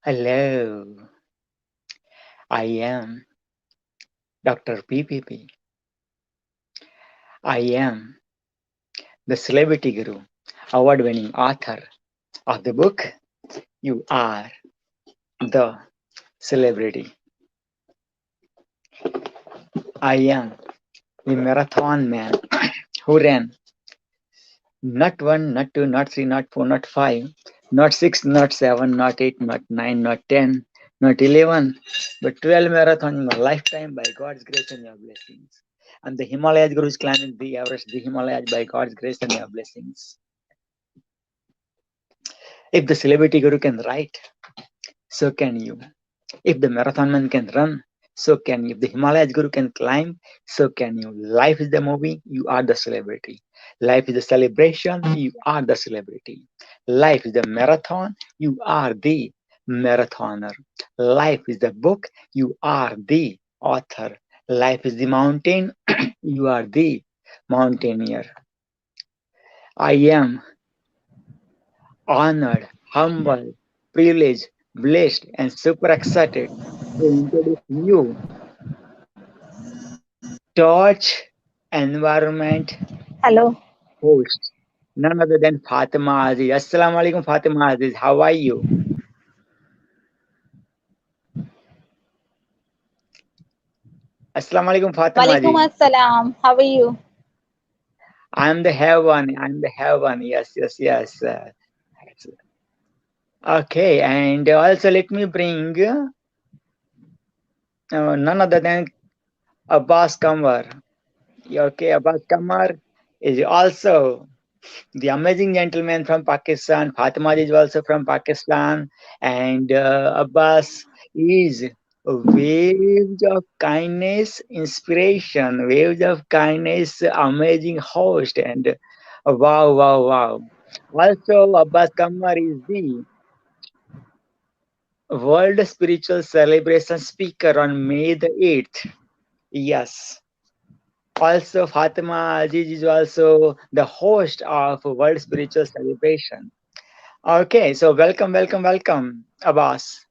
Hello, I am Dr. PPP. I am the Celebrity Guru, award winning author of the book You Are the Celebrity. I am the marathon man who ran not one, not two, not three, not four, not five, not six, not seven, not eight, not nine, not 10, not 11, but 12 marathons in my lifetime by God's grace and your blessings. And the Himalayas Guru is climbing the Everest, the Himalayas by God's grace and your blessings. If the Celebrity Guru can write, so can you. If the marathon man can run, so can you. If the Himalayas Guru can climb, so can you. Life is the movie, you are the celebrity. Life is the celebration, you are the celebrity. Life is the marathon, you are the marathoner. Life is the book, you are the author. Life is the mountain, you are the mountaineer. I am honored, humble, privileged, blessed, and super excited to introduce you Torch Environment Hello. host, none other than Fatima Aziz. Assalamu alaikum, Fatima Aziz. How are you? Assalamu alaikum, Fatima Walaikum Aziz. assalam. How are you? I'm the heaven. I'm the heaven. Yes, yes, yes. Okay, and also let me bring none other than Abbas Kamar. Okay, Abbas Kamar is also the amazing gentleman from Pakistan. Fatima is also from Pakistan, and Abbas is waves of kindness, inspiration, waves of kindness, amazing host, and wow, wow, wow. Also, Abbas Kamar is the World Spiritual Celebration speaker on May the 8th. Yes. Also, Fatima Aziz is also the host of World Spiritual Celebration. Okay, so welcome, welcome, welcome, Abbas.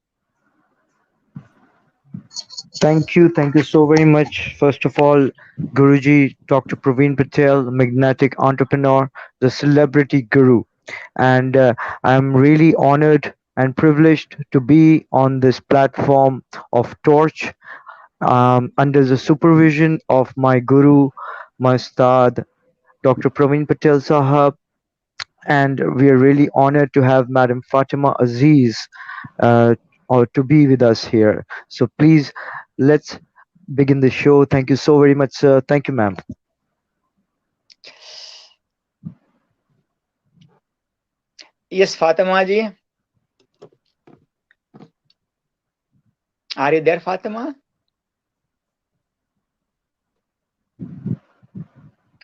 Thank you so very much. First of all, Guruji, Dr. Praveen Patel, magnetic entrepreneur, the celebrity guru. And I'm really honored and privileged to be on this platform of Torch under the supervision of my guru, my Ustad, Dr. Praveen Patel Sahab. And we are really honored to have Madam Fatima Aziz uh, or to be with us here. So please, let's begin the show. Thank you so very much, sir. Thank you, ma'am. Yes, Fatima ji, are you there, Fatima?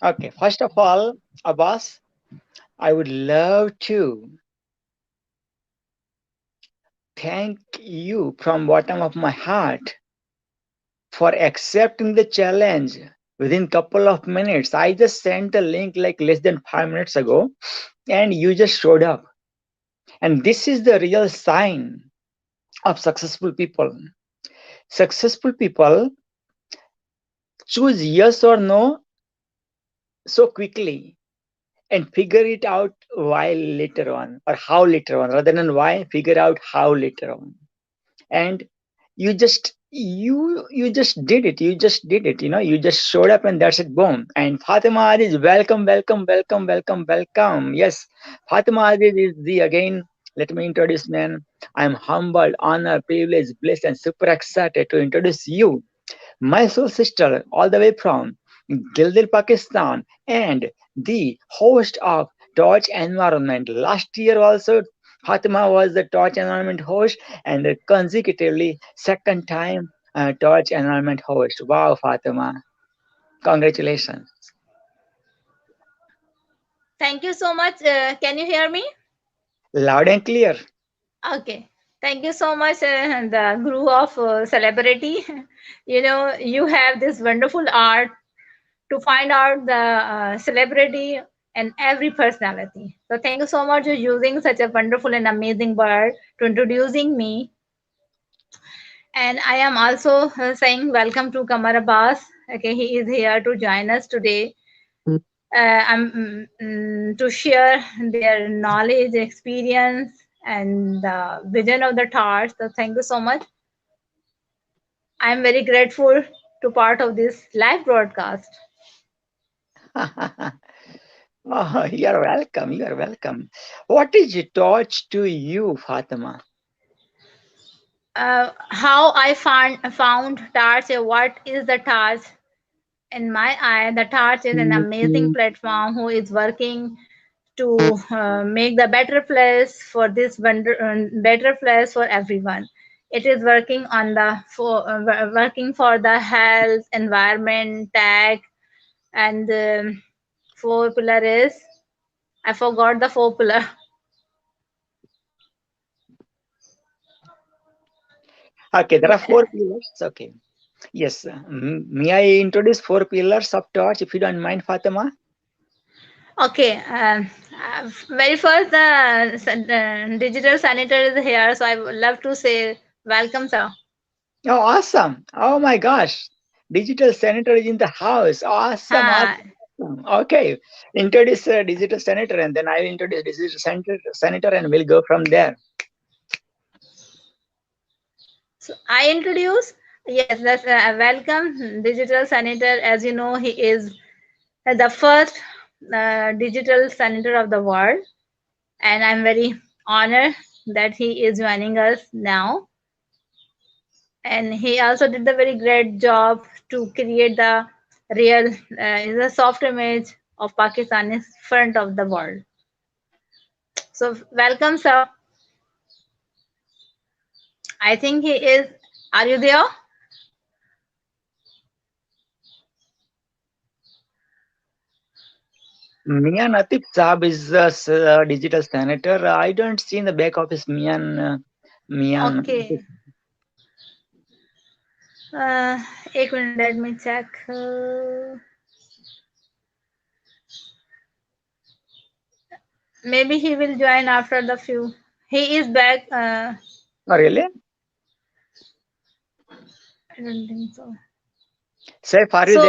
Okay, first of all, Abbas, I would love to thank you from bottom of my heart for accepting the challenge within couple of minutes. I just sent the link like less than 5 minutes ago, and you just showed up. And this is the real sign of successful people. Successful people choose yes or no so quickly and figure it out why later on or how later on rather than why figure out how later on. And you just did it, you just showed up and that's it, boom. And Fatima Aziz, welcome, welcome, welcome, welcome, welcome. Yes, Fatima Aziz is the again, let me introduce, man. I'm humbled, honored, privileged, blessed, and super excited to introduce you, my soul sister, all the way from Gilgit, Pakistan, and the host of Torch Environment. Last year also, Fatima was the Torch Environment host, and consecutively second time Torch Environment host. Wow, Fatima, congratulations! Thank you so much. Can you hear me? Loud and clear. Okay. Thank you so much, the guru of celebrity. You have this wonderful art to find out the celebrity and every personality. So thank you so much for using such a wonderful and amazing word to introducing me. And I am also saying welcome to Kamar Abbas. Okay, he is here to join us today. To share their knowledge, experience, and vision of the thoughts. So thank you so much. I am very grateful to part of this live broadcast. Oh, you're welcome. You're welcome. What is a torch to you, Fatima? How I found Tarch. What is the Tarch? In my eye, the Tarch is an amazing platform who is working to make the better place for this better place for everyone. It is working on the working for the health, environment, tech, and four pillar is I forgot the four pillar. Okay, there are four pillars. Okay. Yes. May I introduce four pillars of torch, if you don't mind, Fatima? Okay, very first the digital senator is here, so I would love to say welcome, sir. Oh, awesome. Oh my gosh. Digital senator is in the house. Awesome. Uh, Awesome. Awesome. Okay. Introduce digital senator and then I will introduce digital senator and we'll go from there. so I introduce, yes, that's welcome digital senator. As you know, he is the first digital senator of the world, and I'm very honored that he is joining us now. And he also did a very great job to create the real the soft image of Pakistan in front of the world. So welcome, sir. I think he is. Are you there? Mian Atif Saab is the digital senator. I don't see in the back office Mian. Okay. Uh, एक minute, let me check. Maybe he will join after the few. He is back. Oh, really? I don't think so. Saif, are you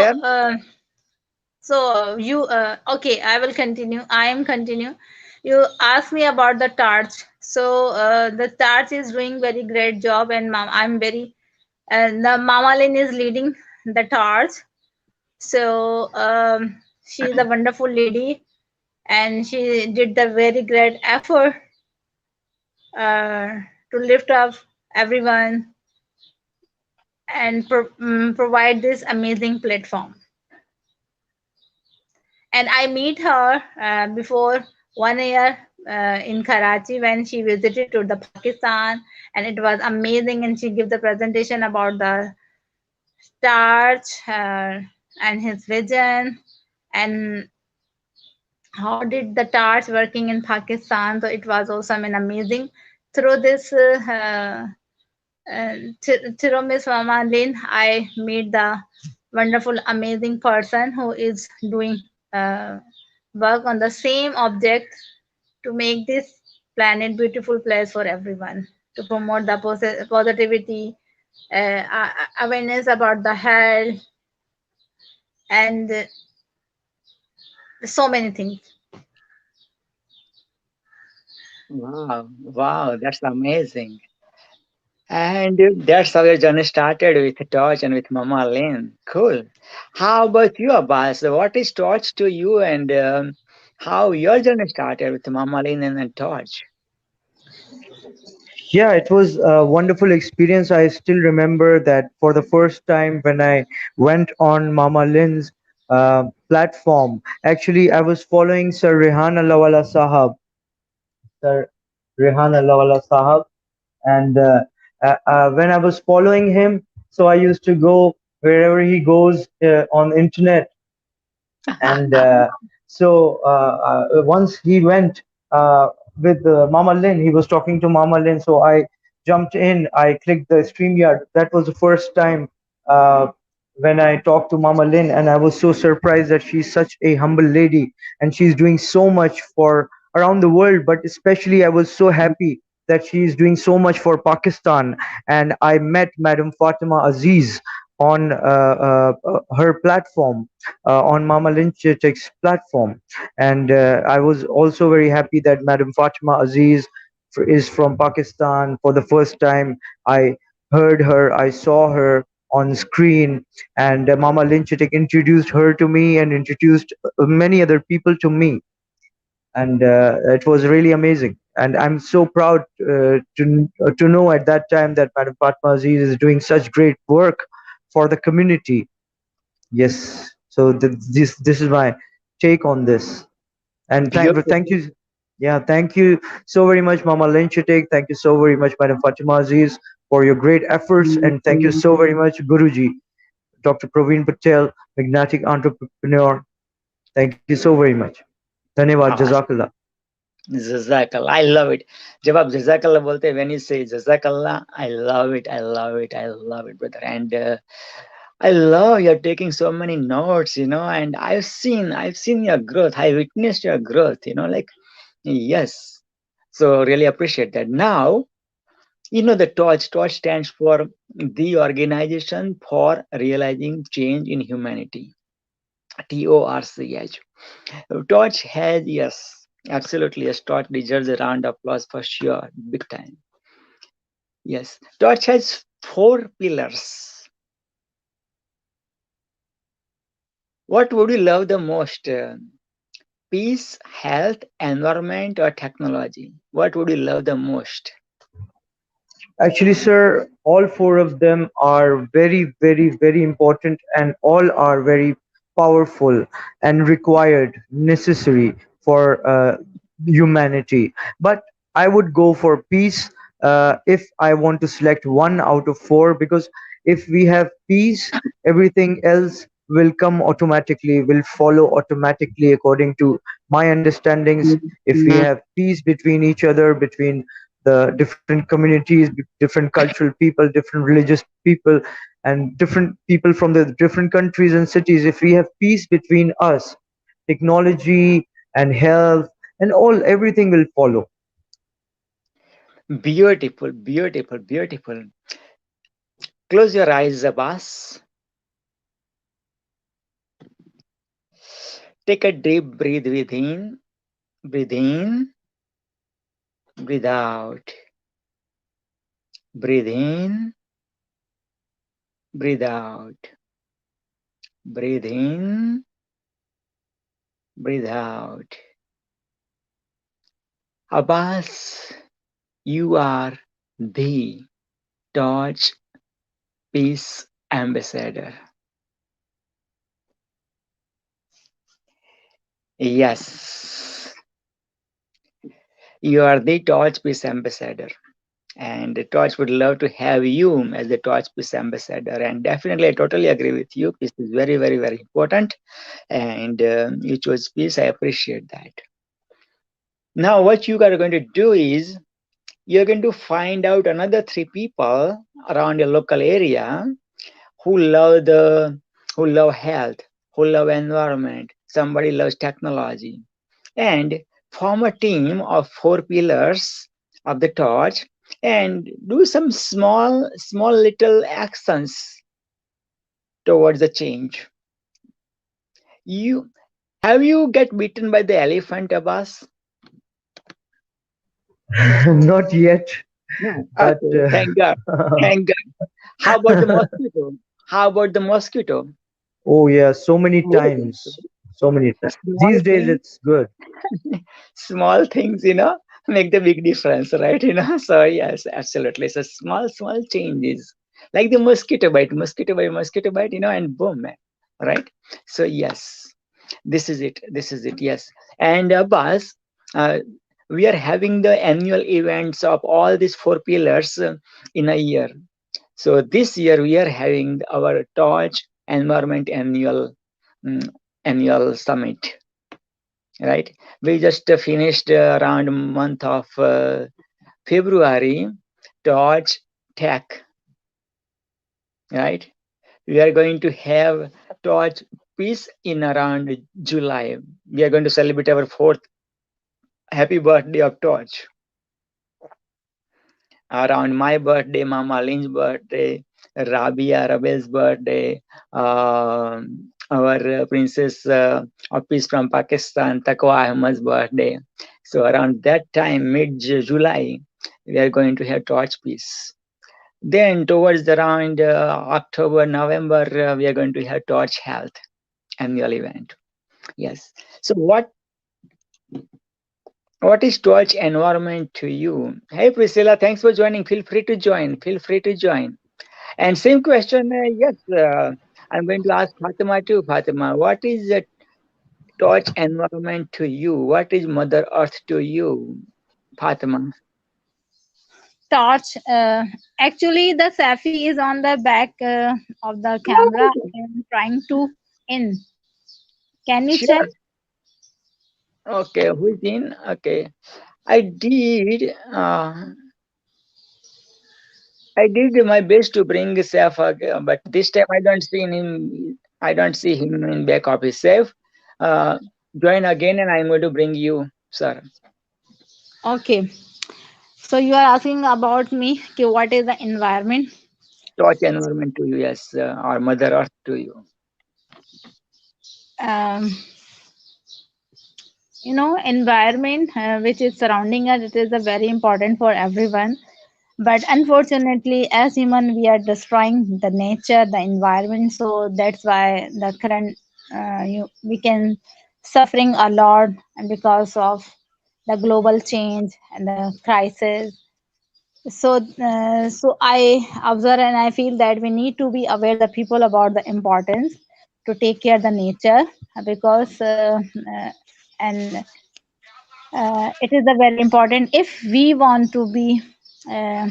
So, there? you okay? I will continue. I am continue. You asked me about the torch. So the torch is doing very great job, and I'm very. The Mama Lin is leading the torch. So she is a wonderful lady, and she did the very great effort uh, to lift up everyone and provide this amazing platform. And I meet her before 1 year in Karachi when she visited to the Pakistan, and it was amazing. And she gave the presentation about the starch and his vision and how did the torch working in Pakistan. So it was awesome and amazing. Through this, through Miss Mama Lin, I meet the wonderful, amazing person who is doing uh, work on the same object to make this planet beautiful place for everyone, to promote the positivity, awareness about the health, and so many things. Wow, wow, that's amazing. And that's how your journey started with Torch and with Mama Lynn. Cool. How about you, Abbas? What is Torch to you and how your journey started with Mama Lynn and Torch? Yeah, it was a wonderful experience. I still remember that for the first time when I went on Mama Lynn's platform. Actually, I was following Sir Rehan Allawala Sahab, Sir Rehan Allawala Sahab, and when I was following him, so I used to go wherever he goes on internet, and once he went with Mama Lin, he was talking to Mama Lin, so I jumped in. I clicked the StreamYard. That was the first time uh, when I talked to Mama Lin, and I was so surprised that she's such a humble lady and she's doing so much for around the world. But especially, I was so happy that she is doing so much for Pakistan. And I met Madam Fatima Aziz on her platform, on Mama Lynch's platform. And I was also very happy that Madam Fatima Aziz is from Pakistan. For the first time, I heard her, I saw her on screen, and Mama Lynchitek introduced her to me and introduced many other people to me, and it was really amazing. And I'm so proud to know at that time that Madam Fatma Aziz is doing such great work for the community. Yes, so this is my take on this. And thank Beautiful. you, yeah, thank you so very much, Mama Lynchitek. Thank you so very much, Madam Fatima Aziz, for your great efforts, and thank you so very much, Guruji, Dr. Praveen Patel, magnetic entrepreneur. Thank you so very much. Dhanyawad, Ah, Jazakallah. Jazakallah. I love it. जब आप Jazakallah बोलते हैं, when you say Jazakallah, I love it. I love it. I love it, brother. And I love you're taking so many notes, and I've seen your growth. I witnessed your growth, like, yes. So really appreciate that. Now, the torch stands for the Organization for Realizing Change in Humanity. TORCH. Torch has, yes, absolutely, yes, Torch deserves a round of applause for sure, big time. Yes, Torch has four pillars. What would you love the most? Peace, health, environment, or technology? What would you love the most? Actually, sir, all four of them are very, very, very important, and all are very powerful and required, necessary for humanity. But I would go for peace if I want to select one out of four, because if we have peace, everything else will come automatically, will follow automatically according to my understandings. If we have peace between each other, between the different communities, different cultural people, different religious people, and different people from the different countries and cities, if we have peace between us, technology and health and all, everything will follow. Beautiful, beautiful, beautiful. Close your eyes, Abbas. Take a deep breathe within, breathe in, breathe out. Breathe in, breathe out. Breathe in, breathe out. Abbas, you are the Torch Peace Ambassador. Yes, you are the Torch Peace Ambassador. And the Torch would love to have you as the Torch Peace Ambassador. And definitely, I totally agree with you. Peace is very, very, very important. And you chose peace. I appreciate that. Now, what you are going to do is you're going to find out another three people around your local area who love the who love health, who love environment. Somebody loves technology, and form a team of four pillars of the torch, and do some small little actions towards the change. You you get bitten by the elephant, Abbas? Not yet, but Okay, thank God. Thank God. How about the mosquito? How about the mosquito? oh yeah, so many Good. times, so many times. Small These days things, it's good. small things, make the big difference, right? So yes, absolutely. So small changes, like the mosquito bite, and boom, man, right? So yes, this is it. Yes, and Bas, uh, we are having the annual events of all these four pillars in a year. So this year we are having our Torch Environment mm, annual summit, right? We just finished around month of February Torch Tech, right? We are going to have Torch Peace in around July. We are going to celebrate our fourth happy birthday of Torch. around my birthday, Mama Lynn's birthday, Rabia Rabel's birthday, our Princess of Peace from Pakistan, Taqwa Ahmad's birthday. So around that time, mid July, we are going to have torch piece. Then towards around October, November, we are going to have Torch Health annual event. Yes. So what is Torch environment to you? Hey Priscilla, thanks for joining. Feel free to join. Feel free to join. And same question. Yes, I'm going to ask Fatima too. Fatima, what is a Torch environment to you? What is Mother Earth to you, Fatima? Torch. Actually, the selfie is on the back of the camera. I am trying to in. Can you check? Sure. Okay, who's in? Okay. I did. I did my best to bring Saif, but this time I don't see him. I don't see him in back office. Saif, uh, join again, and I'm going to bring you, sir. Okay. So you are asking about me. Okay, what is the environment? Torch environment to you, yes, or Mother Earth to you. Um, environment which is surrounding us. It is a very important for everyone. But unfortunately, as human, we are destroying the nature, the environment. So that's why the current we can suffering a lot, and because of the global change and the crisis. So I observe and I feel that we need to be aware the people about the importance to take care the nature, because and it is a very important if we want to be uh,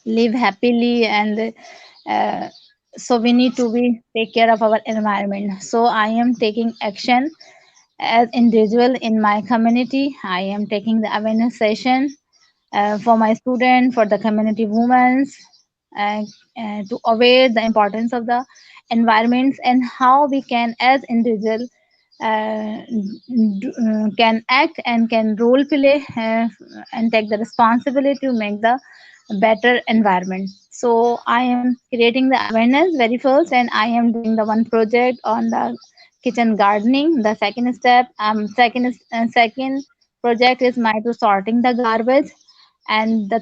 live happily, and uh, so we need to be take care of our environment. So I am taking action as individual in my community. I am taking the awareness session for my student, for the community women, uh, to aware the importance of the environments and how we can as individual can act and can role play and take the responsibility to make the better environment. So I am creating the awareness very first, and I am doing the one project on the kitchen gardening. The second step, second project is my to sorting the garbage, and the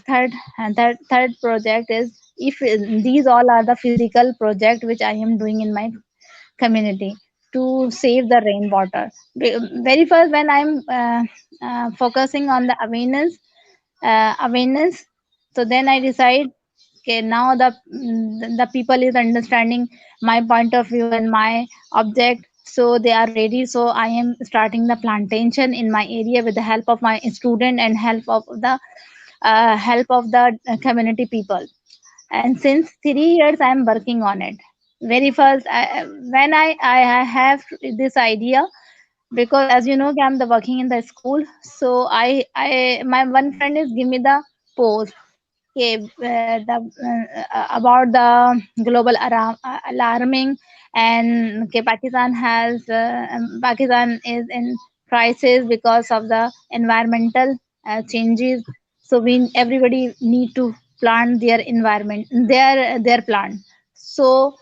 third project is, if these all are the physical project which I am doing in my community to save the rainwater. Very first, when I'm focusing on the awareness, so then I decide, okay, now the people is understanding my point of view and my object, so they are ready. So I am starting the plantation in my area with the help of my student and help of the community people. And since 3 years I am working on it. Very first, when I have this idea, because as you know, I'm the working in the school. So I my one friend is give me the post, okay, about the global alarming, and okay, Pakistan is in crisis because of the environmental changes. So we everybody need to plant their environment, their plant. So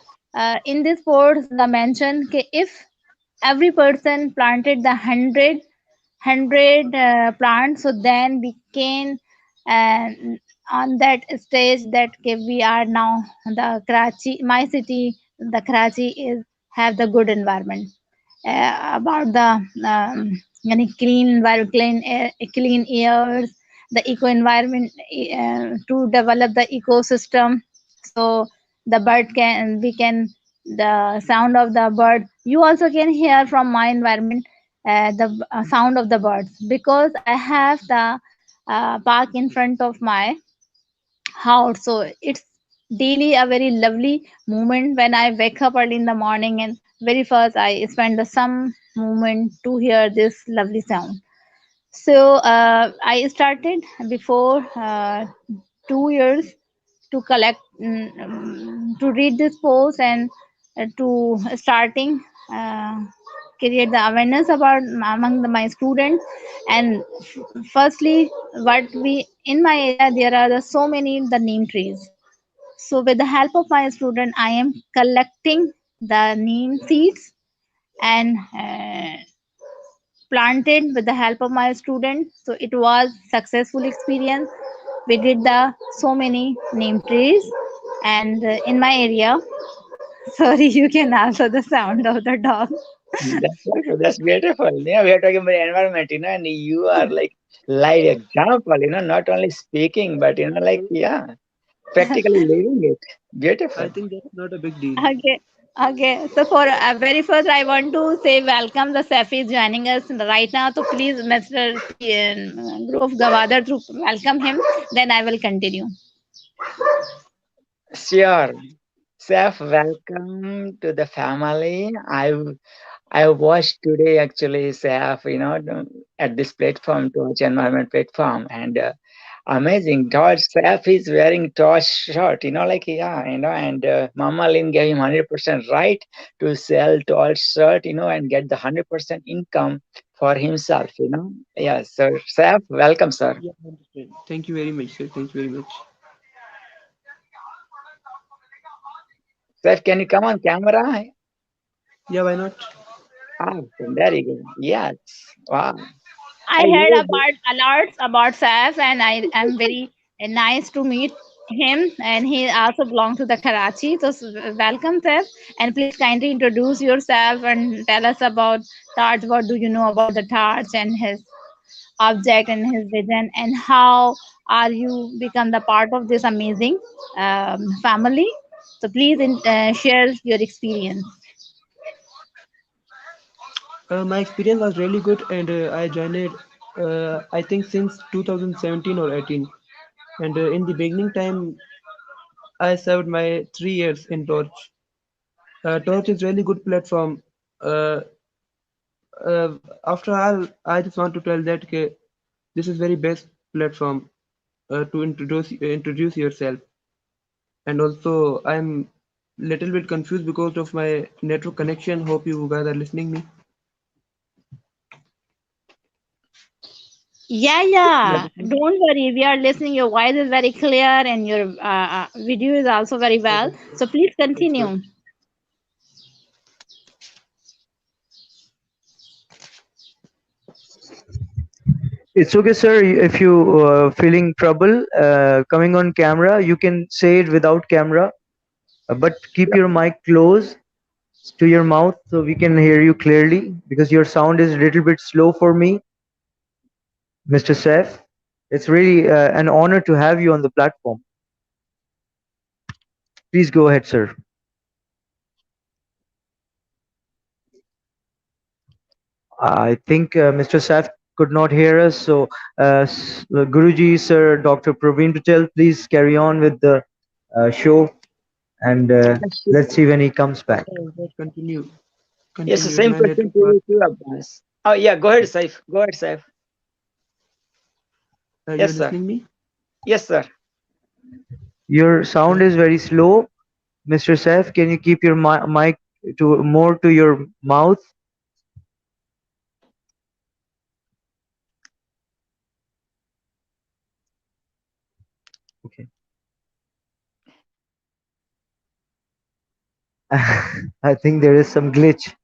in this post the mention, okay, if every person planted the hundred plants, so then we can uh, on that stage that okay, we are now the Karachi, my city, the Karachi is have the good environment about the clean environment, clean airs, the eco environment, to develop the ecosystem. So the bird can we can the sound of the bird, you also can hear from my environment the sound of the birds, because I have the park in front of my house. So it's daily a very lovely moment when I wake up early in the morning, and very first I spend the some moment to hear this lovely sound. So I started before 2 years to collect, to read this post, and to starting. Uh, create the awareness about among my students. And firstly, what we in my area there are so many the neem trees. So with the help of my student, I am collecting the neem seeds and planted with the help of my student. So it was successful experience. We did the so many neem trees, and in my area. Sorry, you can also the sound of the dog. That's beautiful. That's beautiful. We are talking about environment, and you are like live example, not only speaking, but like, yeah, practically living it. Beautiful. I think that's not a big deal. Okay. Okay, so for very first, I want to say welcome. The Safi is joining us right now. So please, Mr. Guru of Gavadar, to welcome him. Then I will continue. Sure. Saf, welcome to the family. I watched today actually, Saf, at this platform, Torch Environment platform, and amazing. Torch Saf is wearing Torch shirt, like, yeah, and Mama Lin gave him 100% right to sell Torch shirt, and get the 100% income for himself, Yeah, so Saf, welcome, sir. Yeah, I understand. Thank you very much, sir. Thank you very much. Saf, can you come on camera? Yeah, why not? Ah, there you go. Yes. Wow. I I heard love about alerts about Saif, and I am very nice to meet him. And he also belongs to the Karachi. So welcome, Saif, and please kindly introduce yourself and tell us about Taj. What do you know about the Taj and his object and his vision, and how are you become the part of this amazing family? So please share your experience. My experience was really good, and I joined it, I think, since 2017 or 18. And in the beginning time, I served my 3 years in Torch. Torch is really good platform. Uh, After all, I just want to tell that this is very best platform to introduce yourself. And also, I'm little bit confused because of my network connection. Hope you guys are listening me. Yeah, Yeah, yeah. this one. Don't worry. We are listening. Your voice is very clear and your video is also very Oh, well. that's good. So please That's good. continue. It's okay, sir. If you feeling trouble coming on camera, you can say it without camera, but keep your mic close to your mouth so we can hear you clearly because your sound is a little bit slow for me, Mr. Seth. It's really an honor to have you on the platform. Please go ahead, sir. I think Mr. Seth could not hear us, so Guruji, sir, Dr. Praveen Patel, please carry on with the show and Yes, let's see when he comes back. Let's continue. yes, the Continue. same My question network to was. you too, Abbas. Oh, yeah, go ahead, Saif. Go ahead, Saif. You're Yes, sir. listening me? Yes, sir. Your sound is very slow, Mr. Seth. Can you keep your mic to more to your mouth? Okay. I think there is some glitch,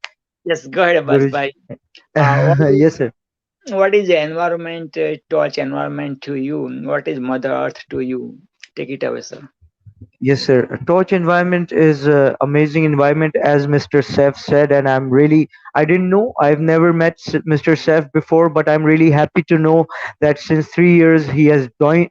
Yes, go ahead, Abbas. Guruji. Bye. What is, Yes, sir. what is the environment, torch environment to you? What is Mother Earth to you? Take it away, sir. Yes, sir. Torch environment is amazing environment, as Mr. Seth said, and I didn't know. I've never met Mr. Seth before, but I'm really happy to know that since 3 years he has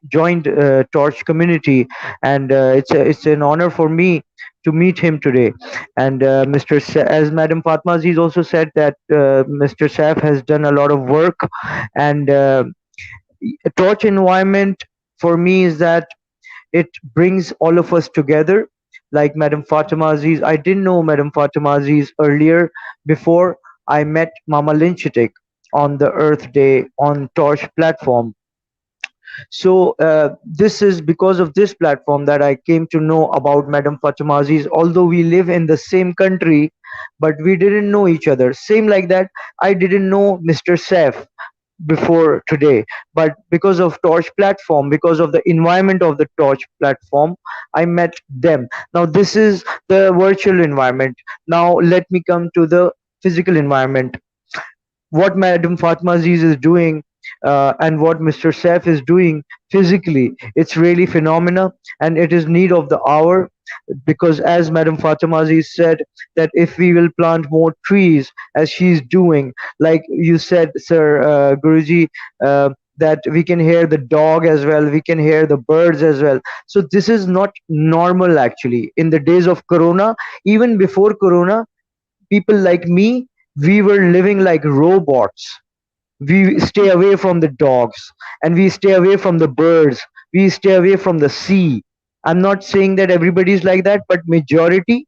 joined Torch community, and it's an honor for me to meet him today. And as Madam Fatma Aziz also said that Mr. Seth has done a lot of work, and Torch environment for me is that it brings all of us together. Like Madam Fatima Aziz, I didn't know Madam Fatima Aziz earlier before I met Mama Linchitik on the Earth Day on Torch platform. So this is because of this platform that I came to know about Madam Fatima Aziz. Although we live in the same country, but we didn't know each other. Same like that, I didn't know Mr. Saif before today, but because of Torch platform, because of the environment of the Torch platform, I met them. Now this is the virtual environment. Now let me come to the physical environment. What Madam Fatma Aziz is doing, and what Mr. Saif is doing physically, it's really phenomenal, and it is need of the hour. Because as Madam Fatima Aziz said, that if we will plant more trees as she's doing, like you said, Sir Guruji, that we can hear the dog as well, we can hear the birds as well. So this is not normal actually. In the days of Corona, even before Corona, people like me, we were living like robots. We stay away from the dogs, and we stay away from the birds, we stay away from the sea. I'm not saying that everybody is like that, but majority,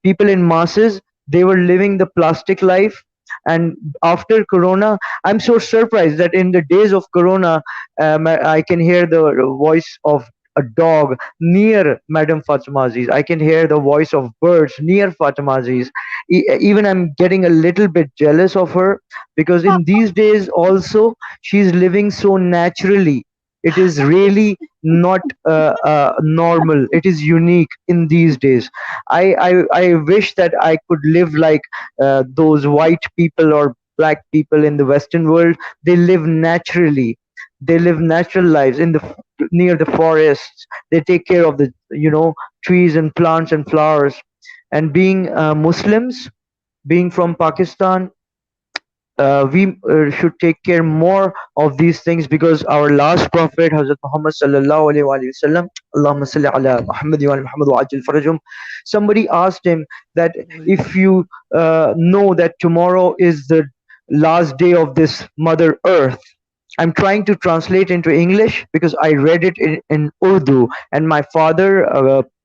people in masses, they were living the plastic life. And after Corona, I'm so surprised that in the days of Corona, I can hear the voice of a dog near Madam Fatima Aziz. I can hear the voice of birds near Fatima Aziz. Even I'm getting a little bit jealous of her, because in these days also she's living so naturally. It is really not normal, it is unique in these days. I wish that I could live like those white people or black people in the Western world. They live naturally, they live natural lives in the near the forests. They take care of the trees and plants and flowers. And being Muslims, being from Pakistan, we should take care more of these things, because our last prophet Hazrat Muhammad sallallahu alaihi wasallam, Allahumma salli ala Muhammad wa ala Muhammad wa ajil farajum, somebody asked him that if you know that tomorrow is the last day of this Mother Earth. I'm trying to translate into English because I read it in Urdu, and my father,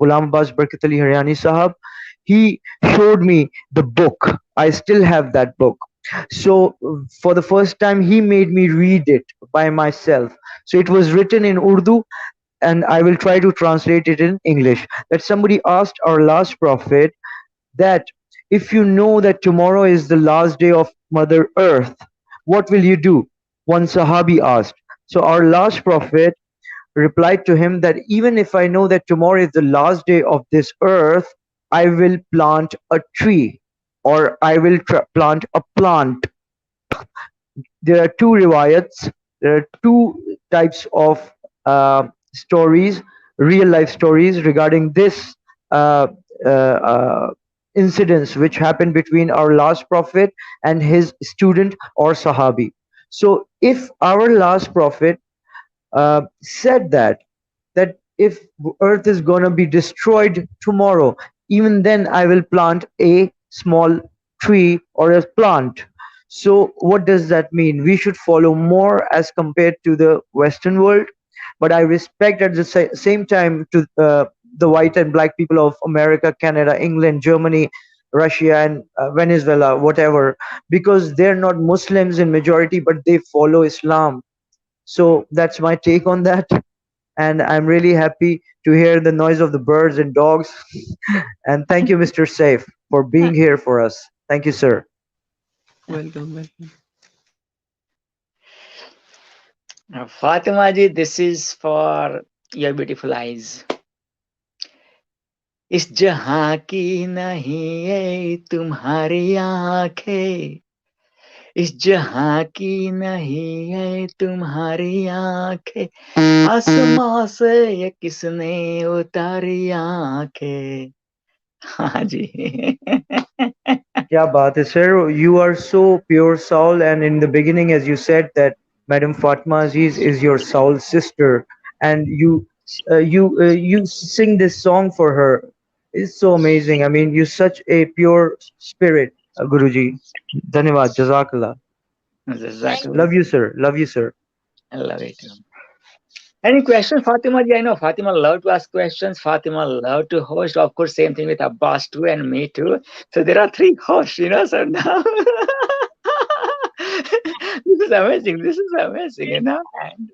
Ghulam Abbas Barkat Ali Haryani Sahab, he showed me the book. I still have that book. So for the first time, he made me read it by myself. So it was written in Urdu, and I will try to translate it in English. That somebody asked our last prophet that if you know that tomorrow is the last day of Mother Earth, what will you do? One Sahabi asked. So our last prophet replied to him that even if I know that tomorrow is the last day of this earth, I will plant a tree, or I will plant a plant. There are two riwayats, there are two types of stories, real life stories regarding this uh, uh, uh, incidents which happened between our last prophet and his student or Sahabi. So if our last prophet said that if earth is going to be destroyed tomorrow, even then I will plant a small tree or a plant. So what does that mean? We should follow more as compared to the Western world, but I respect at the same time to the white and black people of America, Canada, England, Germany, Russia, and Venezuela, whatever, because they're not Muslims in majority, but they follow Islam. So that's my take on that, and I'm really happy to hear the noise of the birds and dogs. And thank you, Mr. Saif, for being here for us. Thank you, sir. Welcome, welcome. Fatima ji, this is for your beautiful eyes. इस जहां की नहीं है तुम्हारी आंखें, इस जहां की नहीं है तुम्हारी आंखें, आसमां से ये किसने उतारी आंखें. हाँ जी. Yeah, baat hai, sir. You are so pure soul, and in the beginning, as you said, that Madam Fatma Aziz is your soul sister, and you sing this song for her. It's so amazing. I mean, you're such a pure spirit, Guruji. Dhanyavad, Jazakallah. Exactly. Love you, sir. Love you, sir. I love it. Any questions, Fatima ji? I know Fatima love to ask questions. Fatima love to host. Of course, same thing with Abbas too and me too. So there are three hosts, so now this is amazing. This is amazing, And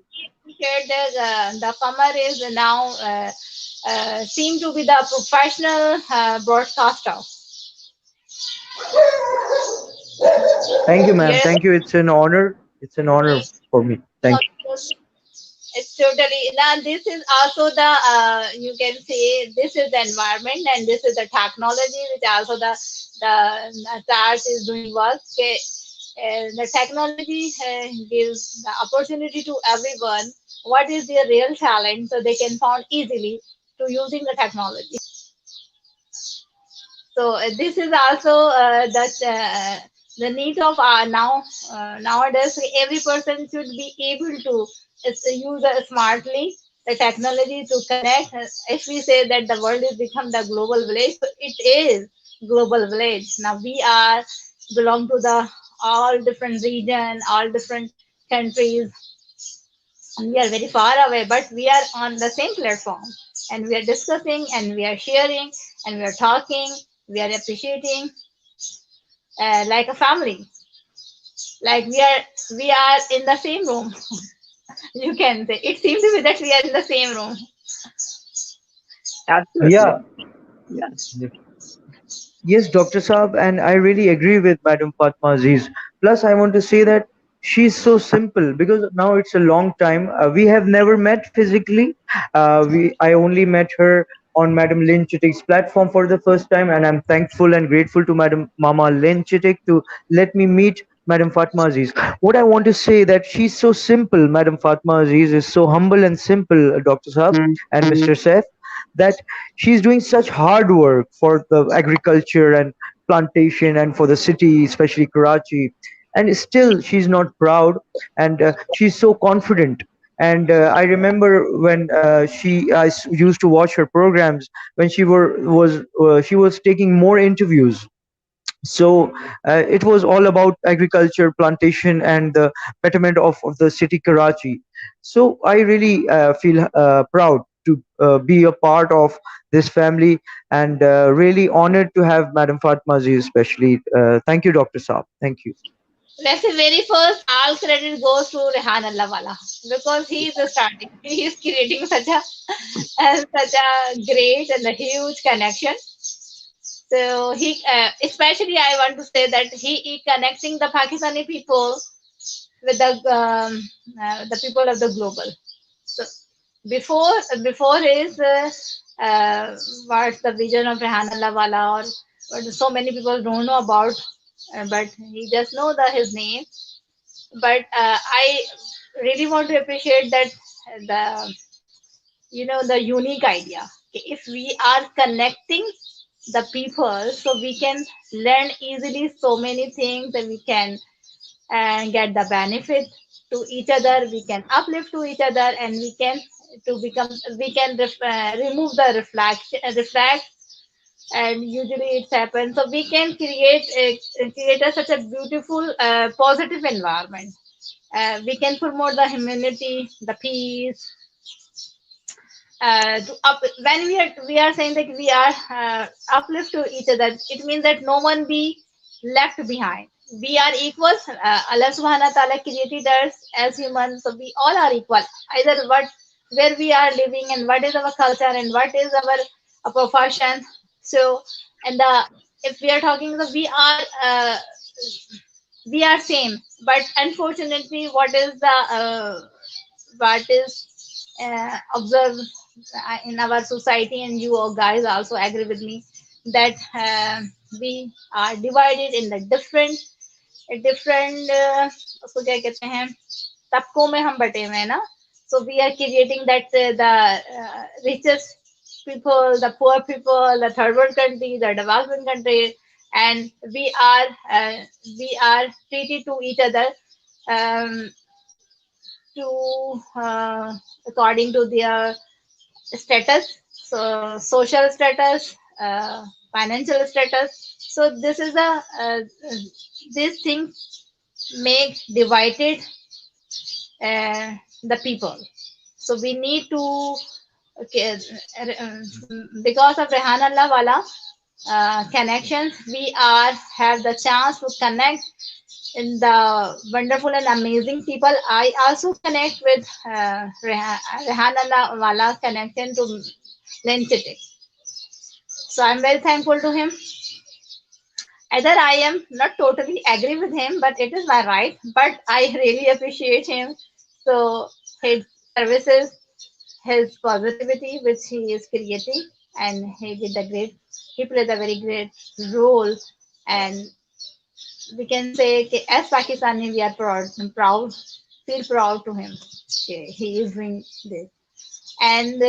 Said that the Qamar is now seem to be the professional broadcaster. Thank you, ma'am. Yes, Thank you. It's an honor. It's an honor for me. Thank you. it's totally now. This is also the you can say this is the environment and this is the technology which also the TARS is doing work. Okay. The technology gives the opportunity to everyone what is their real talent so they can find easily to using the technology. So this is also the need of nowadays. Every person should be able to use smartly the technology to connect. If we say that the world is become the global village, so it is global village. Now we are belong to the all different region, all different countries, and we are very far away, but we are on the same platform and we are discussing and we are sharing and we are talking, we are appreciating like a family, like we are in the same room. You can say it seems to be that we are in the same room. Absolutely. Yeah. Yeah. Yes, Dr. Saab, and I really agree with Madam Fatma Aziz. Plus, I want to say that she's so simple because now it's a long time. We have never met physically. I only met her on Madam Lynn Chitik's platform for the first time, and I'm thankful and grateful to Madam Mama Lynn Chitik to let me meet Madam Fatma Aziz. What I want to say that she's so simple. Madam Fatma Aziz is so humble and simple, Dr. Saab and Mm-hmm. Mr. Saif, that she's doing such hard work for the agriculture and plantation and for the city, especially Karachi. And still, she's not proud, and she's so confident. And I remember when used to watch her programs when she was taking more interviews. So it was all about agriculture, plantation, and the betterment of the city Karachi. So I really feel proud to be a part of this family, and really honored to have Madam Fatma Aziz especially. Thank you, Dr. Saab. Thank you. Let's say very first, all credit goes to Rehan Allahwala because he is the starting. He is creating such a and such a great and a huge connection. So especially I want to say that he connecting the Pakistani people with the people of the global. So before before his what's the vision of Rehan Allahwala or what so many people don't know about, but he just know his name. But I really want to appreciate that the the unique idea. Okay, if we are connecting the people, so we can learn easily so many things that we can and get the benefit to each other. We can uplift to each other, and we can to become we can remove the reflect, and usually it's happens. So we can such a beautiful positive environment. We can promote the humanity, the peace, when we are saying that we are uplift to each other, it means that no one be left behind. We are equal. Allah subhanahu wa ta'ala created us as humans, so we all are equal. Either what where we are living and what is our culture and what is our profession. So, and the if we are talking, so we are same. But unfortunately, what is observed in our society, and you guys also agree with me that we are divided in the different उसको क्या कहते हैं तबकों में हम बटे हुए हैं ना. So we are creating that the richest people, the poor people, the third world country, the developing country, and we are treated to each other um, to according to their status, so social status, financial status. So this is a these things make divided the people. So we need to okay, because of Rehan Allah Wala connections, we are have the chance to connect in the wonderful and amazing people. I also connect with Rehan Allah Wala connection to Len Chitik. So I'm very thankful to him. Either I am not totally agree with him, but it is my right, but I really appreciate him. So his services, his positivity which he is creating, and he played a very great role. And we can say as Pakistani we are proud, feel proud to him. He is doing this. And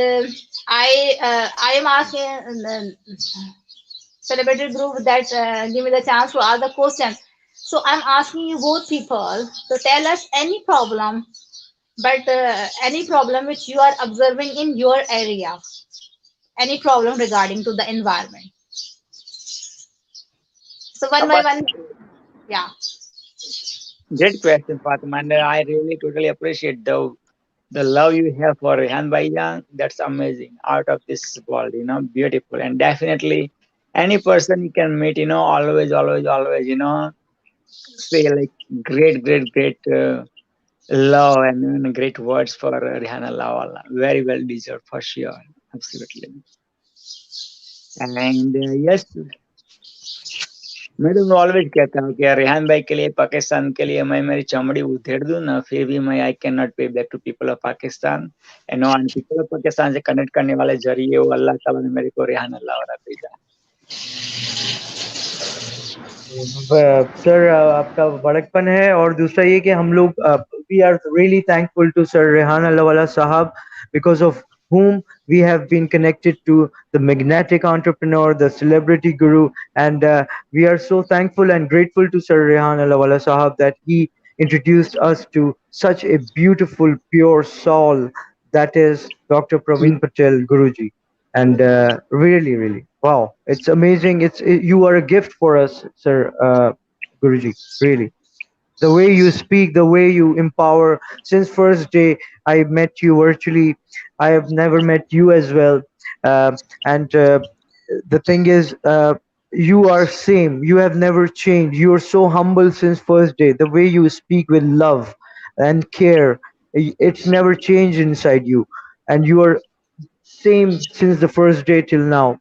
I am asking celebrated group that give me the chance to ask the question. So I'm asking you both people to tell us any problem, but any problem which you are observing in your area, any problem regarding to the environment. So one by one, yeah. Great question, Fatima. And I really totally appreciate the love you have for Rehan Bhaijan. That's amazing. Out of this world, beautiful. And definitely any person you can meet, always, always, always, say like great, great, great love and great words for Rihanna Lawala. Very well deserved for sure. Absolutely. And yes, मैं तो always कहता हूँ कि रेहान भाई के लिए पाकिस्तान के लिए मैं मेरी चमड़ी उधेड़ दूं ना फिर भी मैं I can not pay back to people of Pakistan and no people of Pakistan से कनेक्ट करने वाले जरिए वो अल्लाह ताला ने मेरे को रेहान अल्लाह वाला भेजा सर आपका बड़कपन है और दूसरा ये कि हम लोग we are really thankful to sir Rehan Allahwala साहब because of whom we have been connected to the magnetic entrepreneur, the celebrity guru, and we are so thankful and grateful to Sir Rehan Alawala Sahab that he introduced us to such a beautiful, pure soul that is Dr. Praveen Patel Guruji. And really, really, wow, it's amazing. You are a gift for us, Sir Guruji. Really, the way you speak, the way you empower. Since first day I met you virtually, I have never met you as well. And the thing is, you are same. You have never changed. You are so humble since first day. The way you speak with love and care, it's never changed inside you. And you are same since the first day till now.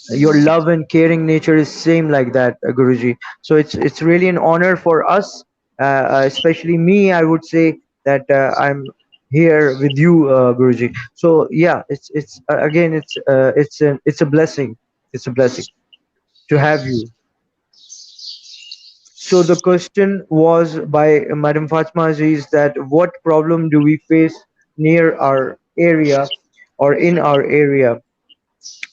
Your love and caring nature is same like that, Guruji. So it's really an honor for us, especially me. I would say that I'm here with you, Guruji. So yeah, it's again it's a blessing. It's a blessing to have you. So the question was by Madam Fatma Aziz that what problem do we face near our area or in our area?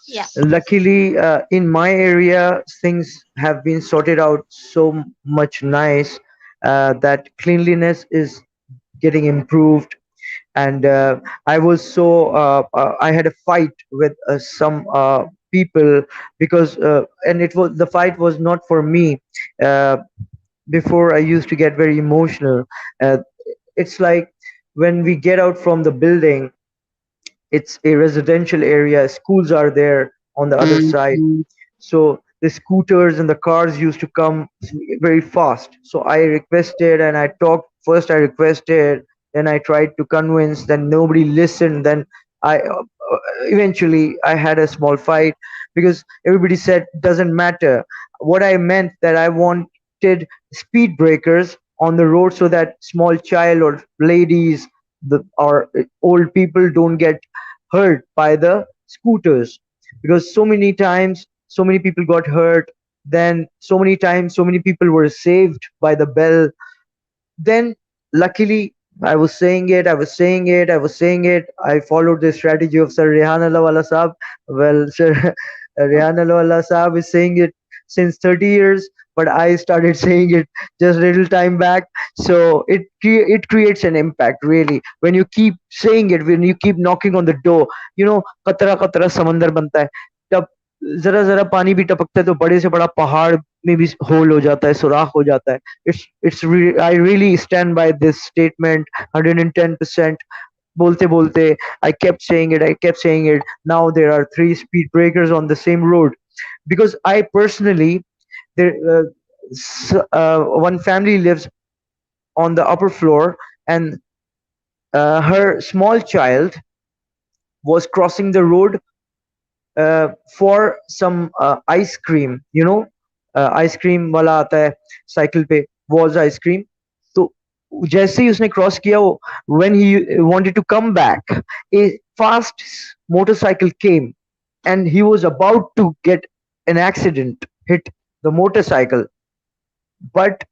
Yeah. Luckily, in my area, things have been sorted out so much nice that cleanliness is getting improved. And I was I had a fight with some people because, and the fight was not for me. Uh, Before I used to get very emotional. Uh, it's like when we get out from the building, it's a residential area, schools are there on the other side. So the scooters and the cars used to come very fast. So I requested and I talked. First I requested, then I tried to convince, then nobody listened. Then I eventually I had a small fight because everybody said doesn't matter. What I meant that I wanted speed breakers on the road so that small child or ladies or old people don't get hurt by the scooters, because so many times so many people got hurt, then so many times so many people were saved by the bell. Then luckily I was saying it. I followed the strategy of Sir Rehan Wala Saab. Well, Sir Rehan Wala Saab is saying it since 30 years, but I started saying it just little time back. So it creates an impact really when you keep saying it, when you keep knocking on the door. कतरा कतरा समंदर बनता है, तब जरा जरा पानी भी टपकता है तो बड़े से बड़ा पहाड़ में भी होल हो जाता है, सुराख हो जाता है. I really stand by this statement 110%. बोलते बोलते I kept saying it. Now there are three speed breakers on the same road because I personally, there one family lives on the upper floor, and her small child was crossing the road for some ice cream, ice cream वाला आता है cycle पे, was ice cream. तो जैसे ही उसने cross किया, वो when he wanted to come back, a fast motorcycle came and he was about to get an accident, hit the motorcycle. But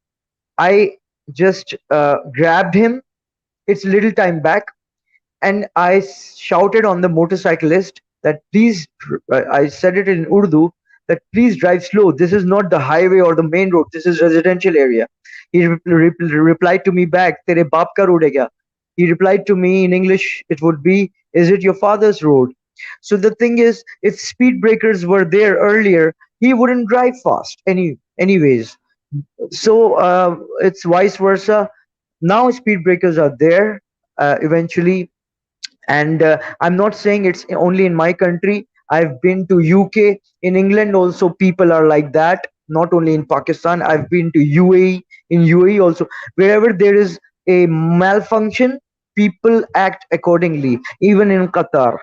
I just grabbed him. It's little time back, and I shouted on the motorcyclist that please, I said it in Urdu, that please drive slow. This is not the highway or the main road. This is residential area. He replied to me back, "Tere baap ka road hai kya?" He replied to me in English. It would be, "Is it your father's road?" So the thing is, if speed breakers were there earlier, he wouldn't drive fast anyways. So it's vice versa. Now speed breakers are there eventually, and I'm not saying it's only in my country. I've been to UK, in England also people are like that, not only in Pakistan. I've been to UAE. In UAE also, wherever there is a malfunction, people act accordingly. Even in Qatar,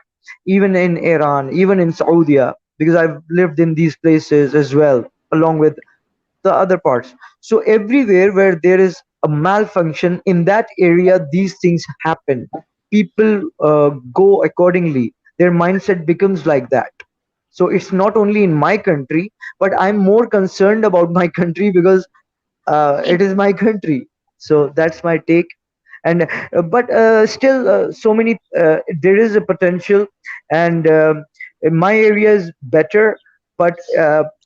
even in Iran, even in Saudi, because I've lived in these places as well, along with the other parts. So everywhere where there is a malfunction in that area, these things happen. People go accordingly. Their mindset becomes like that. So it's not only in my country, but I'm more concerned about my country because it is my country. So that's my take. And but still, so many. There is a potential, and my area is better, but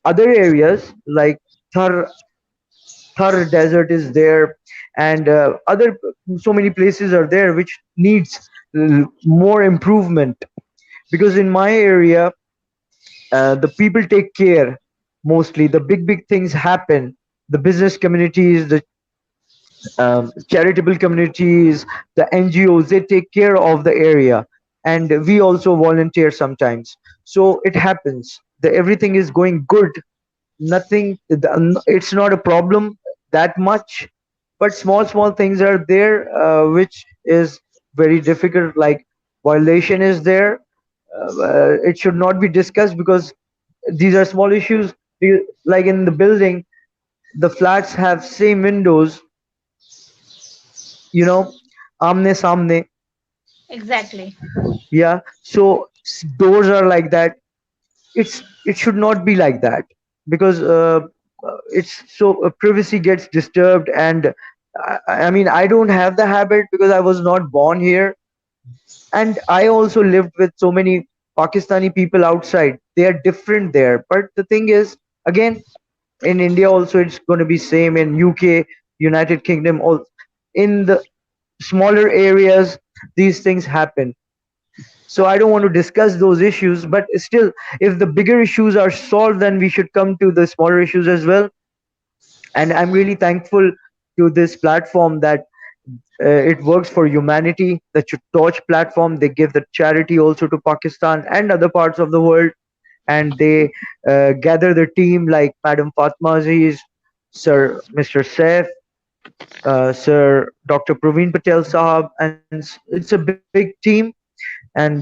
other areas like Thar Thar Desert is there, and other so many places are there which needs more improvement. Because in my area, the people take care. Mostly, the big things happen. The business communities, the charitable communities, the NGOs, they take care of the area, and we also volunteer sometimes. So it happens. Everything is going good. Nothing. It's not a problem that much, but small things are there which is very difficult. Like violation is there. It should not be discussed because these are small issues. Like in the building, the flats have same windows, you know, amne samne. Exactly. Yeah, so doors are like that. It should not be like that, because it's so privacy gets disturbed. And I mean, I don't have the habit because I was not born here, and I also lived with so many Pakistani people outside. They are different there, but the thing is, again, in India also it's going to be same, in UK, United Kingdom, all in the smaller areas these things happen. So I don't want to discuss those issues, but still, if the bigger issues are solved, then we should come to the smaller issues as well. And I'm really thankful to this platform that it works for humanity. The Torch platform, they give the charity also to Pakistan and other parts of the world, and they gather the team like Madam Fatma Aziz, Sir Mr. Saif, Sir Dr. Praveen Patel Sahab, and it's a big team. And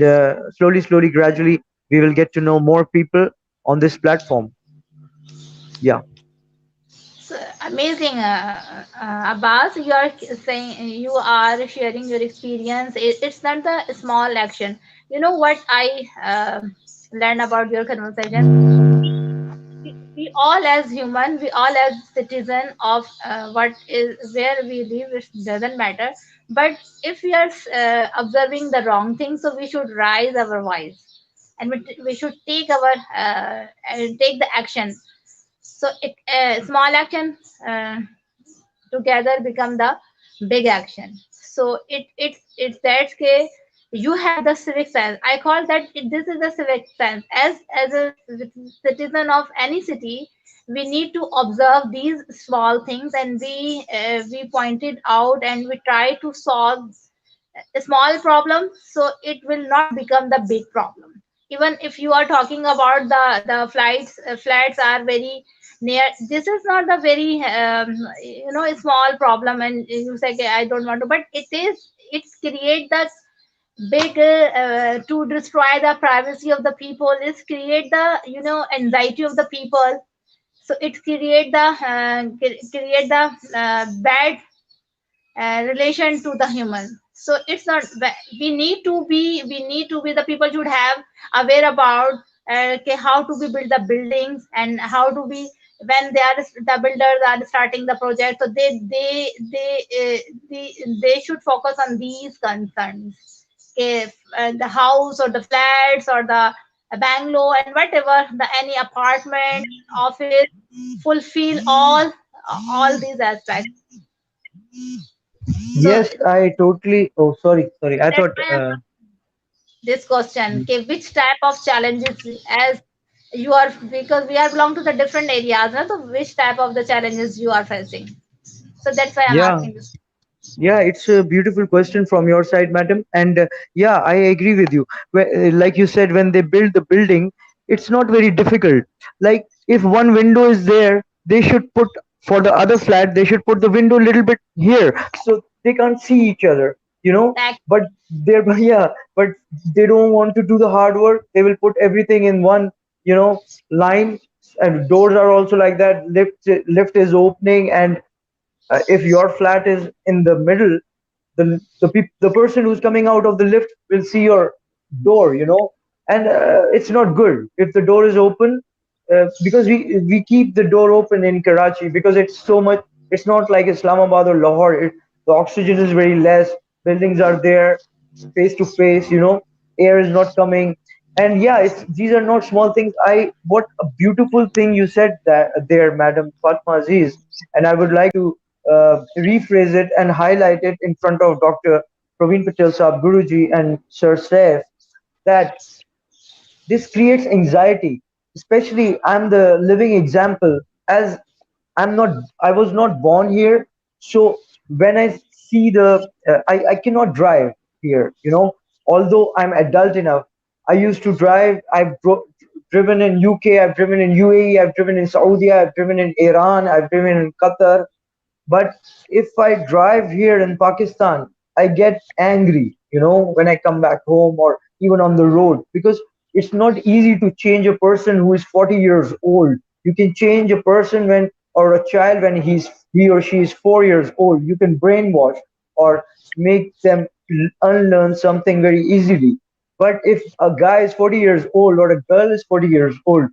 slowly, gradually, we will get to know more people on this platform. Yeah. So amazing, Abbas. You are saying, you are sharing your experience. It's not the small action. You know what I learned about your conversation? We all as human, we all as citizen of what is where we live, it doesn't matter. But if we are observing the wrong thing, so we should raise our voice, and we should take our take the action. So it small action together become the big action. So it's that case, you have the civic sense. I call that this is the civic sense. As a citizen of any city, we need to observe these small things, and we point it out, and we try to solve a small problem, so it will not become the big problem. Even if you are talking about the flights flats are very near, this is not the very small problem, and you say, "Okay, I don't want to," but it's create the big to destroy the privacy of the people, it's create the anxiety of the people. so it create the bad relation to the human. So it's not, we need to be the people should have aware about okay, how to be build the buildings, and how to be when they are the builders are starting the project, so they should focus on these concerns. If the house or the flats or the bungalow and whatever the any apartment office fulfill all these aspects. So Yes, I totally. Oh, sorry. I that's thought. why I'm this question. Okay, which type of challenges, as you are, because we are belong to the different areas, na, so which type of the challenges you are facing? So that's why I'm Yeah, asking this. yeah, it's a beautiful question from your side, madam. And yeah, I agree with you. Like you said, when they build the building, it's not very difficult. Like if one window is there, they should put for the other flat, they should put the window a little bit here so they can't see each other, you know. Like, But they're yeah, but they don't want to do the hard work. They will put everything in one, line. And doors are also like that. Lift is opening, and if your flat is in the middle, the person who's coming out of the lift will see your door, and it's not good if the door is open, because we keep the door open in Karachi because it's so much. It's not like Islamabad or Lahore. The oxygen is very less. Buildings are there face to face. Air is not coming. And yeah, these are not small things. What a beautiful thing you said that there, Madam Fatma Aziz. And I would like to rephrase it and highlight it in front of Dr. Praveen Patel Saab Guruji and Sir Saif, that this creates anxiety. Especially, I'm the living example, as I was not born here. So when I see I cannot drive here, although I'm adult enough. I used to drive. Driven in UK, I've driven in UAE, I've driven in Saudi, I've driven in Iran, I've driven in Qatar. But if I drive here in Pakistan, I get angry, when I come back home or even on the road, because it's not easy to change a person who is 40 years old. You can change a person or a child when he or she is 4 years old. You can brainwash or make them unlearn something very easily. But if a guy is 40 years old or a girl is 40 years old,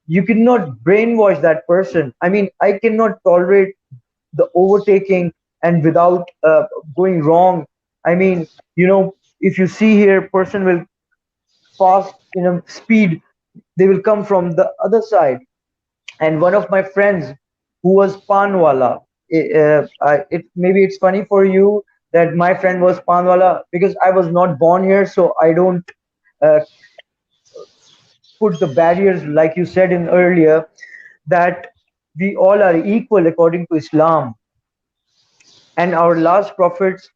you cannot brainwash that person. I mean, I cannot tolerate the overtaking and without going wrong. I mean, if you see here, person will fast in a speed, they will come from the other side. And one of my friends who was panwala, maybe it's funny for you that my friend was panwala because I was not born here, so I don't uh, put the barriers like you said in earlier, that we all are equal according to Islam. And our last prophets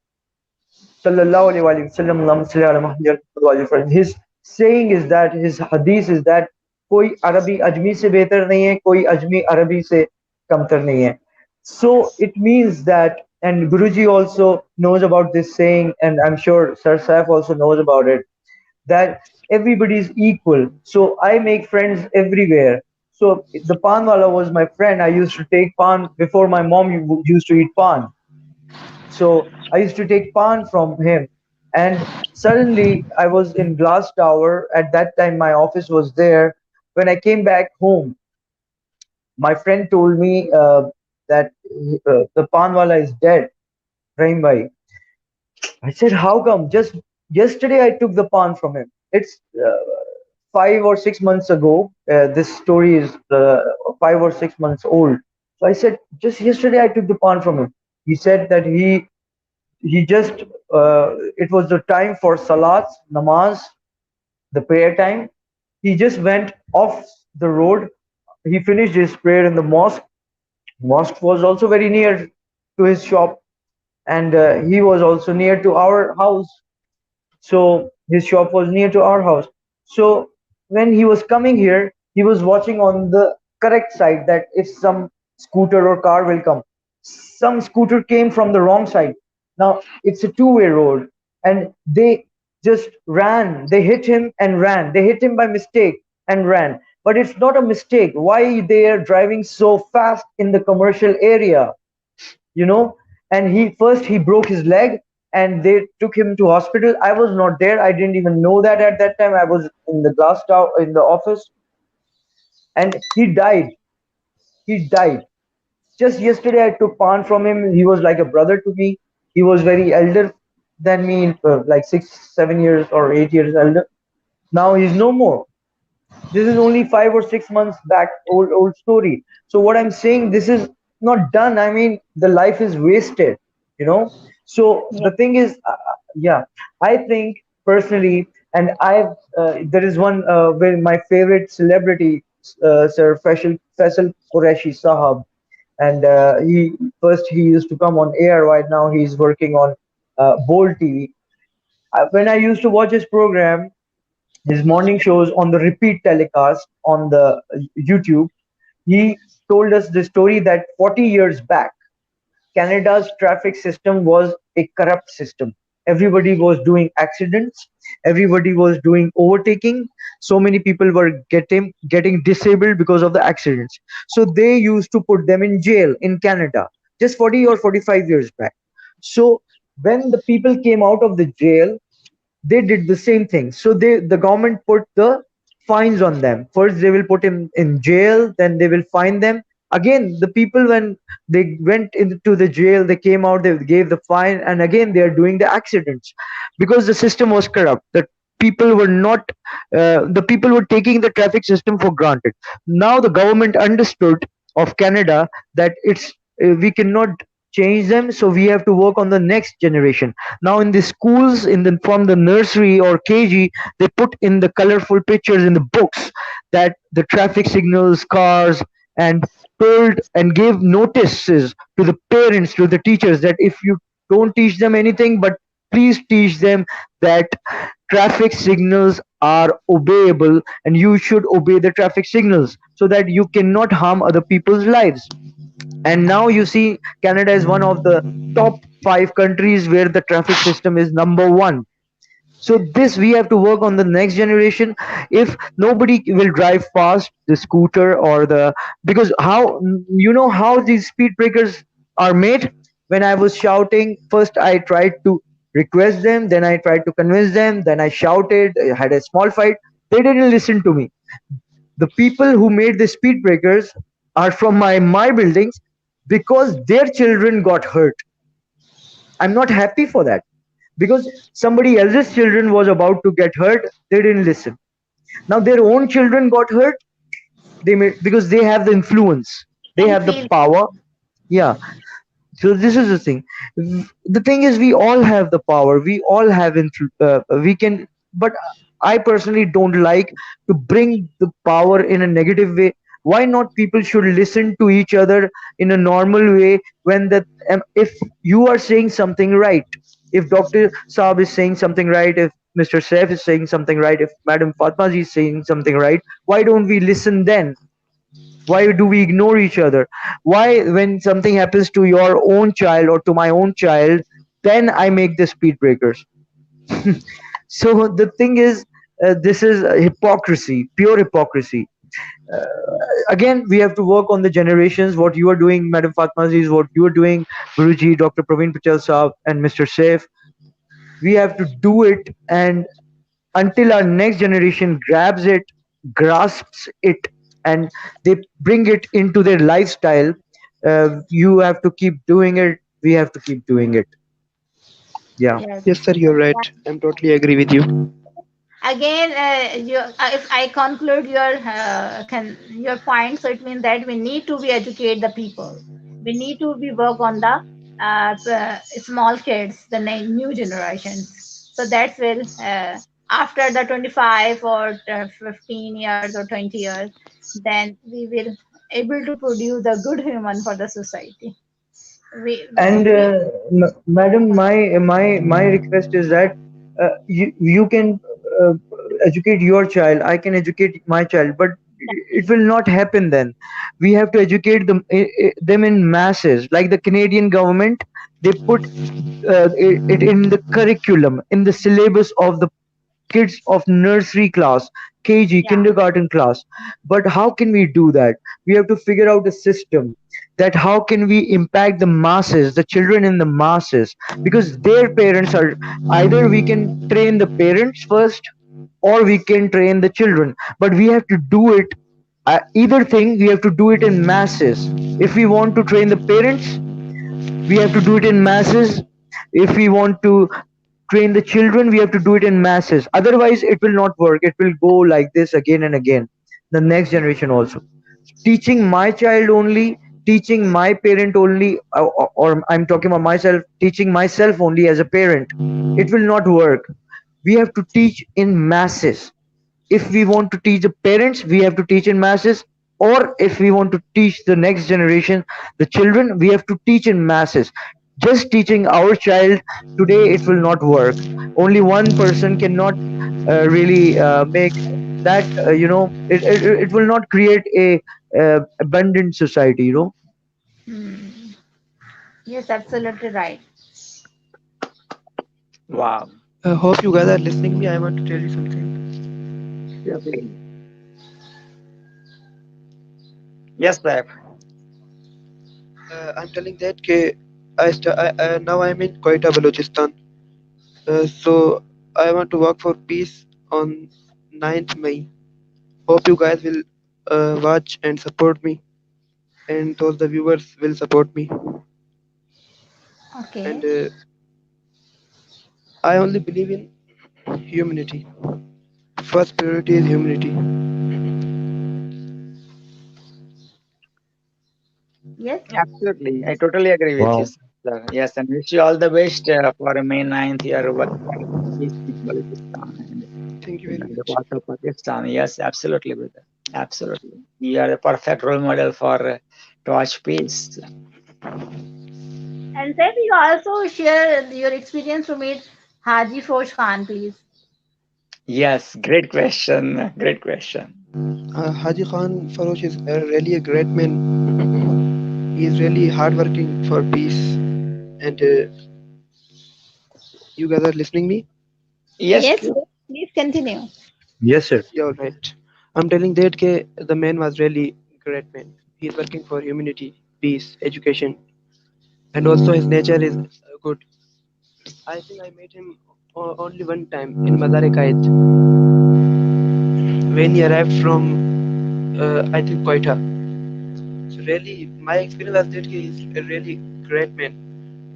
sallallahu alaihi wasallam, Allahumma salli ala Muhammad wa ali Muhammad, his saying is that, his hadith is that, कोई अरबी अजमी से बेहतर नहीं है, कोई अजमी अरबी से कमतर नहीं है. So it means that, and Guruji also knows about this saying, and I'm sure Sir Saif also knows about it, that everybody is equal. So I make friends everywhere. So the panwala was my friend. I used to take pan before my mom used to eat pan. So I used to take pan from him. And suddenly I was in Glass Tower. At that time, my office was there. When I came back home, my friend told me that the panwala is dead, Rahim Bhai. I said, how come? Just yesterday I took the pan from him. It's 5 or 6 months ago. This story is 5 or 6 months old. So I said, just yesterday I took the pan from him. He said that he just it was the time for salat, namaz, the prayer time. He just went off the road. He finished his prayer in the mosque. Mosque was also very near to his shop, and he was also near to our house. So his shop was near to our house. So when he was coming here, he was watching on the correct side, that if some scooter or car will come. Some scooter came from the wrong side. Now it's a two-way road, and they just ran. They hit him and ran. They hit him by mistake and ran. but it's not a mistake. Why they are driving so fast in the commercial area, you know? And he broke his leg, and they took him to hospital. I was not there. I didn't even know that at that time. I was in the glass tower in the office, and he died. He died. Just yesterday, I took Pan from him. He was like a brother to me. He was very elder than me, like 6, 7 years or 8 years elder. Now he's no more. This is only 5 or 6 months back, old story. So what I'm saying, this is not done. I mean, the life is wasted, you know. So Yeah. the thing is, yeah, I think personally, and there is one my favorite celebrity, Sir Faisal Qureshi Sahab, and he used to come on air. Right now he's working on Bold TV. When I used to watch his program, his morning shows on the repeat telecast on the YouTube, he told us the story that 40 years back, Canada's traffic system was a corrupt system. Everybody was doing accidents. Everybody was doing overtaking. So many people were getting disabled because of the accidents. So they used to put them in jail in Canada just 40 or 45 years back. So when the people came out of the jail, they did the same thing. So the government put the fines on them. First they will put him in jail, then they will fine them. Again, the people, when they went into the jail, they came out, they gave the fine, and again they are doing the accidents because the system was corrupt. The people were taking the traffic system for granted. Now the government understood of Canada that we cannot change them, so we have to work on the next generation. Now in the schools, from the nursery or KG, they put in the colorful pictures in the books that the traffic signals, cars, and told and gave notices to the parents, to the teachers, that if you don't teach them anything, but please teach them that traffic signals are obeyable and you should obey the traffic signals so that you cannot harm other people's lives. And now you see Canada is one of the top 5 countries where the traffic system is number one. So this we have to work on the next generation. If nobody will drive fast, the scooter or the, because how, how these speed breakers are made. When I was shouting, first I tried to request them, then I tried to convince them, then I shouted, I had a small fight. They didn't listen to me. The people who made the speed breakers are from my buildings, because their children got hurt. I'm not happy for that, because somebody else's children was about to get hurt. They didn't listen. Now their own children got hurt. Because they have the influence, they And have the feel. power. Yeah. So this is the thing. The thing is, we all have the power, we all have we can, but I personally don't like to bring the power in a negative way. Why not? People should listen to each other in a normal way. When if you are saying something right, if Dr. Saab is saying something right, if Mr. Saif is saying something right, if Madam Fatma ji is saying something right, why don't we listen then? Why do we ignore each other? Why, when something happens to your own child or to my own child, then I make the speed breakers? So the thing is, this is hypocrisy, pure hypocrisy. uh, Again, we have to work on the generations. What you are doing, Madam Fatma ji, is what you are doing, Guruji, Dr. Praveen Patel Saab, and Mr. Saif. We have to do it, and until our next generation grabs it, grasps it, and they bring it into their lifestyle. You have to keep doing it. We have to keep doing it. Yeah. Yes. Yes, sir, you're right. I'm totally agree with you. Again, if I conclude your point, so it means that we need to be educate the people. We need to be work on the small kids, the new generations. So that will after the 25 or 15 years or 20 years, then we will able to produce a good human for the society. And We madam, my request is that you can uh, educate your child. I can educate my child, but it will not happen then. We have to educate them in masses, like the Canadian government. They put it in the curriculum, in the syllabus of the kids of nursery class, KG, Yeah. kindergarten class. But how can we do that? We have to figure out a system that how can we impact the masses, the children in the masses, because their parents are, either we can train the parents first or we can train the children, but we have to do it, either thing we have to do it in masses. If we want to train the parents, we have to do it in masses. If we want to train the children, we have to do it in masses, otherwise it will not work. It will go like this again and again, the next generation also. Teaching my child only, teaching my parent only, or I'm talking about myself, teaching myself only as a parent, it will not work. We have to teach in masses. If we want to teach the parents, we have to teach in masses, or if we want to teach the next generation, the children, we have to teach in masses. Just teaching our child today, it will not work. Only one person cannot really make that, it will not create a abundant society, Hmm. Yes, absolutely right. Wow. Hope you guys are listening me. I want to tell you something. Yeah, please. Yes, sir. I'm telling that now I'm in Quetta, Balochistan. So I want to work for peace on 9th May. Hope you guys will watch and support me, and those the viewers will support me. Okay. And I only believe in humanity. First priority is humanity. Yes. Absolutely. I totally agree with you, Wow. sir. Yes, and wish you all the best for May 9th year worldwide peace in Balochistan and Thank you in very the much. part of Pakistan. Yes, absolutely, brother. Absolutely. You are the perfect role model for Torch Peace. And then you also share your experience to meet Haji Fosh Khan, please. Yes, great question. Great question. Haji Khan Farosh is really a great man. He is really hardworking for peace. And you guys are listening me? Yes, Yes, yes, please continue. Yes, sir. Yeah, all right. I'm telling that the man was really great man. He is working for humanity, peace, education, and also his nature is good. I think I met him only one time in Mazar-e Qaid when he arrived from I think Quetta. So really, my experience was that he is a really great man,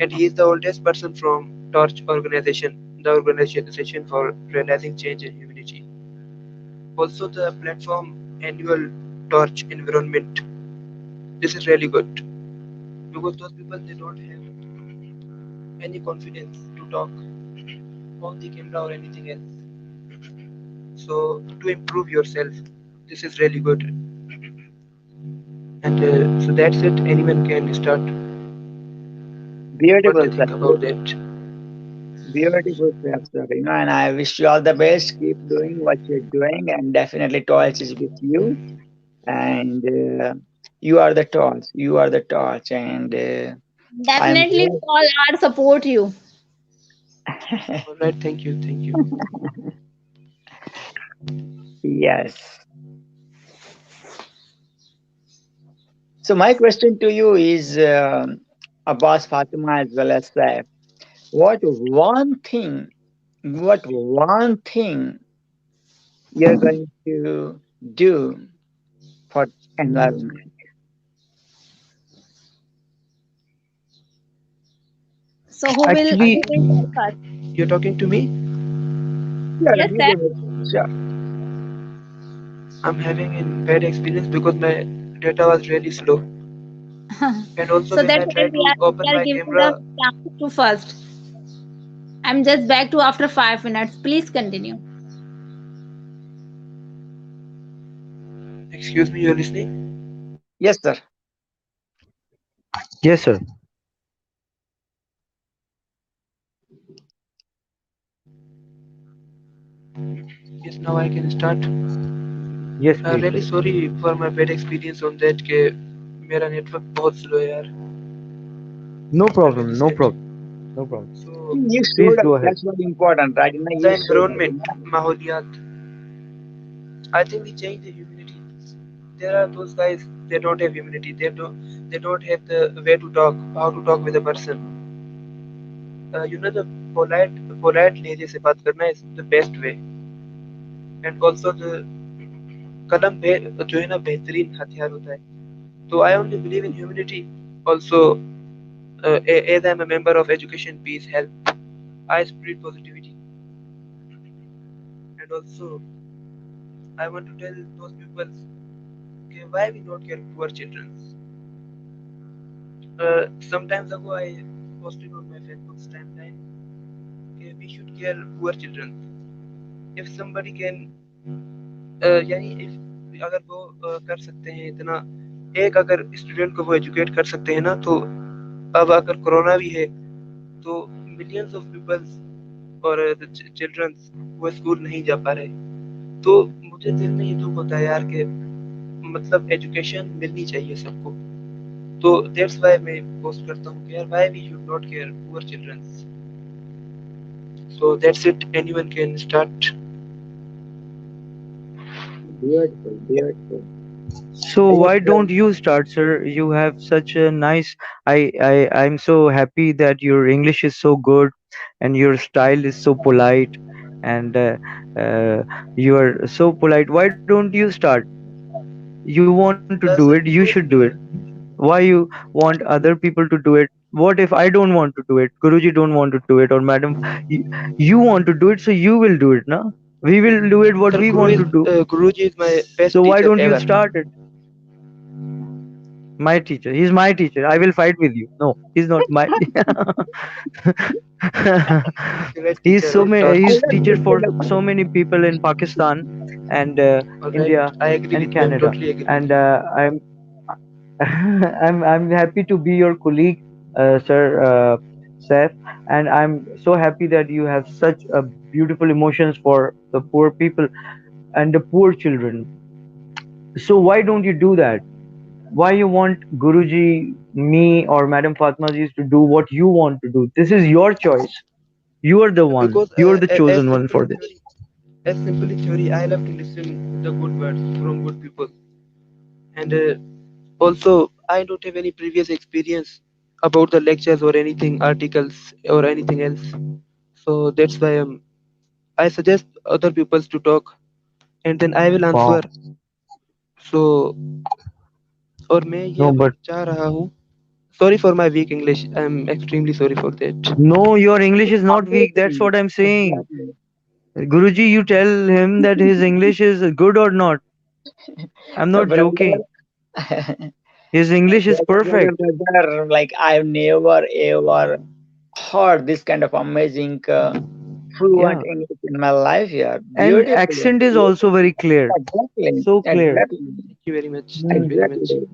and he is the oldest person from Torch organization, the organization for realizing change in humanity. Also, the platform annual Torch environment. This is really good because those people they don't have any confidence to talk on the camera or anything else. So to improve yourself, this is really good. And so that's it. Anyone can start what beautiful, they sir. think about that. Beautiful, sir. And I wish you all the best. Keep doing what you're doing, and definitely Torch is with you. And you are the torch. You are the torch, and I'm Definitely, we all are support you. All right, thank you, thank you. yes. So my question to you is, Abbas, Fatima, as well as Saif. What one thing? What one thing you're going to do for environment? So who Actually, will tell first? You're talking to me. Yeah, Yes, you sir. go ahead. Sure. I'm having a bad experience because my data was really slow, and also So when that's I why try to we open are my giving the camera. chance to first. I'm just back to after 5 minutes. Please continue. Excuse me, you're listening. Yes, sir. yes, sir. Yes, now I can start. Yes, please, Really sir. sorry for my bad experience on that. कि मेरा network बहुत slow है यार. No I'm really problem. No sad. problem. No problem. So You showed Please up. go That's ahead. what important, right? the You showed up. environment, Maholiyat, I think we change the humanity. There are those guys, they don't have humanity. They don't have the way to talk, how to talk with a person. The polite लहजे से बात करना is the best way. And also the कलम जो है ना बेहतरीन हथियार होता है. So I only believe in humanity. Also, as I'm a member of Education Peace Health, I spread positivity. And also, I want to tell those people, okay, why we not care poor children. Sometimes ago I posted on my Facebook's timeline, okay, we should care poor children. If somebody can, यानी if अगर वो कर सकते हैं इतना, एक अगर student को वो एजुकेट कर सकते हैं ना, तो अब अगर कोरोना भी है तो मिलियंस ऑफ पीपल्स और चिल्ड्रंस वो स्कूल नहीं जा पा रहे. तो मुझे दिल में ये दुख होता है यार कि मतलब एजुकेशन मिलनी चाहिए सबको. तो दैट्स व्हाई मैं पोस्ट करता हूँ कि यार why we should not care poor childrens. So that's it, anyone can start. Beautiful, beautiful. So Yes, why sir. don't you start, sir? You have such a nice. I'm so happy that your English is so good, and your style is so polite, and uh, you are so polite. Why don't you start? You want to do it, you should do it. Because Why you want other people to do it? What if I don't want to do it? Guruji don't want to do it, or madam, you, you want to do it, so you will do it, no? We will do it what sir, we want to do. Guruji is my So best why teacher don't you ever. start it? My teacher. He's my teacher. I will fight with you. No, he's not my. Favorite teacher or talk. I He's love teacher this for kind of. so many people in Pakistan and All right, India I agree and with you. I'm Canada. totally agree with And you. I'm I'm happy to be your colleague, sir Seth. And I'm so happy that you have such a beautiful emotions for the poor people and the poor children. So why don't you do that? Why you want Guruji, me, or Madam Fatma ji to do what you want to do? This is your choice. You are the one. Because You are the chosen one for this. as simply theory, I love to listen the good words from good people. And also, I don't have any previous experience about the lectures or anything, articles or anything else. So that's why I suggest other people to talk, and then I will answer. Wow. So और मैं ये No, but चाह रहा हूँ. Sorry for my weak English. I'm extremely sorry for that. no, your English is not weak. That's Amazing. what I'm saying. Exactly. Guruji, you tell him that his English is good or not. I'm So, not brother, joking. His English is perfect. brother, like I've never ever heard this kind of amazing fluent Yeah. English in my life. Yeah, And beautiful. accent is also very clear. Exactly, So clear. exactly, Thank you very much. Thank you Hmm. very much. exactly.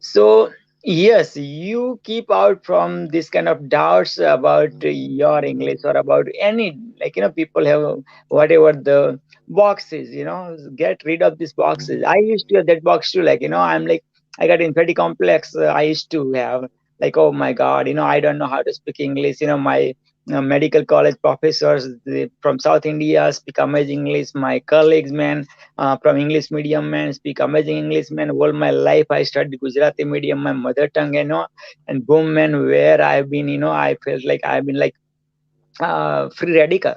So yes, you keep out from this kind of doubts about your English or about any, like, people have whatever the boxes, get rid of these boxes. I used to have that box too, like, I'm like, I got inferiority complex. I used to have, like, oh my God, I don't know how to speak English. My medical college professors from South India speak amazing English. My colleagues, man, from English medium, man, speak amazing English, man. All my life I studied Gujarati medium, my mother tongue, and boom, man, where I've been, I felt like I've been like free radical,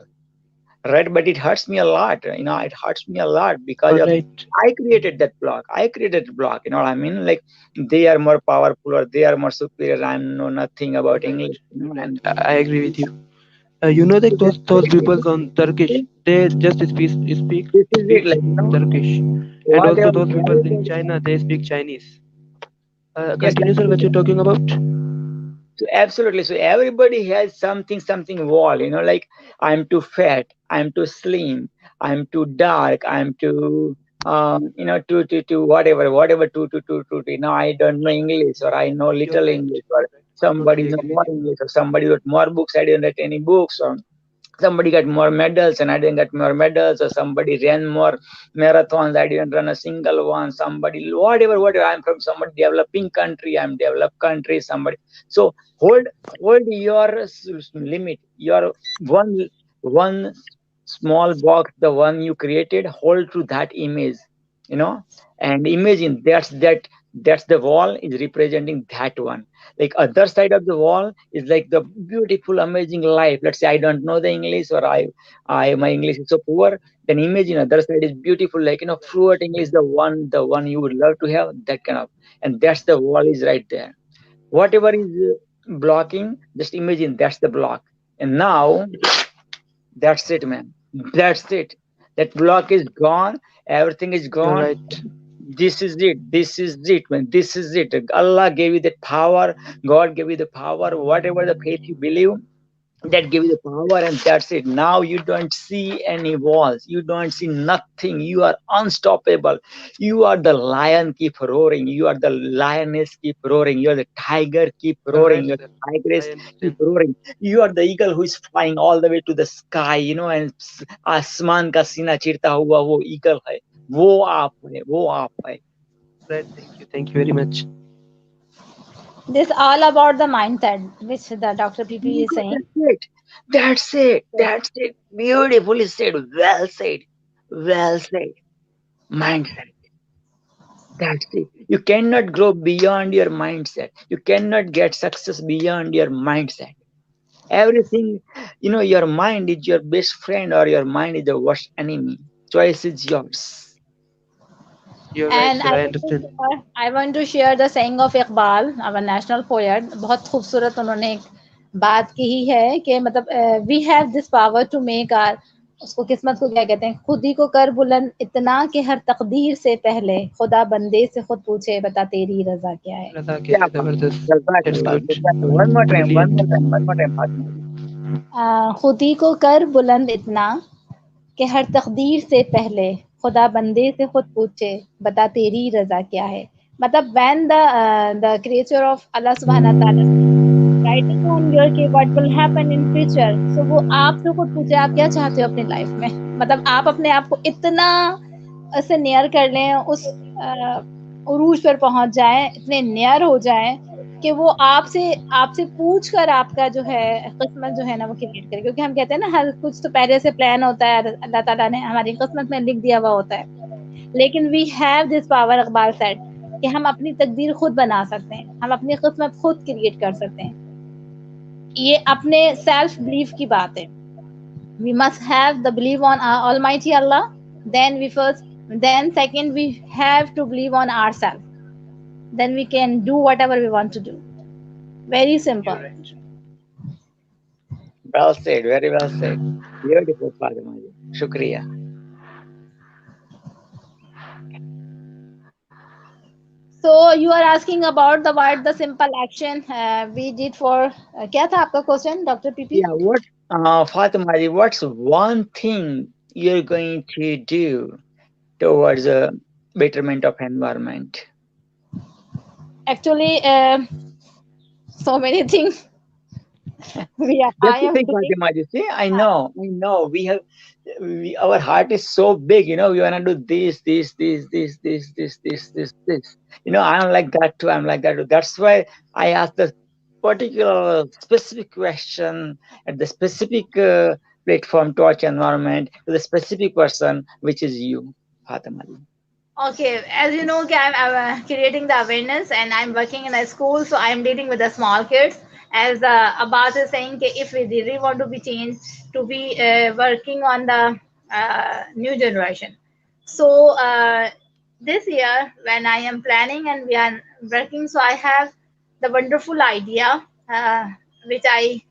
right? But it hurts me a lot, it hurts me a lot because All of right. I created that block. I created the block, you know what I mean? Like they are more powerful or they are more superior. I know nothing All about right. English, All right. and I agree with you. You know that so that's those people on Turkish, it. they just This is it, speak like, Turkish, and also whatever. those people in China, they speak Chinese. Yes, Continue, sir. What you're talking about? so absolutely. So everybody has something wall, like I'm too fat, I'm too slim, I'm too dark, I'm too to whatever I don't know English, or I know You're little right. English, or I totally somebody know agree with more you. English, or somebody with more books. I didn't read any books, or somebody got more medals and I didn't get more medals, or somebody ran more marathons, I didn't run a single one, somebody whatever, I'm from somebody developing country, I'm developed country, somebody. So hold your limit, your one small box, the one you created, hold to that image, you know. And imagine that's the wall is representing that one. Like other side of the wall is like the beautiful amazing life. Let's say I don't know the English, or I my English is so poor, then imagine other side is beautiful, like, you know, fluent English, the one you would love to have, that kind of. And that's the wall is right there. Whatever is blocking, just imagine that's the block. And now that's it, man. That's it. That block is gone. Everything is You're gone. right. This is it. This is it, man. This is it. Allah gave you that power. God gave you the power. Whatever the faith you believe, that give you the power, and that's it. Now you don't see any walls, you don't see nothing, you are unstoppable. You are the lion, keep roaring. You are the lioness, keep roaring. You are the tiger, keep You're roaring. right, You are sir. the tigress, I keep understand. roaring. You are the eagle who is flying all the way to the sky, you know, and आसमान का सीना चीरता हुआ वो eagle है. वो आप है, वो आप है. Right. Thank you. Thank you very much. This all about the mindset, which the Dr. PP is saying. That's it. That's it. That's it. Beautifully said. Well said. Well said. Mindset. That's it. You cannot grow beyond your mindset. You cannot get success beyond your mindset. Everything, you know, your mind is your best friend or your mind is the worst enemy. Choice is yours. You're right, And sir. I understand. I want to share the saying of Iqbal, our national poet. बहुत खूबसूरत उन्होंने एक बात की ही है कि मतलब we have this power to make our, उसको किस्मत को क्या कहते हैं, खुद ही को कर बुलंद इतना कि हर तकदीर से पहले खुदा बंदे से खुद पूछे बता तेरी रजा क्या है. Radha kya Yeah, hai? Zabardast. That's Jazakallah, good. Jazakallah. One more time, one more Brilliant. time, one more time, Fatima. खुद ही को कर बुलंद इतना कि हर तकदीर से पहले खुदा बंदे से खुद पूछे बता तेरी रजा क्या है. मतलब when the creator of Allah subhanahu wa ta'ala writing on your कि what will happen in future, so वो आपसे खुद पूछे आप क्या चाहते हो अपनी लाइफ में. मतलब आप अपने आप को इतना ऐसे नियर कर लें, उस उरूज पर पहुंच जाएं, इतने नियर हो जाएं कि वो आपसे आपसे पूछ कर आपका जो है किस्मत जो है ना वो क्रिएट करे. क्योंकि हम कहते हैं ना हर कुछ तो पहले से प्लान होता है, अल्लाह ताला ने हमारी किस्मत में लिख दिया हुआ होता है. लेकिन we have this power, Iqbal said, कि हम अपनी तकदीर खुद बना सकते हैं, हम अपनी किस्मत खुद क्रिएट कर सकते हैं. ये अपने सेल्फ बिलीफ की बात है. We must have the belief on our Almighty Allah. Then second, we have to believe on ourselves. Then we can do whatever we want to do. Very You're simple. right. Well said, very well said. Beautiful, Fatima. Shukriya. So you are asking about the what the simple action we did for क्या था आपका question, Dr. PP? Yeah, Fatima, what's one thing you're going to do towards a betterment of environment? Actually, so many things Just I to am think, doing. Fatima, you see, I know, our heart is so big, you know, we wanna do this. You know, I'm like that too. I'm like that too. That's why I asked the particular specific question at the specific platform, torch environment, to the specific person, which is you, Fatima. Okay, as you know, I'm creating the awareness and I'm working in a school, so I'm dealing with the small kids. As Abbas is saying, कि if we really want to be changed, to be working on the new generation. So this year, when I am planning and we are working, so I have the wonderful idea, which I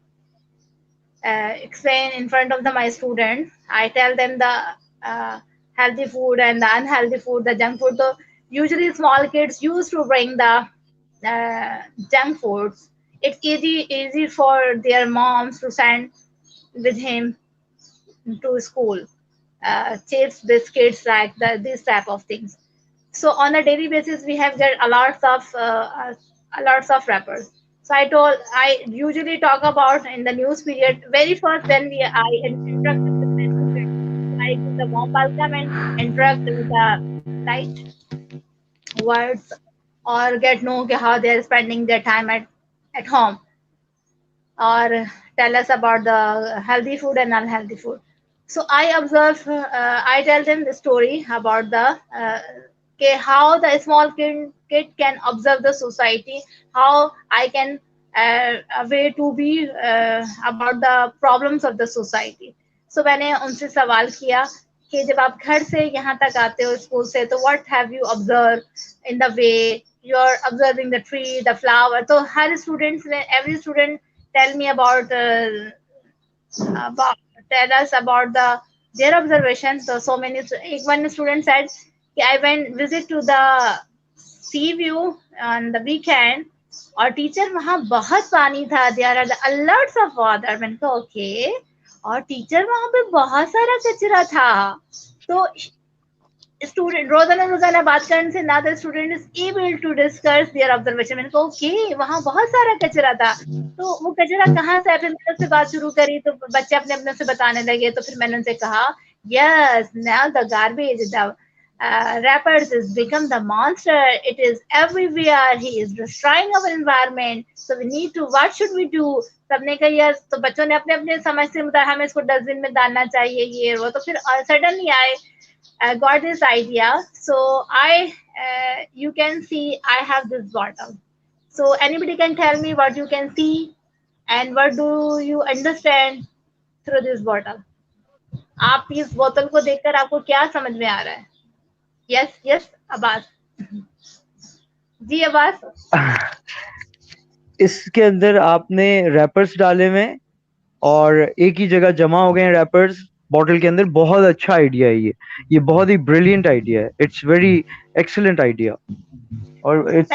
explain in front of my students. I tell them the healthy food and the unhealthy food, the junk food. So usually small kids used to bring the junk foods. It's easy for their moms to send with him to school. Chips, biscuits, like these type of things. So on a daily basis, we have got a lots of wrappers. So I usually talk about in the news period. Very first, when I interact with my students, so I give the warm welcome and interact with the light words, or get know how they are spending their time at home, or tell us about the healthy food and unhealthy food. So I observe, I tell them the story about the how the small kid can observe the society, how I can a way to be about the problems of the society. So मैंने उनसे सवाल किया कि जब आप घर से यहाँ तक आते हो स्कूल से, तो what have you observed in the way you're observing the tree, the flower. तो हर students ने, every student tell me about tell us about their observation. So many, one student said I went visit to the sea view on the weekend, और teacher वहां बहुत पानी था, there are alerts of water. मैंने कहा okay, और teacher वहां पे बहुत सारा कचरा था. तो स्टूडेंट रोजाना रोजाना बात करने से ना the student is able to discuss their observation. मैंने कहा ओके, वहां बहुत सारा कचरा था, तो वो कचरा कहाँ से है. फिर मैंने उससे बात शुरू करी, तो बच्चे अपने अपने से बताने लगे. तो फिर मैंने उनसे कहा yes, now the garbage, the rappers has become the monster. It is everywhere. He is destroying our environment. So we need to, what should we do? सबने कहा यस. तो बच्चों ने अपने अपने समझ से बताया हमें इसको डस्टबिन में डालना चाहिए, ये वो. तो फिर suddenly I got this idea. So you can see I have this bottle. So anybody can tell me what you can see and what do you understand through this bottle. आप इस बोतल को देखकर आपको क्या समझ में आ रहा है? यस यस अब्बास जी, अब्बास. इसके अंदर आपने रैपर्स डाले हुए हैं और एक ही जगह जमा हो गए हैं रैपर्स बॉटल के अंदर. बहुत अच्छा आइडिया है ये बहुत ही ब्रिलियंट आइडिया है. इट्स वेरी एक्सीलेंट आइडिया और it's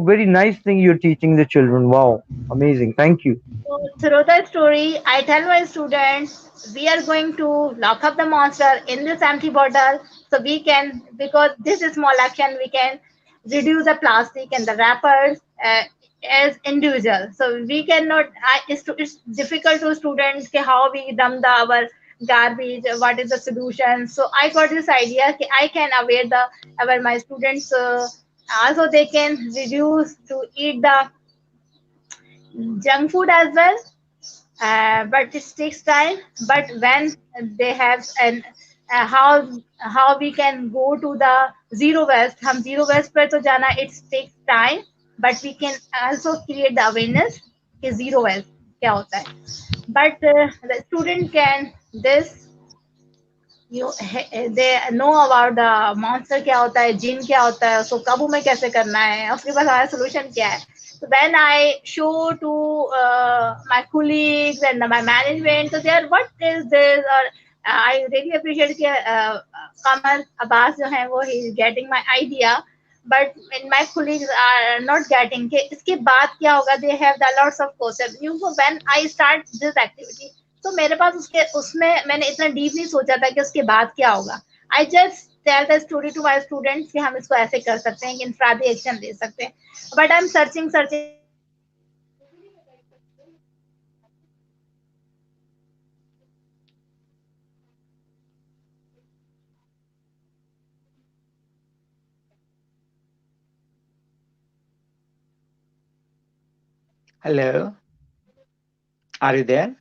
very nice thing you are teaching the children. Wow, amazing, thank you. So through the story, I tell my students we are going to lock up the monster in this empty bottle, so we can, because this is small action, we can reduce the plastic and the wrappers as individual. So we cannot. It's difficult to students ke how we dump our garbage. What is the solution? So I got this idea that I can aware my students. Also, they can reduce to eat the junk food as well, but it takes time. But when they have, and how we can go to the zero waste, हम zero waste पर तो जाना, it takes time, but we can also create the awareness कि zero waste क्या होता है. But the student can this, they know about the monster क्या होता है, जिन क्या होता है, उसको काबू में कैसे करना है, उसके पास हमारा solution क्या है. So when I show to my colleagues and my management, so they are, what is this? Or I really appreciate that Kamar Abbas जो है वो he is getting my idea, but when my colleagues are not getting कि इसके बाद क्या होगा, they have the lots of questions. You know, when I start this activity, तो मेरे पास उसमें मैंने इतना डीप नहीं सोचा था कि उसके बाद क्या होगा. I just tell the story to my students कि हम इसको ऐसे कर सकते हैं, कि इंफ्रादी एक्शन ले सकते हैं. But I'm searching. Hello, are you there?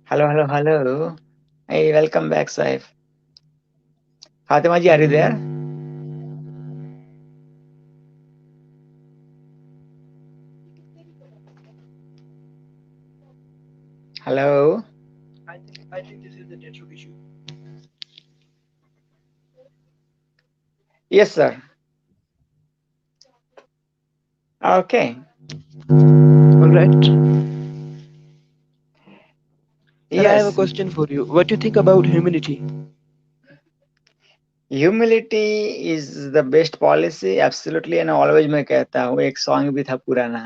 Hello. Hey, welcome back, Saif. Fatima ji, are you there? Hello. I think this is the network issue. Yes, sir. Okay. All right. Sir, I have a Yes. question for you. What do you think about humility? Humility is the best policy, absolutely. And always मैं कहता हूँ, एक song भी था पुराना,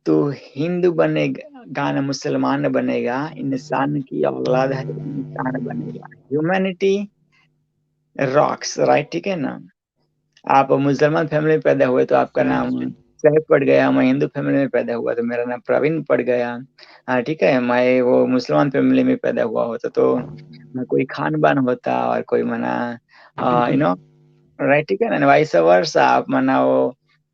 तू हिंदू बनेगा गाना मुसलमान बनेगा, इंसान की औलाद है इंसान बनेगा। Humanity rocks, right? ठीक है ना। आप मुसलमान फैमिली में पैदा हुए तो आपका Right. नाम सैफ पड़ गया, मैं हिंदू फैमिली में पैदा हुआ तो मेरा नाम प्रवीण पड़ गया। हाँ ठीक है, मैं वो मुसलमान फैमिली में पैदा हुआ होता तो मैं कोई खान बान होता और कोई मना यू बिल्कुल। No, right? ठीक है ना, वाइस वर्सा। आप मना वो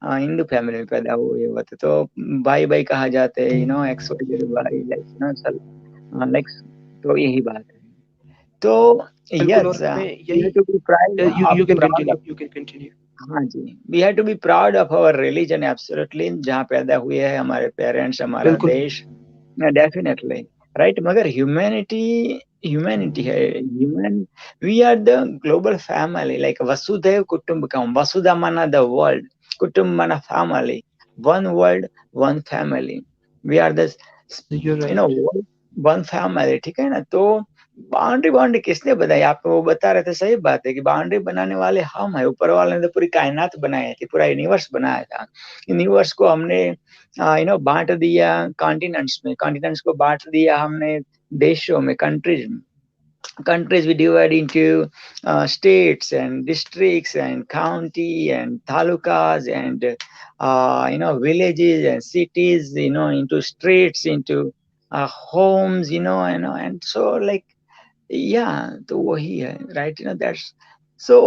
हिंदू फैमिली में पैदा हुए होते तो भाई भाई कहा जाते, एक्स वाई जेड भाई, लाइक लाइक। तो यही बात है। तो बिल्कुल, यस, और हमें वी यही have to be proud you can proud. Continue, you can continue. हाँ जी, we have to be proud of our religion, absolutely, जहाँ पैदा हुए हैं हमारे पेरेंट्स, हमारा बिल्कुल। देश, डेफिनेटली, राइट। मगर ह्यूमैनिटी, ह्यूमैनिटी है, human, we are the global family, like वसुधैव कुटुंबकम। वसुधा माना द वर्ल्ड, कुटुंब माना family, one world one family, we are the You're right. One family, ठीक है ना। तो बाउंड्री, बाउंड्री किसने बनाई? आपको वो बता रहे थे, सही बात है कि बाउंड्री बनाने वाले हम है। ऊपर वाले ने तो पूरी कायनात बनाई थी, पूरा यूनिवर्स बनाया था। यूनिवर्स को हमने बांट दिया कॉन्टिनेंट्स में, कॉन्टिनेंट्स को बांट दिया हमने देशों में, कंट्रीज में। Countries we divide into states and districts and county and talukas and villages and cities, into streets, into homes, and so, like, yeah, तो वही है, right? That's so,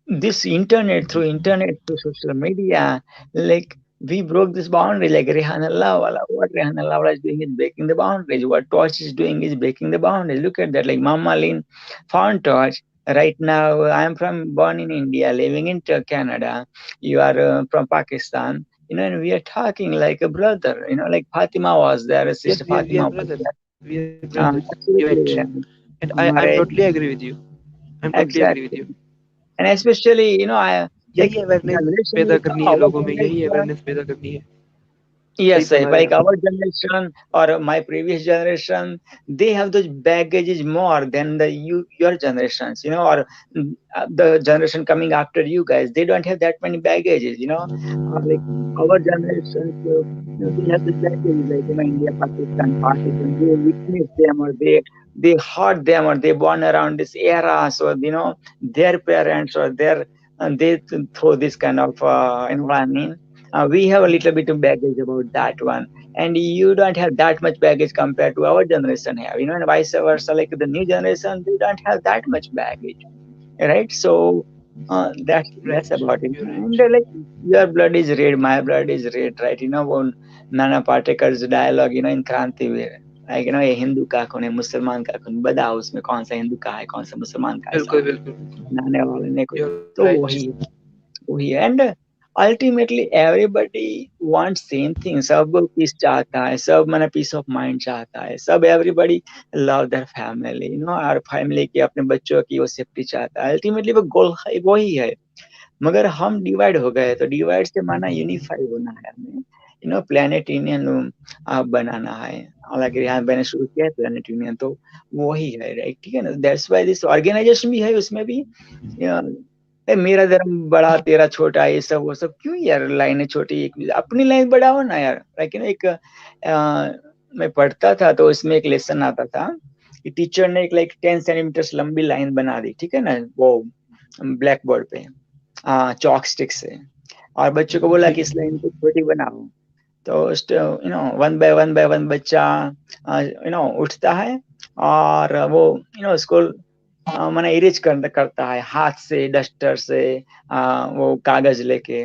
this internet, through social media, like, we broke this boundary, like Rehanallah wala. What Rehanallah wala is doing is breaking the boundaries. What Torch is doing is breaking the boundaries. Look at that, like Mama Lin found Torch. Right now, I am born in India, living in Canada. You are from Pakistan, and we are talking like a brother, like Fatima was there, Yes, Sister we are Fatima was brothers. there. We are brothers. You're right. Absolutely, And I'm हमारे, totally agree with you. I'm totally agree with exactly. you. And especially, I like यही awareness generation, पैदा करनी है our लोगों में, यही generation. Awareness पैदा करनी है। सही Yes, sir. फरमा रहे Like हैं आप। our generation or my previous generation, they have those baggages more than your generations, or the generation coming after you guys. They don't have that many baggages, like our generation. So, they have the baggages, like India, Pakistan, Pakistan. They witness them, or they heard them, or they born around this era. So their parents or their, and they throw this kind of, what I mean. We have a little bit of baggage about that one, and you don't have that much baggage compared to our generation have, and vice versa. Like the new generation, they don't have that much baggage, right? So that's Right. about it. You're And right. like, your blood is red, my blood is red, right? When Nana Patekar's dialogue, in Krantivir, like, ये हिंदू का कौन है, मुसलमान का कौन, बताओ उसमें कौन सा हिंदू का है, कौन सा मुसलमान का है बिल्कुल साहब, बिल्कुल। नाने वाले ने को। You're तो right. वही है। And ultimately everybody want same thing. सब पीस चाहता है, सब मैंने पीस ऑफ माइंड चाहता है, सब एवरीबडी लव देयर फैमिली, और फैमिली की, अपने बच्चों की वो सेफ्टी चाहता है। अल्टीमेटली वो गोल वही है। मगर हम डिवाइड हो गए, तो डिवाइड से माना यूनिफाई होना है हमें, प्लेनेट यूनियन बनाना है। हालांकि यहाँ मैंने शुरू किया है प्लेनेट यूनियन, तो वही है, राइट? ठीक है ना। दैट्स व्हाई दिस ऑर्गेनाइजेशन भी है, उसमें भी मेरा धर्म बड़ा तेरा छोटा, ये सब वो सब क्यों यार, लाइनें छोटी, अपनी लाइन बढ़ाओ ना यार। लेकिन एक मैं पढ़ता था तो इसमें एक लेसन आता था कि टीचर ने एक 10 सेंटीमीटर लंबी लाइन बना दी, ठीक है ना, वो ब्लैक बोर्ड पे चॉक स्टिक से, और बच्चों को बोला कि इस लाइन को छोटी बनाओ। तो वन बाय वन बच्चा उठता है, और वो उसको मैंने इरेज करता है हाथ से, डस्टर से, वो कागज लेके,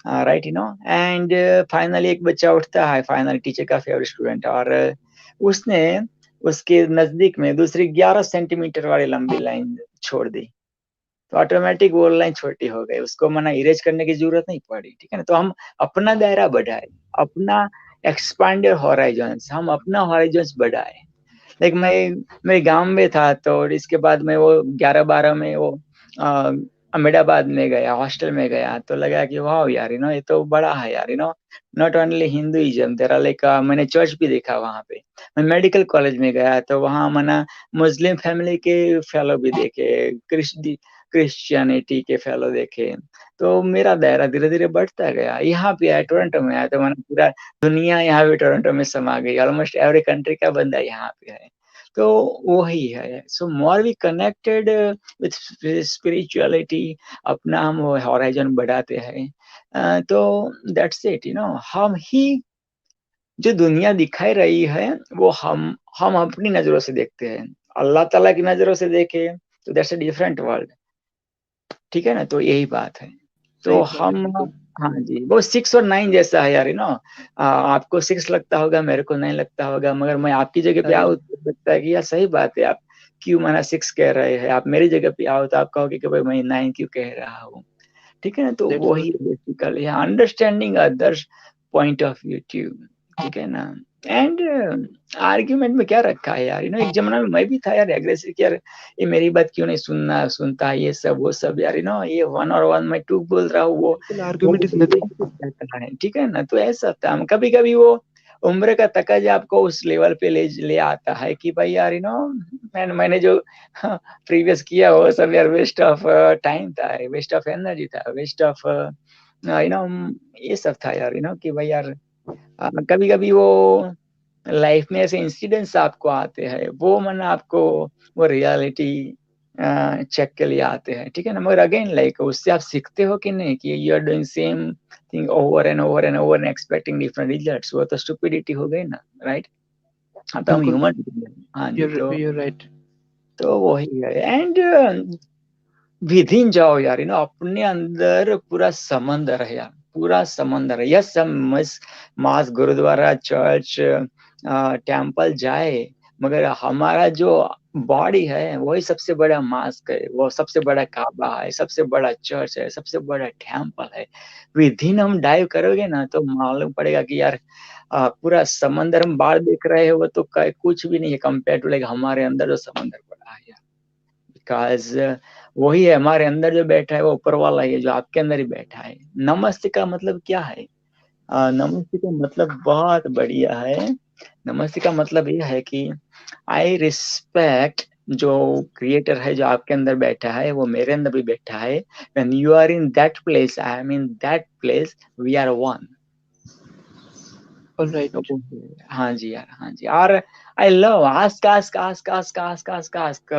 राइट, एंड फाइनली एक बच्चा उठता है, फाइनली टीचर का फेवरेट स्टूडेंट, और उसने उसके नजदीक में दूसरी 11 सेंटीमीटर वाली लंबी लाइन छोड़ दी। तो ऑटोमेटिक वो लाइन छोटी हो गई, उसको मना इरेज करने की जरूरत नहीं पड़ी, ठीक है ना। तो हम अपना दायरा बढ़ाए, अपना एक्सपांड हॉराइजन्स, हम अपना हॉराइजन्स बढ़ाए। लाइक मैं गांव में था, तो इसके बाद मैं वो 11-12 में वो अहमदाबाद में गया, हॉस्टल में गया, तो लगा कि वाह यार, ये तो बड़ा है यार, नॉट ओनली हिंदुइज्म, तेरा लाइक मैंने चर्च भी देखा वहां पे। मैं मेडिकल कॉलेज में गया, तो वहां मना मुस्लिम फैमिली के फेलो भी देखे, क्रिश्चियनिटी के फेलो देखे, तो मेरा दायरा धीरे धीरे बढ़ता गया। यहाँ पे आया, टोरंटो में आया, तो मैंने पूरा दुनिया यहाँ पे टोरंटो में समा गई। ऑलमोस्ट एवरी कंट्री का बंदा यहाँ पे है, तो वही है। So more we connected with spirituality, अपना हम हॉराइजन बढ़ाते हैं। तो दैट्स इट, हम ही जो दुनिया दिखाई रही है वो हम अपनी नजरों से देखते हैं। अल्लाह ताला की नजरों से देखे तो दैट्स अ डिफरेंट वर्ल्ड, ठीक है ना। तो यही बात है। तो सही बात है, हम, बिल्कुल। हाँ जी, वो 6 और 9 जैसा है यार, आपको 6 लगता होगा, मेरे को 9 लगता होगा, मगर मैं आपकी जगह पे राइट। आऊँ तो लगता है कि यार सही बात है, आप क्यों मना 6 कह रहे हैं। आप मेरी जगह पे आओ तो आप कहोगे कि भाई मैं 9 क्यों कह रहा हूँ, ठीक है ना। तो दैट्स वही good. Basically understanding others point of view ट्यू, ठीक है ना। एंड आर्ग्यूमेंट में क्या रखा है यार, एक जमाना में मैं भी था यार एग्रेसिव, यार ये मेरी बात क्यों नहीं सुनता, ये सब वो सब यार, ये 1 और 1 मैं 2 बोल रहा हूँ, बिल्कुल, वो आर्गुमेंट इज नथिंग। कहता है, ठीक है ना। तो ऐसा था, कभी कभी वो उम्र का तकाजा आपको उस लेवल पे ले आता है कि भाई यार मैंने जो प्रीवियस किया वो सब यार वेस्ट ऑफ टाइम था, वेस्ट ऑफ एनर्जी था, वेस्ट ऑफ ये सब था यार, कि भाई यार कभी कभी वो लाइफ में ऐसे इंसिडेंट्स आपको आते हैं, वो मन आपको वो रियलिटी चेक के लिए आते हैं, ठीक है ना। मगर अगेन लाइक उससे आप सीखते हो कि नहीं, कि you are doing same thing over and over and over and expecting different results, वो तो स्टुपिडिटी हो गई ना, राइट। हाँ, तो हम बिल्कुल, ह्यूमन, हाँ जी। you're right. तो वही है। एंड विधिन जाओ यार, अपने अंदर पूरा समंदर है यार, पूरा समंदर है। यस, हम मास गुरुद्वारा चर्च टेम्पल जाए, मगर हमारा जो बॉडी है वही सबसे बड़ा मास्क है, वो सबसे बड़ा काबा है, सबसे बड़ा चर्च है, सबसे बड़ा टेम्पल है। विधिन हम डाइव करोगे ना तो मालूम पड़ेगा कि यार पूरा समंदर हम बाहर देख रहे हैं, वो तो कुछ भी नहीं है कंपेयर टू लाइक हमारे अंदर जो समंदर पड़ा है यार। बिकॉज वही है हमारे अंदर जो बैठा है, वो ऊपर वाला ही है जो आपके अंदर ही बैठा है। नमस्ते का मतलब क्या है? नमस्ते का मतलब बहुत बढ़िया है। नमस्ते का मतलब ये है कि आई रिस्पेक्ट जो क्रिएटर है, जो आपके अंदर बैठा है, वो मेरे अंदर भी बैठा है। When you are in that place, I am in that place, we are one. All right. हाँ जी यार, हाँ जी। और I love ask ask ask ask ask ask ask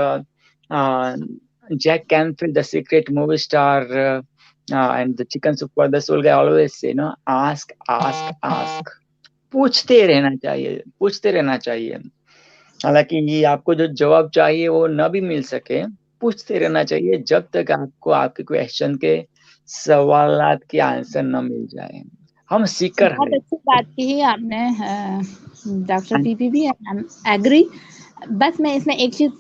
Jack Canfield, the secret movie star, and the Chicken Soup for the Soul guy always say, ask, ask, ask. पूछते रहना चाहिए, पूछते रहना चाहिए। हालांकि ये आपको जो जवाब चाहिए वो न भी मिल सके, पूछते रहना चाहिए जब तक आपको आपके क्वेश्चन के सवालात के आंसर न मिल जाए। हम सीकर बहुत हैं। अच्छी बात की है आपने डॉक्टर पीपी भी, एग्री। बस मैं इसमें एक चीज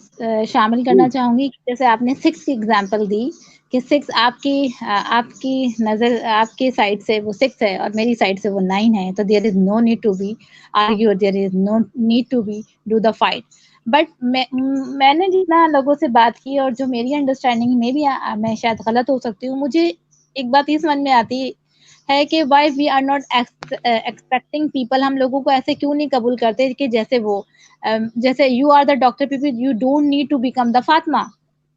शामिल करना चाहूंगी कि जैसे आपने 6 की एग्जांपल दी कि 6 आपकी नजर, आपके साइड से वो 6 है और मेरी साइड से वो 9 है, तो there is no need to be argue, there is no need to be do the fight. But मैंने जितना लोगों से बात की और जो मेरी अंडरस्टैंडिंग में भी मैं शायद गलत हो सकती हूँ, मुझे एक बात ये समझ में आती है कि why we are not expecting people, हम लोगों को ऐसे क्यों नहीं कबूल करते कि जैसे वो जैसे you are the doctor people, you don't need to become the Fatima.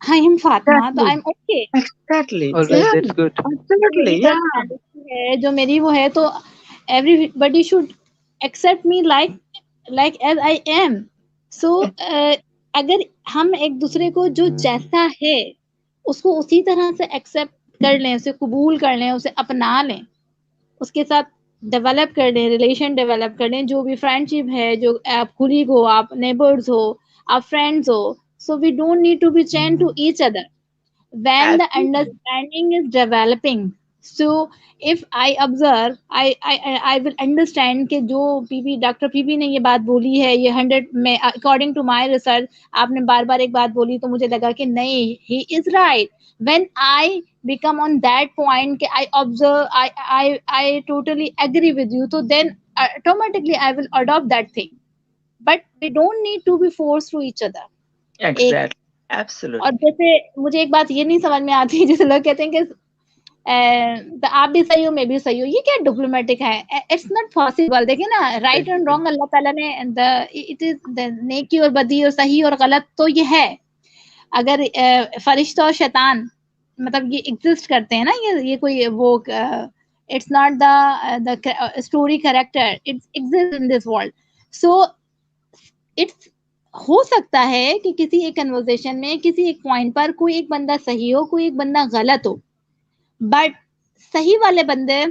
I am Fatima तो I am okay. Exactly. All right, Yeah, that's good. absolutely. मेरी Yeah. पर्सनालिटी है जो मेरी वो है, तो everybody should accept me like as I am. So अगर हम एक दूसरे को जो जैसा है उसको उसी तरह से एक्सेप्ट कर लें, उसे कबूल कर लें, उसे अपना लें, उसके साथ डेवलप कर लें, रिलेशन डेवलप कर लें, जो भी फ्रेंडशिप है, जो आप कुलीग हो, आप नेबर्स हो, आप फ्रेंड्स हो, so we don't need to be chain to each other when the Absolutely. understanding is developing. So if I observe, I will understand कि जो पीपी डॉक्टर पीपी ने ये बात बोली है, ये 100 में अकॉर्डिंग टू माय रिसर्च, आपने बार बार एक बात बोली तो मुझे लगा कि नहीं, he is right. When I become on that point कि I observe, I totally agree with you, so then automatically I will adopt that thing. But we don't need to be forced to each other. एक Exactly. और Absolutely. जैसे मुझे एक बात ये नहीं समझ में आती, जैसे लोग कहते हैं कि आप भी सही हो, मैं भी सही हूँ, ये क्या डिप्लोमेटिक है? It's not possible. देखिए ना, राइट एंड रॉन्ग अल्लाह ताला ने इट इज नेकी और बदी और सही और गलत तो ये है। अगर फरिश्ता और शैतान मतलब ये एग्जिस्ट करते हैं ना, ये कोई वो it's not the story character, it's exist in this world. So it's हो सकता है कि किसी एक कन्वर्सेशन में किसी एक पॉइंट पर कोई एक बंदा सही हो, कोई एक बंदा गलत हो, बट सही वाले बंदे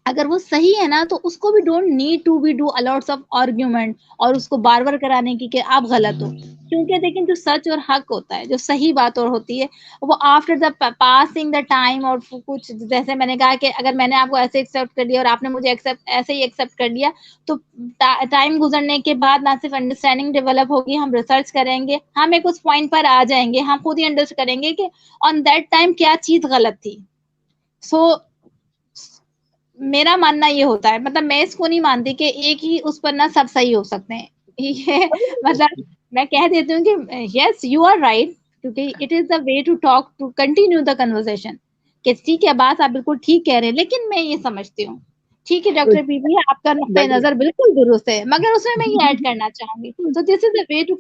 अगर वो सही है ना, तो उसको भी don't need to be do a lots of argument और उसको बार बार कराने की कि आप गलत हो. क्योंकि लेकिन जो सच और हक होता है, जो सही बात और होती है, वो after the passing the time और कुछ, जैसे मैंने कहा कि अगर मैंने आपको ऐसे एक्सेप्ट कर लिया और आपने मुझे एक्सेप्ट ऐसे ही एक्सेप्ट कर लिया, तो टाइम गुजरने के बाद ना सिर्फ अंडरस्टैंडिंग डेवलप होगी, हम रिसर्च करेंगे, हम एक उस पॉइंट पर आ जाएंगे, हम खुद ही अंडरस्टैंड करेंगे कि ऑन दैट टाइम क्या चीज गलत थी. सो मेरा मानना ये होता है, मतलब मैं इसको नहीं मानती कि एक ही उस पर ना सब सही हो सकते हैं. ये मतलब मैं कह देती हूँ कि यस यू आर राइट, क्योंकि it is the way to talk, to continue the conversation, कि ठीक है बात आप बिल्कुल ठीक कह रहे हैं, लेकिन मैं ये समझती हूँ, ठीक है डॉक्टर पीवी आपका नुक्ता नजर बिल्कुल दुरुस्त है, मगर उसमें मैं ये ऐड करना चाहूंगी, तो this is the way to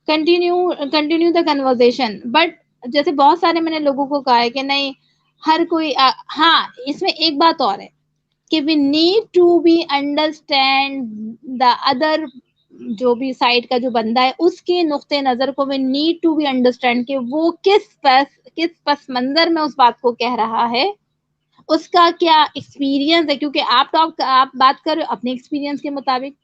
continue the conversation. But जैसे बहुत सारे मैंने लोगों को कहा है कि नहीं हर कोई हाँ, इसमें एक बात और है कि we need to be understand the other, जो भी साइड का जो बंदा है उसके नुक्ते नजर को we need to be understand कि वो किस पस मंजर में उस बात को कह रहा है, उसका क्या एक्सपीरियंस है. क्योंकि आप बात कर रहे हो अपने एक्सपीरियंस के मुताबिक,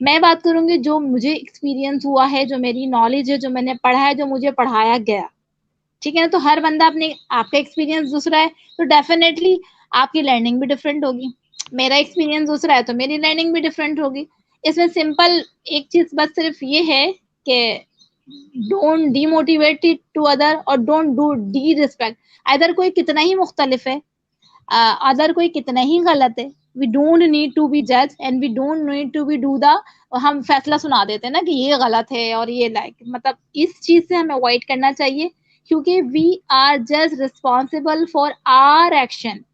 मैं बात करूंगी जो मुझे एक्सपीरियंस हुआ है, जो मेरी नॉलेज है, जो मैंने पढ़ा है, जो मुझे पढ़ाया गया, ठीक है ना. तो हर बंदा अपने, आपका एक्सपीरियंस दूसरा है तो डेफिनेटली आपकी लर्निंग भी डिफरेंट होगी, मेरा एक्सपीरियंस दूसरा है तो मेरी लर्निंग भी डिफरेंट होगी. इसमें सिंपल एक चीज बस सिर्फ ये है कि डोंट डीमोटिवेट टू अदर और don't do D respect. Other कोई कितना ही मुख्तलिफ है, अदर कोई कितना ही गलत है, we don't need to be जज and we don't need to be do the, हम फैसला सुना देते हैं ना कि ये गलत है और ये लाइक, मतलब इस चीज से हमें अवॉइड करना चाहिए, क्योंकि we are just responsible for our action,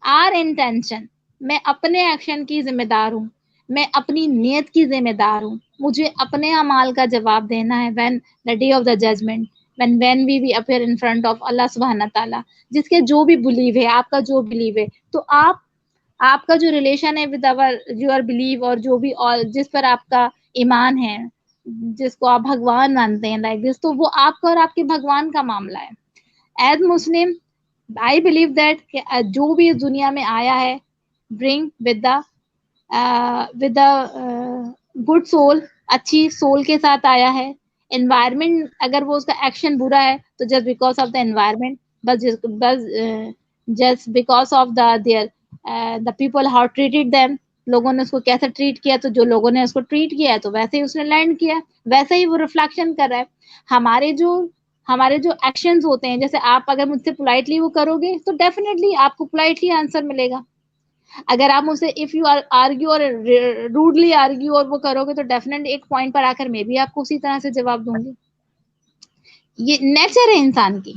our intention. मैं अपने एक्शन की जिम्मेदार हूँ, मैं अपनी नीयत की जिम्मेदार हूँ, मुझे अपने अमाल का जवाब देना है when the day of the judgment, when we appear in front of Allah सुब्हाना ताला. जिसके जो भी बिलीव है, आपका जो बिलीव है, तो आपका जो रिलेशन है विद अवर योर बिलीव, और जो भी और जिस पर आपका ईमान है, जिसको आप भगवान मानते हैं लाइक दिस, तो वो आपका और आपके भगवान का मामला है. As Muslim I believe that जो भी इस दुनिया में आया है, ब्रिंग विद गुड सोल, अच्छी सोल के साथ आया है. एनवायरमेंट अगर वो उसका एक्शन बुरा है तो just because of the environment, just because of the people how treated them, लोगों ने उसको कैसे ट्रीट किया, तो जो लोगों ने उसको ट्रीट किया तो वैसे ही उसने लर्न किया, वैसे ही वो रिफ्लेक्शन कर रहा है. हमारे जो एक्शंस होते हैं, जैसे आप अगर मुझसे पोलाइटली वो करोगे तो डेफिनेटली आपको पोलाइटली आंसर मिलेगा. अगर आप मुझसे इफ यू आर्ग्यू और रूडली आर्ग्यू और वो करोगे तो डेफिनेटली एक पॉइंट पर आकर मैं भी आपको उसी तरह से जवाब दूंगी. ये नेचर है इंसान की,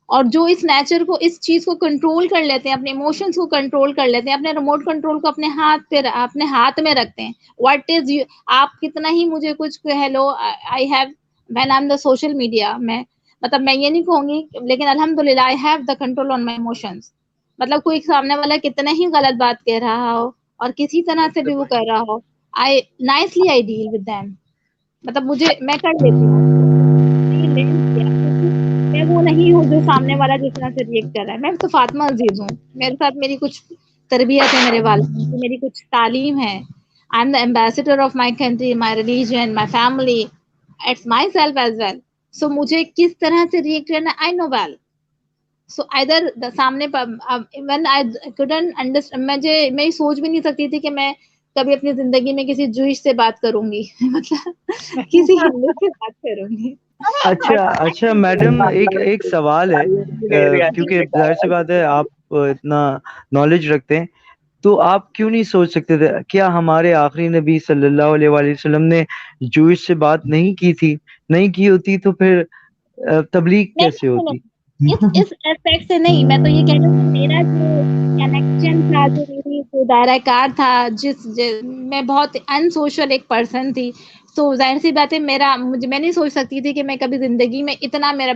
और जो इस नेचर को, इस चीज को कंट्रोल कर लेते हैं, अपने इमोशंस को कंट्रोल कर लेते हैं, अपने रिमोट कंट्रोल को अपने हाथ में रखते हैं. व्हाट इज यू, आप कितना ही मुझे कुछ कह लो, I have when I am the social media, मतलब मैं ये नहीं कहूंगी, लेकिन अल्हम्दुलिल्लाह I have the control on my emotions. मतलब कोई सामने वाला कितना ही गलत बात कह रहा हो और किसी तरह से भी वो कर रहा हो, आई डील विद देम. मतलब मैं कर लेती हूँ, मैं वो नहीं हूँ जो सामने वाला जिस तरह से रिएक्ट कर रहा है. मैं तो फातिमा अजीज हूँ, मेरे साथ मेरी कुछ तरबियत है, मेरे वालिदैन की मेरी कुछ तालीम है. I am the ambassador of my country, my religion, my family, it's my self as well. So मुझे किस तरह से रिएक्ट करना I know well. So either the सामने व्हेन आई कुडंट अंडरस्टैंड, मैं सोच भी नहीं सकती थी कि मैं कभी अपनी जिंदगी में किसी जूइश से बात करूंगी मतलब किसी हिंदू से बात करूंगी. अच्छा मैडम, एक सवाल है, क्योंकि जाहिर सी बात है आप इतना नॉलेज रखते हैं, तो आप क्यों नहीं सोच सकते थे, क्या हमारे आखिरी नबी सल्लल्लाहु अलैहि वसल्लम ने जूइश से बात नहीं की थी? नहीं की होती तो फिर तबलीग कैसे होती? इस एस्पेक्ट से नहीं, मैं तो ये कह रही हूँ मेरा जो कनेक्शन था, जो मेरी जो दायरा कार था, मैं बहुत अनसोशल एक पर्सन थी, सो जाहिर सी बात है मैं नहीं सोच सकती थी कि मैं कभी जिंदगी में इतना मेरा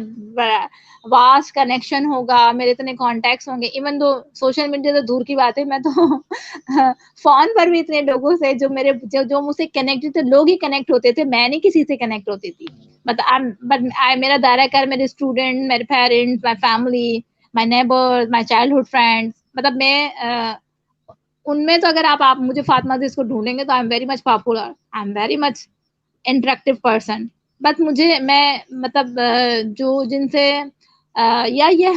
वास्ट कनेक्शन होगा, मेरे इतने कॉन्टेक्ट्स होंगे। इवन दो सोशल मीडिया तो दूर की बात है, मैं तो फोन पर भी इतने लोगों से जो मुझसे कनेक्टेड थे, लोग ही कनेक्ट होते थे, मैं नहीं किसी से कनेक्ट होती थी। बट मेरा दायरा कार मेरे स्टूडेंट, मेरे parents, my family, my neighbours, my childhood friends, मतलब मैं उनमें तो अगर आप मुझे फातिमा अजीज को ढूंढेंगे तो I am very much popular, I am very much interactive person. But मैं मतलब जो जिनसे या ये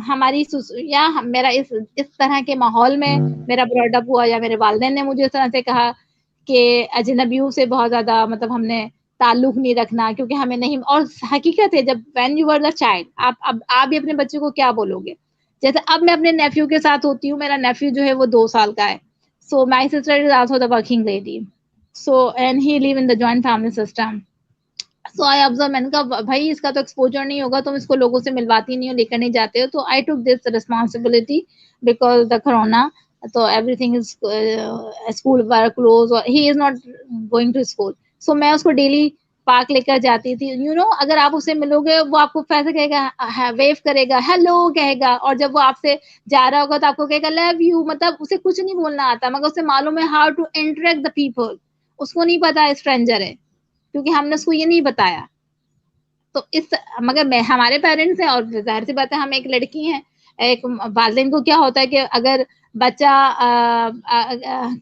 हमारी या मेरा इस तरह के माहौल में मेरा ब्रॉडअप हुआ, या मेरे वालिदैन ने मुझे इस तरह से कहा कि अजनबियों से बहुत ज्यादा मतलब हमने ताल्लुक नहीं रखना, क्योंकि हमें नहीं। और हकीकत है, जब when you are the child, आप भी अपने बच्चे को क्या बोलोगे? जैसे अब मैं अपने नेफ्यू के साथ होती हूँ, मेरा नेफ्यू जो है वो 2 साल का है। So my sister is also the working lady, so and he live in the joint family system. So I observe, मैंने कहा भाई इसका तो एक्सपोजर नहीं होगा, तुम इसको लोगों से मिलवाती नहीं हो, लेकर नहीं जाते हो। तो I took this responsibility because the corona, तो everything is school work close, और he is not going to school. So मैं उसको डेली पार्क लेकर जाती थी। अगर आप उससे मिलोगे, वो आपको कैसे कहेगा, वेव करेगा, हेलो कहेगा, और जब वो आपसे जा रहा होगा तो आपको कहेगा लव यू। मतलब उसे कुछ नहीं बोलना आता, मगर उसे मालूम है how to interact the people. उसको नहीं पता स्ट्रेंजर है, क्योंकि हमने उसको ये नहीं बताया। तो मगर मैं, हमारे पेरेंट्स हैं, और जाहिर सी बात है हम एक लड़की हैं, एक वालिदैन को क्या होता है कि अगर बच्चा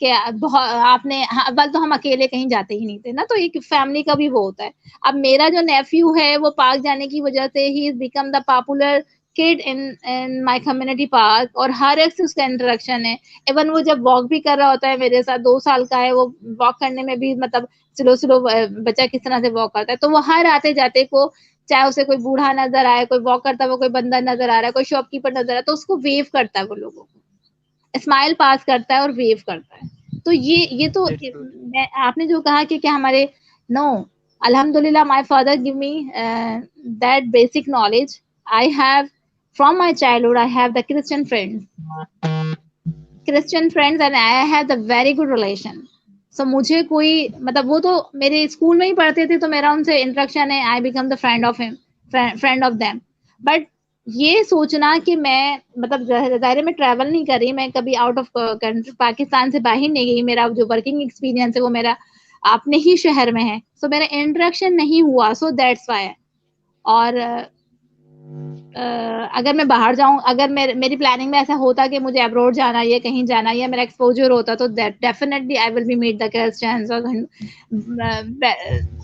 के बहुत आपने बल तो हम अकेले कहीं जाते ही नहीं थे ना, तो एक फैमिली का भी वो होता है। अब मेरा जो नेफ्यू है वो पार्क जाने की वजह से he is become the popular kid in my community park, और हर एक से उसका इंटरेक्शन है। इवन वो जब वॉक भी कर रहा होता है मेरे साथ, 2 साल का है वो, वॉक करने में भी मतलब स्लो स्लो बच्चा किस तरह से वॉक करता है, तो वो हर आते जाते को, चाहे उसे कोई बूढ़ा नजर आए, कोई वॉक करता हुआ कोई बंदा नजर आ रहा है, कोई शॉपकीपर नजर आ रहा है, तो उसको वेव करता है, वो लोगों को स्माइल पास करता है और वेव करता है। तो ये तो That's good. आपने जो कहा कि क्या हमारे, नो, अल्हम्दुलिल्लाह my father give me that basic knowledge. I have from my childhood, I have the Christian friends and I have the very good relation. So मुझे कोई मतलब, वो तो मेरे स्कूल में ही पढ़ते थे, तो मेरा उनसे इंटरेक्शन है, I become the friend of him, friend of them. But ये सोचना कि मैं मतलब जाहिर है मैं ट्रैवल नहीं कर रही, मैं कभी आउट ऑफ कंट्री पाकिस्तान से बाहर नहीं गई, मेरा जो वर्किंग एक्सपीरियंस है वो मेरा अपने ही शहर में है, सो मेरा इंटरेक्शन नहीं हुआ, सो दैट्स वाई। और अगर मैं बाहर जाऊं, अगर मेरी प्लानिंग में ऐसा होता कि मुझे अब्रॉड जाना है, कहीं जाना है, या मेरा एक्सपोजर होता, तो definitely I will be meet the Christians, और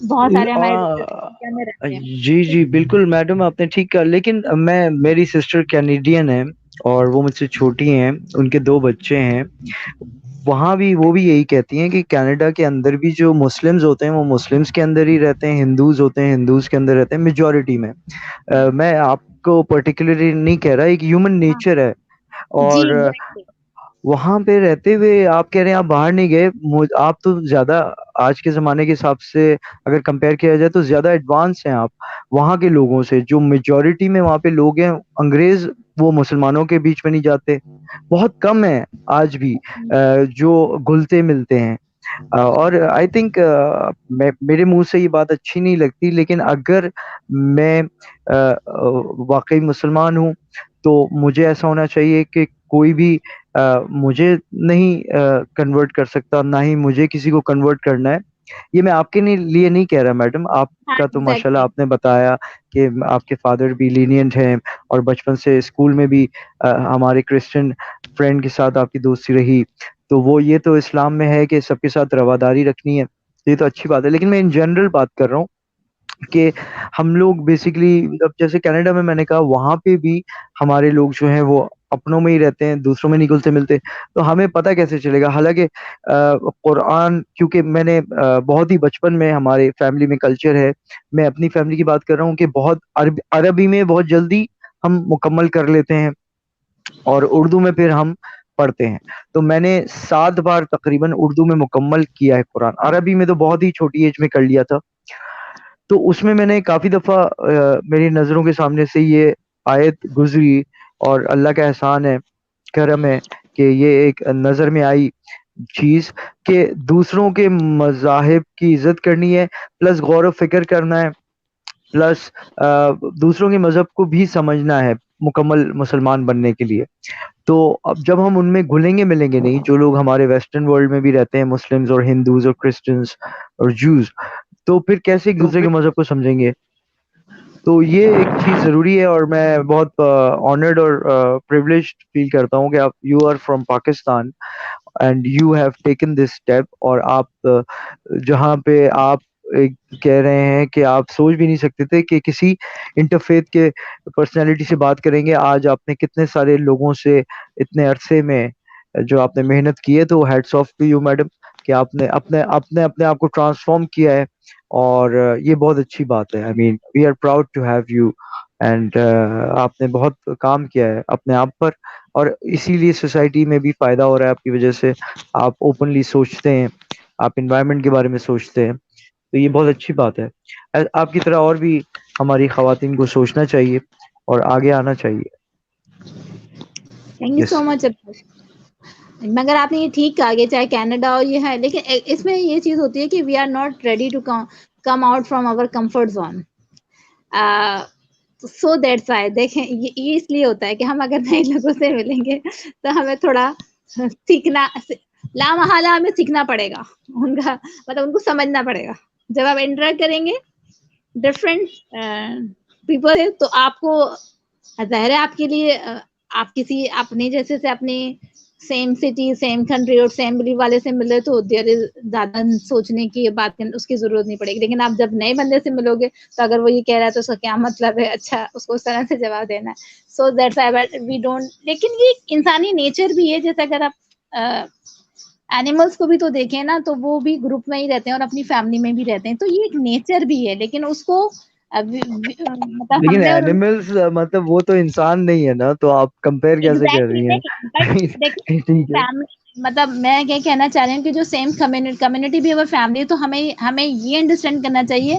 बहुत सारे हमारे इंडिया में रहते हैं। जी जी बिल्कुल मैडम, आपने ठीक कहा। लेकिन मैं, मेरी सिस्टर कैनेडियन है और वो मुझसे छोटी हैं, उनके 2 बच्चे हैं। वहाँ भी वो भी यही कहती हैं कि कनाडा के अंदर भी जो मुस्लिम्स होते हैं वो मुस्लिम्स के अंदर ही रहते हैं, हिंदूज होते हैं हिंदूज के अंदर रहते हैं, मेजोरिटी में। मैं आपको पर्टिकुलरली नहीं कह रहा, एक ह्यूमन हाँ, नेचर है। जी और एग्जैक्टली। वहां पे रहते हुए आप कह रहे हैं आप बाहर नहीं गए, आप तो ज्यादा आज के जमाने के हिसाब से अगर कंपेयर किया जाए तो ज्यादा एडवांस हैं आप वहां के लोगों से। जो मेजोरिटी में वहां पे लोग हैं अंग्रेज, वो मुसलमानों के बीच में नहीं जाते, बहुत कम है आज भी जो घुलते मिलते हैं। और आई थिंक मेरे मुंह से ये बात अच्छी नहीं लगती, लेकिन अगर मैं वाकई मुसलमान हूँ तो मुझे ऐसा होना चाहिए कि कोई भी मुझे नहीं कन्वर्ट कर सकता, ना ही मुझे किसी को कन्वर्ट करना है। ये मैं आपके लिए नहीं कह रहा मैडम, हाँ आपका तो माशाल्लाह एग्जैक्टली। आपने बताया कि आपके फादर भी लीनियंट हैं और बचपन से स्कूल में भी हमारे क्रिश्चियन फ्रेंड के साथ आपकी दोस्ती रही। तो वो ये तो इस्लाम में है कि सबके साथ रवादारी रखनी है, तो ये तो अच्छी बात है। लेकिन मैं इन जनरल बात कर रहा हूँ कि हम लोग बेसिकली, अब जैसे कनाडा में मैंने कहा वहां पे भी हमारे लोग जो हैं वो अपनों में ही रहते हैं, दूसरों में नहीं घुलते मिलते। तो हमें पता कैसे चलेगा? हालांकि कुरान, क्योंकि मैंने बहुत ही बचपन में हमारे फैमिली में कल्चर है, मैं अपनी फैमिली की बात कर रहा हूँ कि बहुत अरबी में बहुत जल्दी हम मुकम्मल कर लेते हैं और उर्दू में फिर हम पढ़ते हैं। तो मैंने 7 बार तकरीबन उर्दू में मुकम्मल किया है कुरान, अरबी में तो बहुत ही छोटी एज में कर लिया था। तो उसमें मैंने काफी दफा मेरी नजरों के सामने से ये आयत गुजरी और अल्लाह का एहसान है, करम है कि ये एक नजर में आई चीज कि दूसरों के मज़ाहिब की इज्जत करनी है, प्लस गौर व फिक्र करना है, प्लस दूसरों के मजहब को भी समझना है मुकम्मल मुसलमान बनने के लिए। तो अब जब हम उनमें घुलेंगे मिलेंगे नहीं, जो लोग हमारे वेस्टर्न वर्ल्ड में भी रहते हैं, मुस्लिम्स और हिंदूज और क्रिश्चियंस और जूस, तो फिर कैसे एक दूसरे के मजहब को समझेंगे? तो ये एक चीज जरूरी है, और मैं बहुत ऑनर्ड और प्रिविलेज्ड फील करता हूँ कि आप, you are from Pakistan and you have taken this step, और आप जहाँ पे आप एक कह रहे हैं कि आप सोच भी नहीं सकते थे कि किसी इंटरफेथ के पर्सनालिटी से बात करेंगे। आज आपने कितने सारे लोगों से इतने अरसे में जो आपने मेहनत की है, तो hats off to you madam, कि आपने अपने अपने अपने आप को ट्रांसफॉर्म किया है। और ये बहुत अच्छी बात है। I mean we are proud to have you, and आपने बहुत काम किया है अपने आप पर, और इसीलिए सोसाइटी में भी फायदा हो रहा है आपकी वजह से। आप ओपनली सोचते हैं, आप इन्वायरमेंट के बारे में सोचते हैं, तो ये बहुत अच्छी बात है। आपकी तरह और भी हमारी खवातीन को सोचना चाहिए और आगे आना चाहिए। Thank you yes. So much. मगर आपने ये ठीक कहा कि चाहे कनाडा और ये है, लेकिन इसमें ये चीज होती है कि we are not ready to come out from our comfort zone. So that's why देखें, ये इसलिए होता है कि हम अगर नए लोगों से मिलेंगे तो हमें थोड़ा सीखना, लामहला हमें सीखना पड़ेगा, उनका मतलब उनको समझना पड़ेगा। जब आप इंटरेक्ट करेंगे डिफरेंट पीपल है, तो आपको जाहिर है आपके लिए आप किसी अपने जैसे से अपने सेम सिटी सेम कंट्री और सेम बिलीव वाले से मिले तो देयर इज ज्यादा सोचने की बात उसकी जरूरत नहीं पड़ेगी। लेकिन आप जब नए बंदे से मिलोगे तो अगर वो ये कह रहा है तो उसका क्या मतलब है, अच्छा उसको उस तरह से जवाब देना है। So that's why we don't, लेकिन ये इंसानी नेचर भी है। जैसे अगर आप एनिमल्स को भी तो देखें ना, तो वो भी ग्रुप में ही रहते हैं और अपनी फैमिली में भी रहते हैं, तो ये एक नेचर भी है। लेकिन उसको मतलब लेकिन हमने और एनिमल्स मतलब वो तो इंसान नहीं है ना, तो आप कंपेयर कैसे कर एग्जैक्टली रही हैं? नहीं, बट देखिए ठीक है। फैमिली मतलब मैं क्या कहना चाह रही हूँ कि जो सेम कम्युनिटी भी अगर फैमिली है, तो हमें हमें ये अंडरस्टैंड करना चाहिए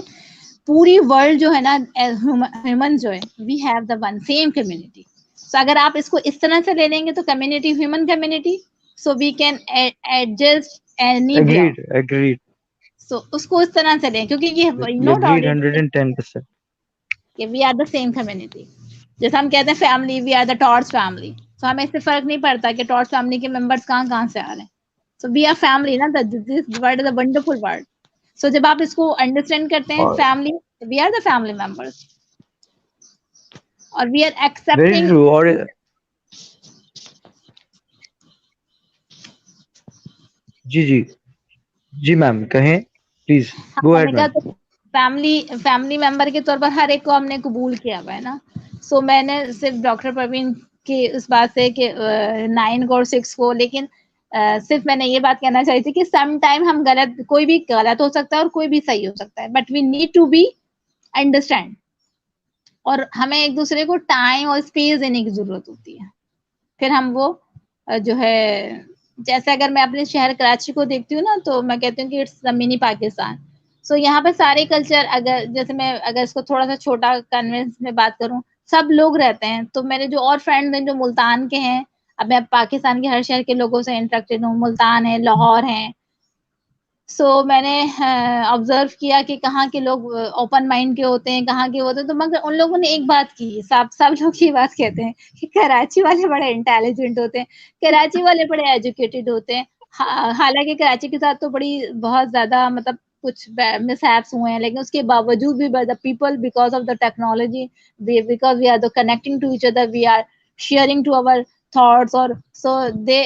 पूरी वर्ल्ड जो है ना, ह्यूमन जो है, we have the one same community. सो अगर आप इसको इस तरह से ले लेंगे तो community human community, so we can adjust any block. Agreed, agreed, so उसको इस तरह से लें, क्योंकि ये नॉट एग्रीड ऑलरेडी 110%। कि we are the same community. जैसे हम कहते हैं family, we are the torch family, तो हमें इससे फर्क नहीं पड़ता कि टॉर्च फैमिली के मेंबर्स कहाँ कहाँ से आ रहे हैं। सो वी आर फैमिली ना, this word is a wonderful word. So जब आप इसको अंडरस्टैंड करते हैं और family, we are the family members और we are very accepting. True. और जी जी, जी मैम कहें, प्लीज हाँ, गो अहेड मैंने कहा मैम। तो फैमिली मेंबर के तौर पर हर एक को हमने कबूल किया हुआ है ना। सो मैंने सिर्फ डॉक्टर प्रवीण की उस बात से कि 9 को और 6 को, लेकिन सिर्फ मैंने ये बात कहना चाही थी कि सम टाइम हम गलत, कोई भी गलत हो सकता है और कोई भी सही हो सकता है, but we need to be understand, और हमें एक दूसरे को टाइम और स्पेस देने की जरूरत होती है। फिर हम वो जो है, जैसे अगर मैं अपने शहर कराची को देखती हूँ ना, तो मैं कहती हूँ कि इट्स द मिनी पाकिस्तान। सो यहाँ पे सारे कल्चर, अगर जैसे मैं अगर इसको थोड़ा सा छोटा कन्वेंस में बात करूँ, सब लोग रहते हैं। तो मेरे जो और फ्रेंड्स हैं जो मुल्तान के हैं, अब मैं पाकिस्तान के हर शहर के लोगों से इंटरेक्टेड हूँ, मुल्तान है, लाहौर है। सो मैंने ऑब्जर्व किया कि कहाँ के लोग ओपन माइंड के होते हैं, कहाँ के होते हैं। तो मगर उन लोगों ने एक बात की, सब सब लोग ये बात कहते हैं कि कराची वाले बड़े इंटेलिजेंट होते हैं, कराची वाले बड़े एजुकेटेड होते हैं। हालांकि कराची के साथ तो बड़ी बहुत ज्यादा मतलब कुछ मिसहैप्स हुए हैं, लेकिन उसके बावजूद भी the people, because of the technology, because we are the connecting to each other, we are sharing to our thoughts, or so they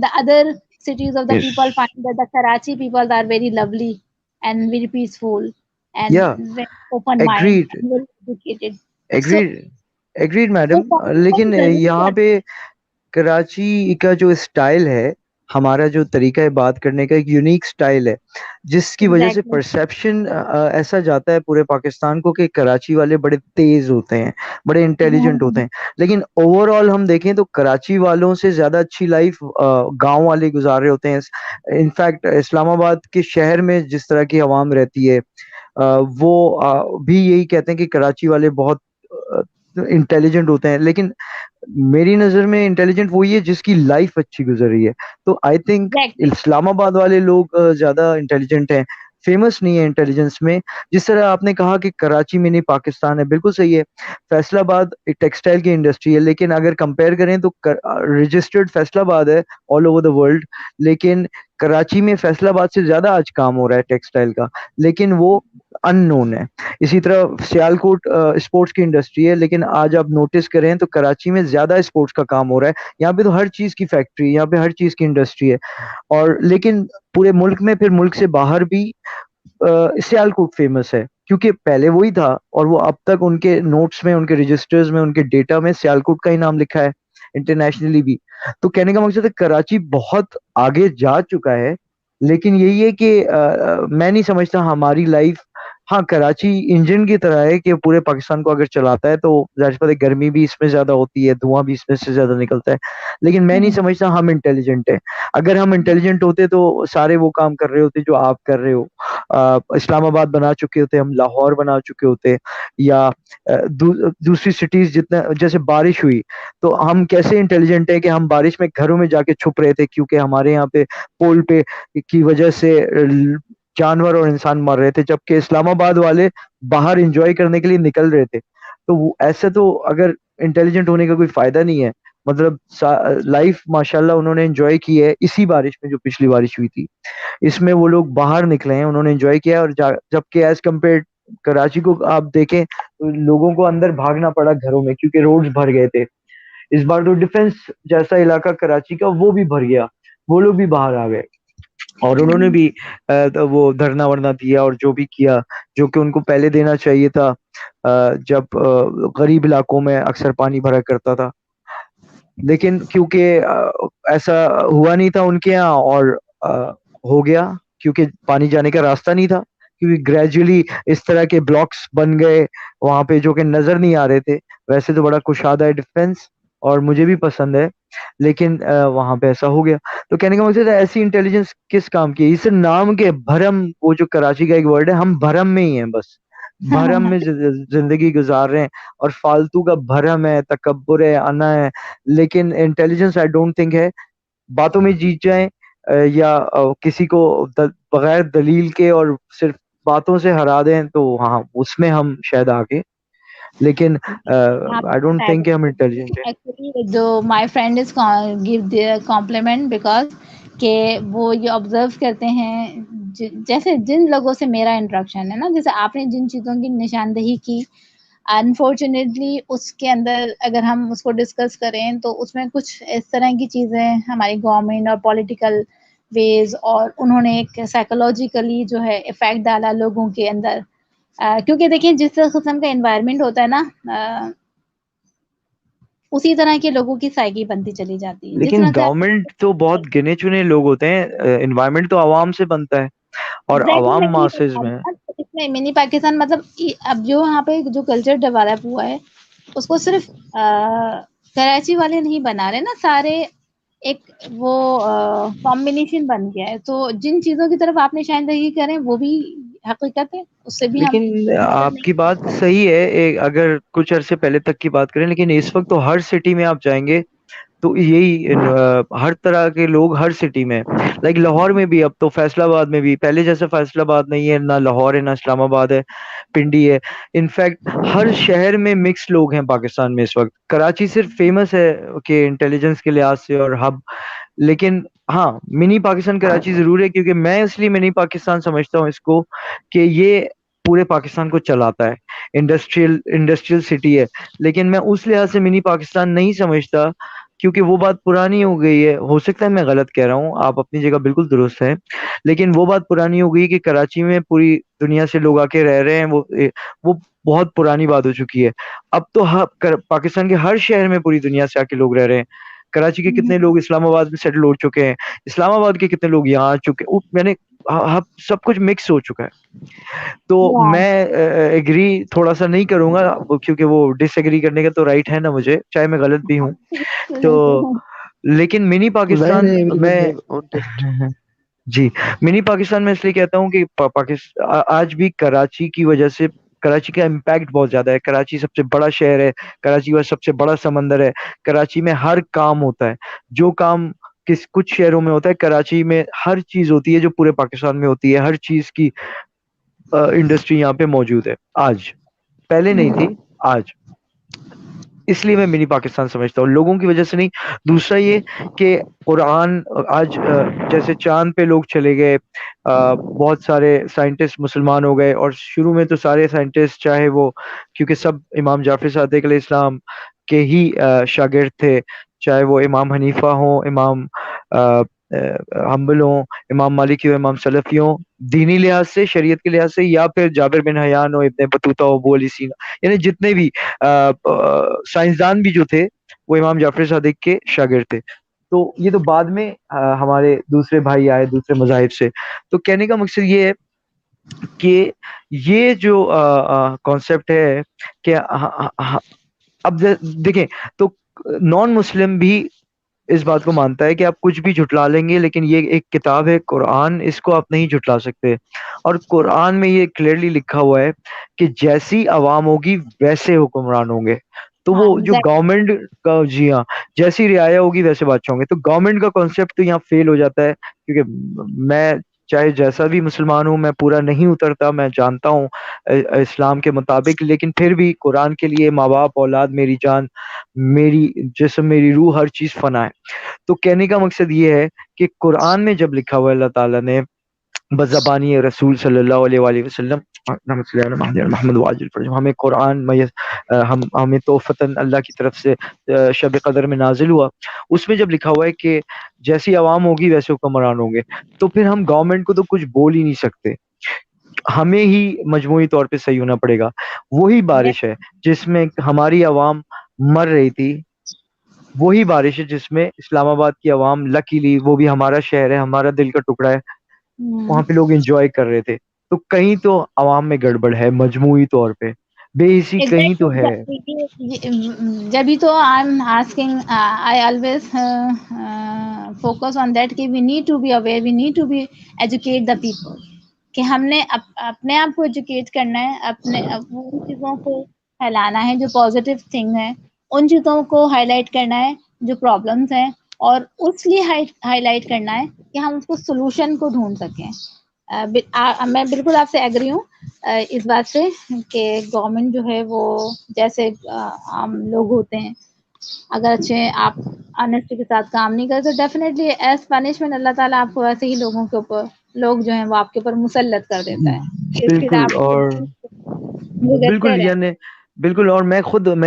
the other cities of the yes. people find that the Karachi people are very lovely and very peaceful and या, very open mind agreed, and very educated. So agreed, agreed so madam. Pakistan लेकिन जरूर यहाँ कर, पे कराची का जो style है, हमारा जो तरीका है बात करने का, एक यूनिक स्टाइल है, जिसकी वजह से exactly परसेप्शन ऐसा जाता है पूरे पाकिस्तान को कि कराची वाले बड़े तेज होते हैं, बड़े इंटेलिजेंट होते हैं। लेकिन ओवरऑल हम देखें तो कराची वालों से ज्यादा अच्छी लाइफ गांव वाले गुजार रहे होते हैं। इनफैक्ट इस्लामाबाद के शहर में जिस तरह की आवाम रहती है, वो भी यही कहते हैं कि कराची वाले बहुत इंटेलिजेंट होते हैं, लेकिन मेरी नजर में इंटेलिजेंट वही है जिसकी लाइफ अच्छी गुजर रही है। तो आई थिंक एग्जैक्टली। इस्लामाबाद वाले लोग ज्यादा इंटेलिजेंट हैं, फेमस नहीं है इंटेलिजेंस में। जिस तरह आपने कहा कि कराची में नहीं पाकिस्तान है, बिल्कुल सही है। फैसलाबाद एक टेक्सटाइल की इंडस्ट्री है, लेकिन अगर कंपेयर करें तो रजिस्टर्ड फैसलाबाद है ऑल ओवर द वर्ल्ड, लेकिन कराची में फैसलाबाद से ज्यादा आज काम हो रहा है टेक्सटाइल का, लेकिन वो अननोन है। इसी तरह सियालकोट स्पोर्ट्स की इंडस्ट्री है, लेकिन आज आप नोटिस करें तो कराची में ज्यादा स्पोर्ट्स का काम हो रहा है। यहाँ पे तो हर चीज की फैक्ट्री, यहाँ पे हर चीज की इंडस्ट्री है। और लेकिन पूरे मुल्क में, फिर मुल्क से बाहर भी सियालकोट फेमस है, क्योंकि पहले वही था और वो अब तक उनके नोट्स में, उनके रजिस्टर्स में, उनके डेटा में सियालकोट का ही नाम लिखा है, इंटरनेशनली भी। तो कहने का मकसद है कराची बहुत आगे जा चुका है। लेकिन यही है कि मैं नहीं समझता हमारी लाइफ, हाँ कराची इंजन की तरह है कि पूरे पाकिस्तान को अगर चलाता है, तो जाहिर सी बात है गर्मी भी इसमें ज्यादा होती है, धुआं भी इसमें से ज्यादा निकलता है। लेकिन मैं नहीं समझता हम इंटेलिजेंट है। अगर हम इंटेलिजेंट होते तो सारे वो काम कर रहे होते जो आप कर रहे हो। इस्लामाबाद बना चुके होते, हम लाहौर बना चुके होते, या दूसरी सिटीज। जितना जैसे बारिश हुई, तो हम कैसे इंटेलिजेंट है कि हम बारिश में घरों में जाके छुप रहे थे, क्योंकि हमारे यहाँ पे पोल पे की वजह से जानवर और इंसान मर रहे थे, जबकि इस्लामाबाद वाले बाहर एंजॉय करने के लिए निकल रहे थे। तो ऐसे तो अगर इंटेलिजेंट होने का कोई फायदा नहीं है। मतलब लाइफ माशाल्लाह उन्होंने एंजॉय की है इसी बारिश में, जो पिछली बारिश हुई थी, इसमें वो लोग बाहर निकले हैं, उन्होंने एंजॉय किया है। और जबकि एज कम्पेयर कराची को आप देखें, तो लोगों को अंदर भागना पड़ा घरों में, क्योंकि रोड्स भर गए थे। इस बार तो डिफेंस जैसा इलाका कराची का वो भी भर गया, वो लोग भी बाहर आ गए, और उन्होंने भी तो वो धरना वरना दिया और जो भी किया, जो कि उनको पहले देना चाहिए था, जब गरीब इलाकों में अक्सर पानी भरा करता था। लेकिन क्योंकि ऐसा हुआ नहीं था उनके यहाँ, और हो गया क्योंकि पानी जाने का रास्ता नहीं था, क्योंकि ग्रेजुअली इस तरह के ब्लॉक्स बन गए वहां पे जो कि नजर नहीं आ रहे थे। वैसे तो बड़ा कुशादा है डिफेंस, और मुझे भी पसंद है, लेकिन वहां पे ऐसा हो गया। तो कहने का मकसद है, ऐसी इंटेलिजेंस किस काम की है? इस नाम के भरम, वो जो कराची का एक वर्ड है, हम भरम में ही हैं बस, भरम में जिंदगी गुजार रहे हैं, और फालतू का भरम है, तकब्बुर है, अना है। लेकिन इंटेलिजेंस आई डोंट थिंक है। बातों में जीत जाएं, या किसी को बगैर दलील के और सिर्फ बातों से हरा दें, तो हाँ उसमें हम शायद आगे। लेकिन आई डोंट थिंक हम इंटेलिजेंट हैं। एक्चुअली जो my friend is give the complement because के वो ये ऑब्जर्व करते हैं, जैसे जिन लोगों से मेरा इंटरेक्शन है ना, जैसे आपने जिन चीज़ों की निशानदेही की, अनफॉर्चुनेटली उसके अंदर अगर हम उसको डिस्कस करें तो उसमें कुछ इस तरह की चीज़ें हमारी गवर्नमेंट और पॉलिटिकल वेज, और उन्होंने एक साइकोलॉजिकली जो है इफेक्ट डाला लोगों के अंदर। क्योंकि देखिए जिस किस्म का एनवायरनमेंट होता है ना, उसी तरह के लोगों की साइकी बनती चली जाती है। जिस लेकिन तरह से गवर्नमेंट तो बहुत गिने चुने लोग होते हैं, एनवायरनमेंट तो आवाम से बनता है, और एग्जैक्टली आवाम मैं ये मासेस में है। इसमें मिनी पाकिस्तान मतलब अब जो यहाँ पे जो कल्चर डेवलप हुआ है, उसको सिर्फ कराची वाले नहीं बना रहे ना, सारे एक वो कॉम्बिनेशन बन गया है। तो जिन चीजों की तरफ आपने शायद ये करें वो भी हकीकत है, उससे भी हम लेकिन डिस्कस नहीं आपकी कर बात सकते। सही है, अगर कुछ अरसे पहले तक की बात करें, लेकिन इस वक्त तो हर सिटी में आप जाएंगे तो यही हर तरह के लोग हर सिटी में। लाइक लाहौर में भी, अब तो फैसलाबाद में भी पहले जैसे फैसलाबाद नहीं है, ना लाहौर है, ना इस्लामाबाद है, पिंडी है। इनफैक्ट हर शहर में मिक्स लोग हैं पाकिस्तान में इस वक्त। कराची सिर्फ फेमस है कि इंटेलिजेंस के लिहाज से और हब। लेकिन हाँ, मिनी पाकिस्तान कराची जरूर है, क्योंकि मैं इसलिए मिनी पाकिस्तान समझता हूँ इसको कि ये पूरे पाकिस्तान को चलाता है, इंडस्ट्रियल सिटी है। लेकिन मैं उस लिहाज से मिनी पाकिस्तान नहीं समझता, क्योंकि वो बात पुरानी हो गई है। हो सकता है मैं गलत कह रहा हूँ, आप अपनी जगह बिल्कुल दुरुस्त हैं, लेकिन वो बात पुरानी हो गई कि कराची में पूरी दुनिया से लोग आके रह रहे हैं। वो बहुत पुरानी बात हो चुकी है। अब तो पाकिस्तान के हर शहर में पूरी दुनिया से आके लोग रह रहे हैं। कराची के कितने लोग इस्लामाबाद में सेटल हो चुके हैं, इस्लामाबाद के कितने लोग यहाँ आ चुके, मैंने सब कुछ मिक्स हो चुका है। तो मैं एग्री थोड़ा सा नहीं करूंगा, क्योंकि वो डिसएग्री करने का तो राइट है ना मुझे, चाहे मैं गलत भी हूँ। तो लेकिन मिनी नहीं पाकिस्तान नहीं, everyone में have own taste. जी, मिनी पाकिस्तान में इसलिए कहता हूँ कि पाकिस्तान आज भी कराची की वजह से कराची का इम्पैक्ट बहुत ज्यादा है। कराची सबसे बड़ा शहर है, कराची का सबसे बड़ा समंदर है, कराची में हर काम होता है जो काम कुछ शहरों में होता है, कराची में हर चीज होती है जो पूरे पाकिस्तान में होती है। हर चीज की इंडस्ट्री यहाँ पे मौजूद है आज, पहले नहीं थी, आज। इसलिए मैं मिनी पाकिस्तान समझता हूँ, लोगों की वजह से नहीं। दूसरा ये कि कुरान आज जैसे चांद पे लोग चले गए, बहुत सारे साइंटिस्ट मुसलमान हो गए, और शुरू में तो सारे साइंटिस्ट चाहे वो, क्योंकि सब इमाम जाफर सादिक अलैहिस्सलाम के ही शागिर्द थे, चाहे वो इमाम हनीफा हो, इमाम हम्बल हो, इमाम मालिकी हो, इमाम सलफी हो, दीनी लिहाज से, शरीयत के लिहाज से, या फिर जाबिर बिन हयान हो, इब्ने बतूता हो, अबू अली सीना, यानी जितने भी साइंसदान भी जो थे वो इमाम जाफर सादिक के शागिर्द थे। तो ये तो बाद में हमारे दूसरे भाई आए दूसरे मजाहिब से। तो कहने का मकसद ये है कि ये जो कॉन्सेप्ट है कि अब देखें, तो नॉन मुस्लिम भी इस बात को मानता है कि आप कुछ भी झुटला लेंगे, लेकिन ये एक किताब है कुरान, इसको आप नहीं झुटला सकते। और कुरान में ये क्लियरली लिखा हुआ है कि जैसी आवाम होगी वैसे हुक्मरान होंगे। तो हाँ वो जो एग्जैक्ट। गवर्नमेंट का, जी हाँ, जैसी रियाया होगी वैसे बादशाह होंगे, तो गवर्नमेंट का कॉन्सेप्ट तो यहाँ फेल हो जाता है। क्योंकि मैं चाहे जैसा भी मुसलमान हूँ, मैं पूरा नहीं उतरता, मैं जानता हूँ इस्लाम के मुताबिक, लेकिन फिर भी कुरान के लिए माँ बाप, औलाद, मेरी जान, मेरी जिस्म, मेरी रूह, हर चीज फना है। तो कहने का मकसद ये है कि कुरान में जब लिखा हुआ है, अल्लाह ताला ने बज़बानी रसूल सल्लल्लाहु अलैहि वसल्लम मोहम्मद वाजिल पर हमें कुरान हम हमें तोहफतन अल्लाह की तरफ से शब कदर में नाजिल हुआ, उसमें जब लिखा हुआ है कि जैसी आवाम होगी वैसे हुक्मरान होंगे, तो फिर हम गवर्नमेंट को तो कुछ बोल ही नहीं सकते, हमें ही मजमूई तौर पे सही होना पड़ेगा। वही बारिश है जिसमें हमारी आवाम मर रही थी, वही बारिश है जिसमें इस्लामाबाद की आवाम, लकीली वो भी हमारा शहर है, हमारा दिल का टुकड़ा है, वहां पे लोग एंजॉय कर रहे थे। तो कहीं तो आवाम में गड़बड़ है, मजमूई तौर पे बेहिसी कहीं तो है। जब भी तो I am asking, I always focus on that कि we need to be aware, we need to be educate the people, कि हमने अपने आप को एजुकेट करना है, अपने उन चीज़ों को फैलाना है जो पॉजिटिव थिंग है, उन चीज़ों को हाईलाइट करना है जो प्रॉब्लम्स हैं, और उसलिए हाईलाइट करना है कि हम उसको सोल्यूशन को ढूंढ सकें। मैं बिल्कुल आपसे एग्री हूँ इस बात से कि गवर्नमेंट जो है वो, जैसे आम लोग होते हैं, अगर अच्छे आप ऑनेस्टी के साथ काम नहीं करते, तो डेफिनेटली एज पनिशमेंट अल्लाह ताला आपको ऐसे ही लोगों के ऊपर, लोग जो हैं वो आपके ऊपर मुसल्लत कर देता है कि फिर बिल्कुल, आप और भुगतते बिल्कुल रहे। यानी बिल्कुल, और मैं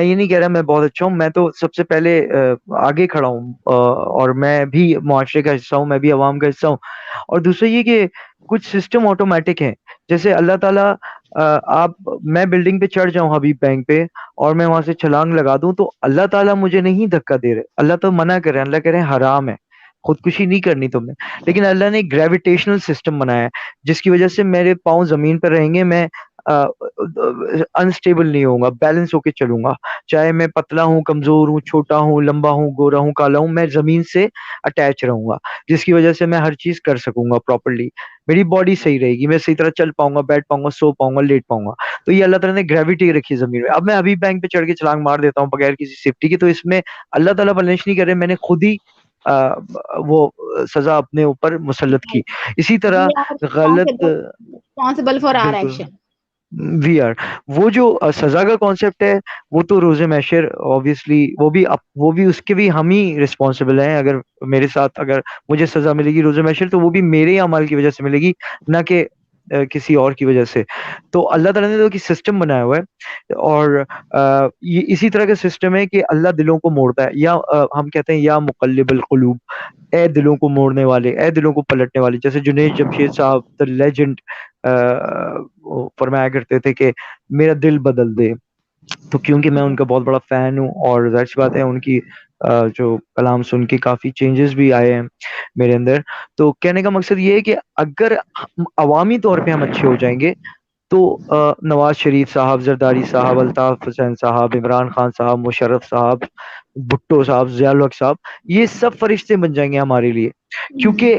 ये नहीं कह रहा मैं बहुत अच्छा हूँ, मैं तो सबसे पहले आगे खड़ा हूँ, और मैं भी मुआशरे का हिस्सा हूँ, मैं भी अवाम का हिस्सा हूँ। और दूसरा ये कि कुछ सिस्टम ऑटोमेटिक हैं, जैसे अल्लाह ताला आप, मैं बिल्डिंग पे चढ़ जाऊं हबीब बैंक पे, और मैं वहां से छलांग लगा दूं, तो अल्लाह ताला मुझे नहीं धक्का दे रहे, अल्लाह तो मना कर रहे हैं, अल्लाह कह रहे हैं हराम है, खुदकुशी नहीं करनी तुमने। लेकिन अल्लाह ने ग्रेविटेशनल सिस्टम बनाया है जिसकी वजह से मेरे पाँव जमीन पर रहेंगे, मैं अनस्टेबल नहीं होऊंगा, बैलेंस होके चलूंगा। चाहे मैं पतला हूँ, कमजोर हूँ, छोटा हूँ, लंबा हूँ, गोरा हूँ, काला हूँ, मैं जमीन से अटैच रहूंगा, जिसकी वजह से मैं हर चीज कर सकूंगा प्रॉपरली, मेरी बॉडी सही रहेगी, मैं सही तरह चल पाऊंगा, बैठ पाऊंगा, सो पाऊंगा, लेट पाऊंगा। तो ये अल्लाह ताला ने ग्रेविटी रखी है जमीन में। अब मैं अभी बैंक पे चढ़ के छलांग मार देता हूँ बगैर किसी सेफ्टी के, तो इसमें अल्लाह ताला पनिश नहीं कर रहे, मैंने खुद ही आ, वो सजा अपने ऊपर मुसल्लत की। इसी तरह वी आर गलत, रिस्पॉन्सिबल फॉर आवर बिल्कुल, एक्शन। वी आर, वो जो सजा का कॉन्सेप्ट है, वो तो रोजे महशर ऑब्वियसली, वो भी उसके भी हम ही रिस्पॉन्सिबल हैं। अगर मेरे साथ, अगर मुझे सजा मिलेगी रोजे महशर, तो वो भी मेरे ही अमल की वजह से मिलेगी, ना कि किसी और की वजह से। तो अल्लाह ताला ने तो कि सिस्टम बनाया हुआ है, और ये इसी तरह का सिस्टम है कि अल्लाह दिलों को मोड़ता है, या हम कहते हैं या मुकल्लिबुल कुलूब, ए दिलों को मोड़ने वाले, ए दिलों को पलटने वाले, जैसे जुनैद जमशेद साहब द लेजेंड फरमाया करते थे कि मेरा दिल बदल दे। तो क्योंकि मैं उनका बहुत बड़ा फैन हूँ, और जाहिर सी बात है उनकी जो कलाम सुन के काफी चेंजेस भी आए हैं मेरे अंदर। तो कहने का मकसद ये है कि अगर अवामी तौर पे हम अच्छे हो जाएंगे, तो नवाज शरीफ साहब, जरदारी साहब, अल्ताफ हुसैन साहब, इमरान खान साहब, मुशर्रफ साहब, भुट्टो साहब, जियाउल हक साहब, ये सब फरिश्ते बन जाएंगे हमारे लिए, क्योंकि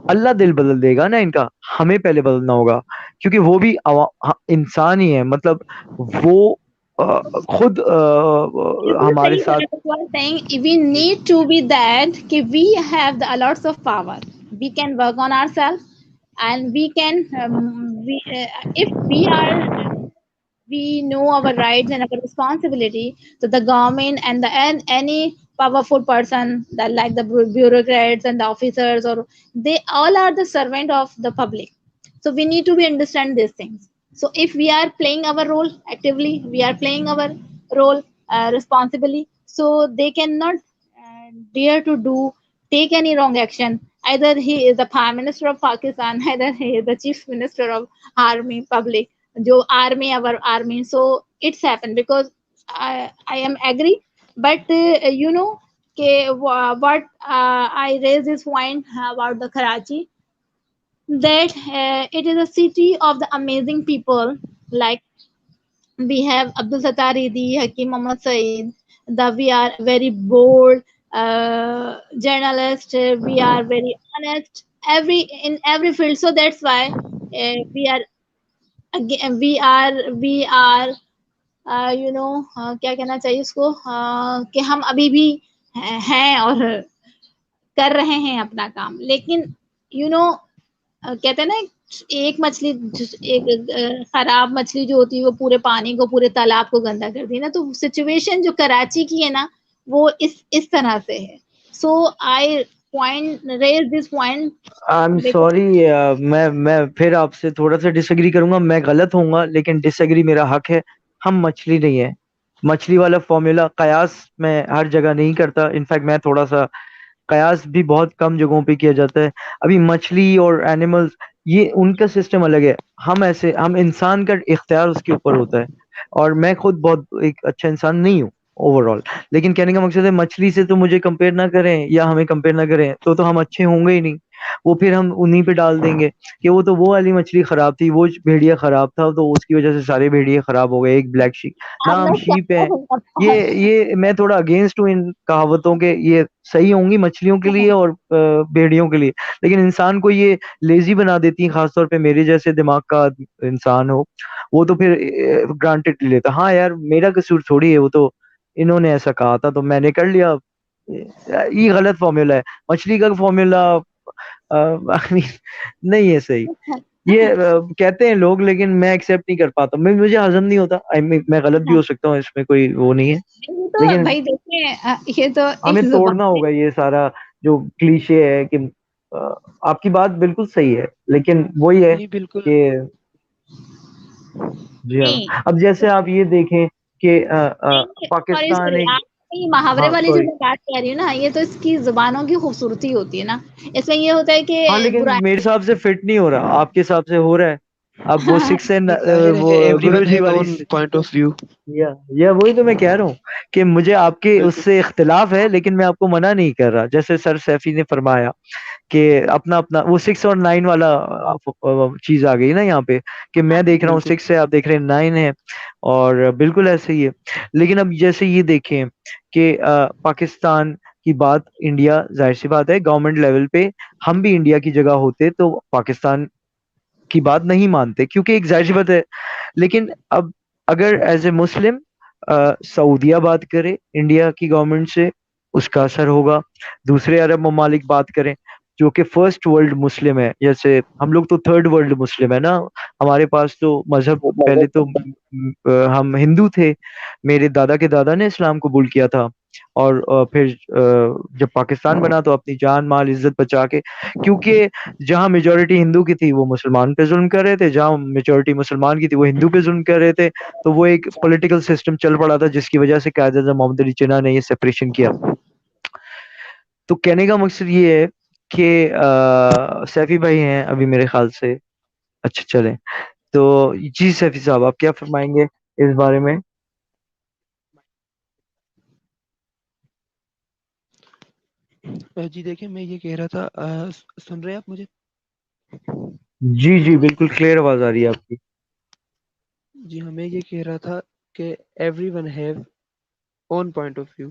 अल्लाह दिल बदल देगा ना इनका, हमें पहले बदलना होगा, क्योंकि वो भी इंसान ही है, मतलब वो खुद बिल्कुल हमारे सही साथ। बात है, you are saying we need to be that कि we have the lots of power, we can work on ourselves, and we can if we know our rights and our responsibility, so the government and any powerful person that like the bureaucrats and the officers, or they all are the servant of the public. So we need to be understand these things. So if we are playing our role actively, we are playing our role responsibly, so they cannot dare to do take any wrong action. Either he is the prime minister of Pakistan, either he is the chief minister of army public, jo army our army. So it's happened because I am agree, but you know what I raise this point about the Karachi, that it is a city of the amazing people. Like we have Abdul Sattar Idi, Hakim Muhammad Saeed, the we are very bold journalist, we are very honest every in every field. So that's why we are again we are क्या कहना चाहिए उसको, कि हम अभी भी हैं और कर रहे हैं अपना काम, लेकिन कहते हैं ना, एक मछली एक खराब मछली जो होती है वो पूरे पानी को पूरे तालाब को गंदा कर दी ना, तो सिचुएशन जो कराची की है ना, वो इस तरह से है. So I point raise this point I am because sorry, मैं फिर आपसे थोड़ा सा डिसएग्री करूंगा, मैं गलत होऊंगा, लेकिन डिसएग्री मेरा हक है। हम मछली नहीं है, मछली वाला फॉर्मूला कयास मैं हर जगह नहीं करता, इनफैक्ट मैं थोड़ा सा कयास भी बहुत कम जगहों पे किया जाता है। अभी मछली और एनिमल्स, ये उनका सिस्टम अलग है, हम इंसान का इख्तियार उसके ऊपर होता है, और मैं खुद बहुत एक अच्छा इंसान नहीं हूँ ओवरऑल। लेकिन कहने का मकसद है, मछली से तो मुझे कंपेयर ना करें या हमें कंपेयर ना करें, तो हम अच्छे होंगे ही नहीं। वो फिर हम उन्हीं पे डाल देंगे कि वो वाली मछली खराब थी, वो भेड़िया खराब था, तो उसकी वजह से सारे भेड़िए खराब हो गए, एक ब्लैक शीप। ना, आप हम लोग शीप हैं। क्या ये मैं थोड़ा अगेंस्ट हूँ इन कहावतों के, ये सही होंगी मछलियों के लिए और भेड़ियों के लिए, लेकिन इंसान को ये लेजी बना देती है, खासतौर पे मेरे जैसे दिमाग का इंसान हो, वो तो फिर ग्रांटेड ले लेता, हाँ यार मेरा कसूर थोड़ी है, वो तो इन्होंने ऐसा कहा था तो मैंने कर लिया। ये गलत फॉर्मूला है, मछली का फॉर्मूला आई मीन नहीं है सही। ये कहते हैं लोग, लेकिन मैं एक्सेप्ट नहीं कर पाता, मुझे हजम नहीं होता। आई मीन मैं गलत भी हो सकता हूँ, इसमें कोई वो नहीं है, ये तो लेकिन भाई देखिए, ये तो एक हमें तोड़ना जुबान है. होगा ये सारा जो क्लीशे है कि आपकी बात बिल्कुल सही है, लेकिन वही है जी बिल्कुल। कि जी नहीं, हाँ, अब जैसे आप ये देखें कि नहीं, सॉरी पाकिस्तान सॉरी, एक। आप ये मुहावरे हाँ वाली जो सॉरी। मैं बात कह रही हूँ ना, ये तो इसकी जुबानों की खूबसूरती होती है ना. इसमें ये होता है हाँ, कि लेकिन बुराई मेरे हिसाब से फिट नहीं हो रहा, आपके हिसाब से हो रहा है। अब वो सिक्स एंड नहीं, जाहिर वो है गुरु एवरीवन जी हैज वाली ओन पॉइंट ऑफ व्यू। या वही तो मैं कह रहा हूँ कि मुझे आपके बिल्कुल। उससे इख्तिलाफ है, लेकिन मैं आपको मना नहीं कर रहा, जैसे सर सैफी ने फरमाया कि अपना अपना वो 6 और 9 वाला चीज आ गई ना यहाँ पे, कि मैं देख रहा हूँ बिल्कुल। 6 है, आप देख रहे हैं 9 है, और बिल्कुल ऐसे ही है। लेकिन अब जैसे ये देखें कि पाकिस्तान की बात, इंडिया जाहिर सी बात है गवर्नमेंट लेवल पे हम भी इंडिया की जगह होते तो पाकिस्तान की बात नहीं मानते, क्योंकि एक जाहिर सी बात है। लेकिन अब अगर एज ए मुस्लिम सऊदिया बात करे इंडिया की गवर्नमेंट से, उसका असर होगा। दूसरे अरब ममालिक बात करें जो कि फर्स्ट वर्ल्ड मुस्लिम है, जैसे हम लोग तो थर्ड वर्ल्ड मुस्लिम है ना, हमारे पास तो मजहब पहले तो हम हिंदू थे, मेरे दादा के दादा ने इस्लाम कबूल किया था, और फिर जब पाकिस्तान बना तो अपनी जान माल इज्जत बचा के, क्योंकि जहाँ मेजोरिटी हिंदू की थी वो मुसलमान पे जुल्म कर रहे थे, जहाँ मेजोरिटी मुसलमान की थी वो हिंदू पे जुल्म कर रहे थे, तो वो एक पॉलिटिकल सिस्टम चल पड़ा था, जिसकी वजह से कायद आज़म मोहम्मद अली जिन्ना ने ये सेपरेशन किया। तो कहने का मकसद ये है कि सैफी भाई हैं अभी मेरे ख्याल से, अच्छा चले, तो जी सैफी साहब आप क्या फरमाएंगे इस बारे में? जी देखिए, मैं ये कह रहा था, सुन रहे हैं आप मुझे? जी जी बिल्कुल क्लियर आवाज आ रही है आपकी। जी हाँ, मैं ये कह रहा था कि everyone have own point of view.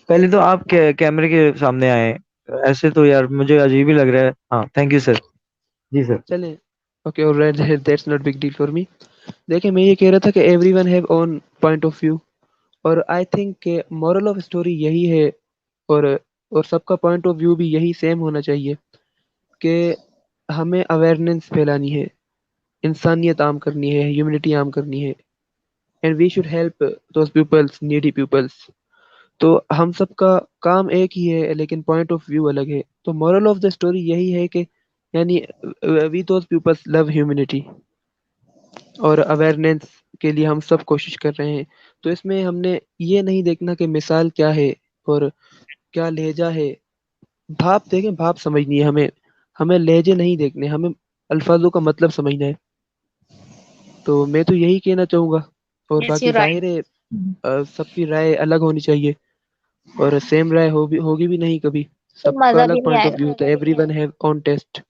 पहले तो आप कैमरे के सामने आए। ऐसे तो यार मुझे अजीब ही लग रहा है। हाँ, थैंक यू सर। जी सर। चलें, okay, alright, that's not big deal for me. देखिए, मैं ये कह रहा था कि everyone have own point of view, और आई थिंक के मोरल ऑफ स्टोरी यही है, और और सबका पॉइंट ऑफ व्यू भी यही सेम होना चाहिए कि हमें अवेयरनेस फैलानी है, इंसानियत आम करनी है, ह्यूमैनिटी आम करनी है, and we should help those peoples, needy peoples. तो हम सबका काम एक ही है, लेकिन पॉइंट ऑफ व्यू अलग है। तो मोरल ऑफ द स्टोरी यही है कि यानी we those peoples love humanity, और अवेयरनेस के लिए हम सब कोशिश कर रहे हैं। तो इसमें हमने ये नहीं देखना कि मिसाल क्या है और क्या लहजा है। भाप देखें, भाप समझनी है हमें, हमें लहजे नहीं देखने, हमें अल्फाजों का मतलब समझना है। तो मैं तो यही कहना चाहूँगा, और Yes, बाकी you're right. जाहिर है सबकी राय अलग होनी चाहिए, और सेम राय होगी भी नहीं कभी। तो सबका मजा भी अलग नहीं पॉइंट ऑफ आएगा। व्यू होता है, everyone have own taste.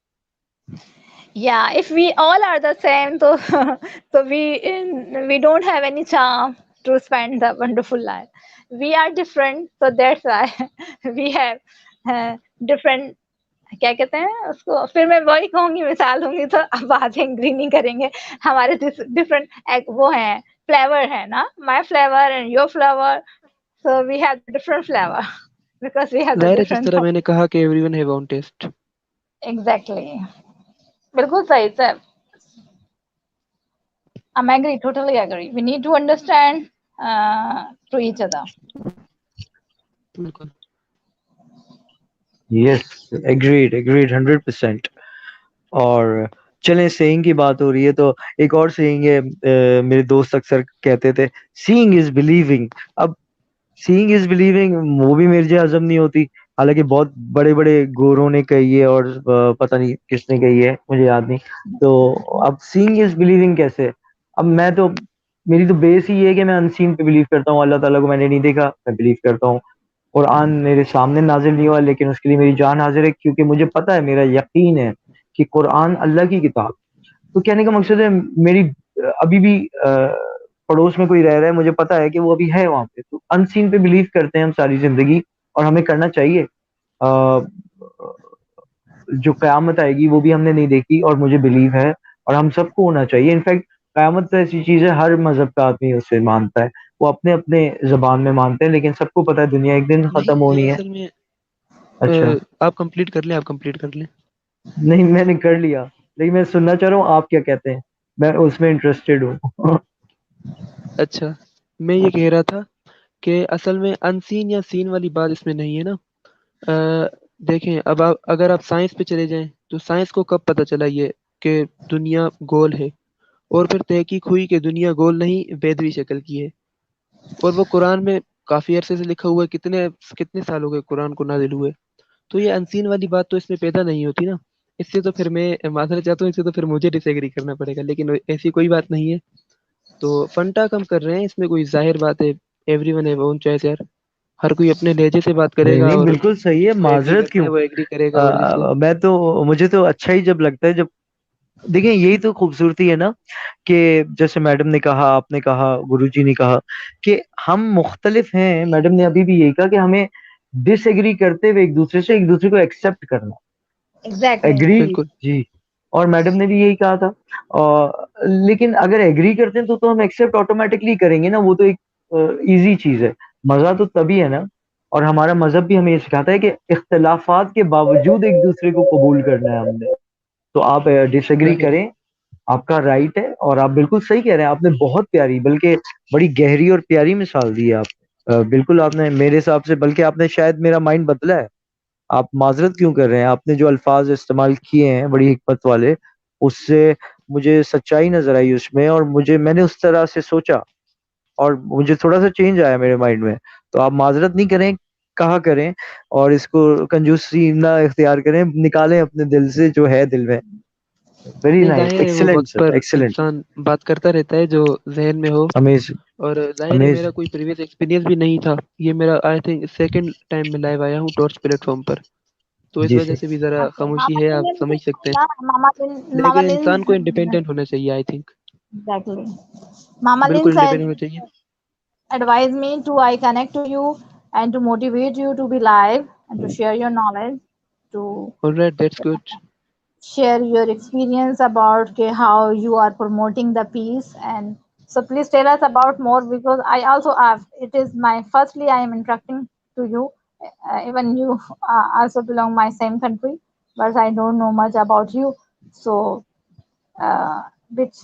Yeah, if we all are the same, so we don't have any charm to spend the wonderful life. We are different, so that's why we have different. क्या कहते हैं उसको, फिर मैं वही कहूंगी, मिसाल दूंगी तो अब बात एग्री नहीं करेंगे। हमारे डिफरेंट वो हैं, फ्लेवर है ना, my flavour and your flavour, so we have different flavour because we have the जाहिर है, जिस डिफरेंट। तरह मैंने कहा कि everyone have own taste. Exactly, बिल्कुल सही सर। I'm agree, totally agree. We need to understand to each other. बिल्कुल। Yes, agreed agreed 100%। और चलें, सेइंग की बात हो रही है तो एक और सेइंग है। मेरे दोस्त अक्सर कहते थे, सीइंग इज बिलीविंग। अब सीइंग इज बिलीविंग वो भी मेरे से हजम नहीं होती। हालांकि बहुत बड़े बड़े गोरों ने कही है, और पता नहीं किसने कही है, मुझे याद नहीं। तो अब सीइंग इज बिलीविंग कैसे? अब मैं तो, मेरी तो बेस ही ये है कि मैं अनसीन पे बिलीव करता हूँ। अल्लाह ताला को मैंने नहीं देखा, मैं बिलीव करता हूँ। कुरान मेरे सामने नाजिल नहीं हुआ, लेकिन उसके लिए मेरी जान हाजिर है, क्योंकि मुझे पता है, मेरा यकीन है कि कुरान अल्लाह की किताब। तो कहने का मकसद है, मेरी अभी भी पड़ोस में कोई रह रहा है, मुझे पता है कि वो अभी है वहां पे। तो अनसीन पे बिलीव करते हैं हम सारी जिंदगी, और हमें करना चाहिए। अ, जो कयामत आएगी वो भी हमने नहीं देखी, और मुझे बिलीव है, और हम सबको होना चाहिए। इनफैक्ट कयामत तो ऐसी चीज है, हर मजहब का आदमी उसे मानता है। वो अपने अपने जबान में मानते हैं, लेकिन सबको पता है दुनिया एक दिन नहीं, खत्म होनी है। असल में अच्छा। आप कंप्लीट कर लें, आप कंप्लीट कर लें। नहीं, मैंने कर लिया, लेकिन मैं सुनना चाह रहा हूँ आप क्या कहते हैं। मैं उसमें इंटरेस्टेड हूँ। अच्छा, मैं ये कह रहा था कि असल में अनसीन या सीन वाली बात इसमें नहीं है ना। देखें, अब आप अगर आप साइंस पे चले जाएं, तो साइंस को कब पता चला ये कि दुनिया गोल है, और फिर तहकीक हुई कि दुनिया गोल नहीं, बेदवी शक्ल की है। और वो कुरान में काफी अरसे से लिखा हुआ है, कितने कितने साल हो गए कुरान को नाजिल हुए। तो ये अनसीन वाली बात तो इसमें पैदा नहीं होती ना। इससे तो फिर मैं माजरत चाहता हूँ, इससे तो फिर मुझे डिसएग्री करना पड़ेगा, लेकिन ऐसी कोई बात नहीं है। तो फंटा कम कर रहे हैं, इसमें कोई जाहिर बात है, एवरीवन है ओन चॉइस यार। हर कोई अपने लहजे से बात नहीं करेगा, नहीं, और बिल्कुल सही है, जिसको एग्री माजरत करना क्यों। है वो एग्री करेगा, और जिसको मैं तो, मुझे तो अच्छा ही जब लगता है जब, देखिए यही तो खूबसूरती है ना, कि जैसे मैडम ने कहा, आपने कहा, गुरुजी ने कहा कि हम मुख्तलिफ हैं। मैडम ने अभी भी यही कहा कि हमें डिसएग्री करते हुए एक दूसरे को एक्सेप्ट करना। Exactly. एग्री। बिल्कुल। जी। और मैडम ने भी यही कहा था। और लेकिन अगर एग्री करते हैं तो हम एक्सेप्ट ऑटोमेटिकली करेंगे ना, वो तो एक इजी चीज है। मजा तो तभी है ना। और हमारा मजहब भी हमें ये सिखाता है कि इख्तलाफात के बावजूद एक दूसरे को कबूल करना है हमने। तो आप डिसएग्री जाहिर है। करें, आपका राइट है। और आप बिल्कुल सही कह रहे हैं, आपने बहुत प्यारी, बल्कि बड़ी गहरी और प्यारी मिसाल दी है आप। बिल्कुल आपने मेरे हिसाब से, बल्कि आपने शायद मेरा माइंड बदला है। आप माजरत क्यों कर रहे हैं? आपने जो अल्फाज इस्तेमाल किए हैं बड़ी हिकमत वाले, उससे मुझे सच्चाई नजर आई उसमें, और मैंने उस तरह से सोचा, और मुझे थोड़ा सा चेंज आया मेरे माइंड में। तो आप माजरत नहीं करें, कहा करें, और इसको कंजूसी ना इख्तियार करें, निकालें अपने दिल से जो है दिल में। वेरी नहीं, नाइस, जाहिर है वो एक्सीलेंट वक्त सर, पर एक्सीलेंट। इंसान बात करता रहता है जो जहन में हो। अमेजिंग। और जाहिर है मेरा अमेजिंग। कोई प्रीवियस एक्सपीरियंस भी नहीं था, ये मेरा आई थिंक सेकंड टाइम में लाइव आया हूँ टॉर्च प्लेटफॉर्म पर। तो इस जी वजह सर। से भी जरा Okay. खामोशी Mama है, आप Lin, समझ सकते हैं। Mama लेकिन Lin, इंसान को इंडिपेंडेंट होना चाहिए I think. Exactly. Mama Lynn बिल्कुल said, इंडिपेंडेंट होना चाहिए। advise me to I connect to you and to motivate you to be live and to share your knowledge, to alright, that's good. share your experience about okay, how you are promoting the peace. And so please tell us about more, because I also have, it is my firstly I am interacting to you, even you also belong my same country, but I don't know much about you. So uh, which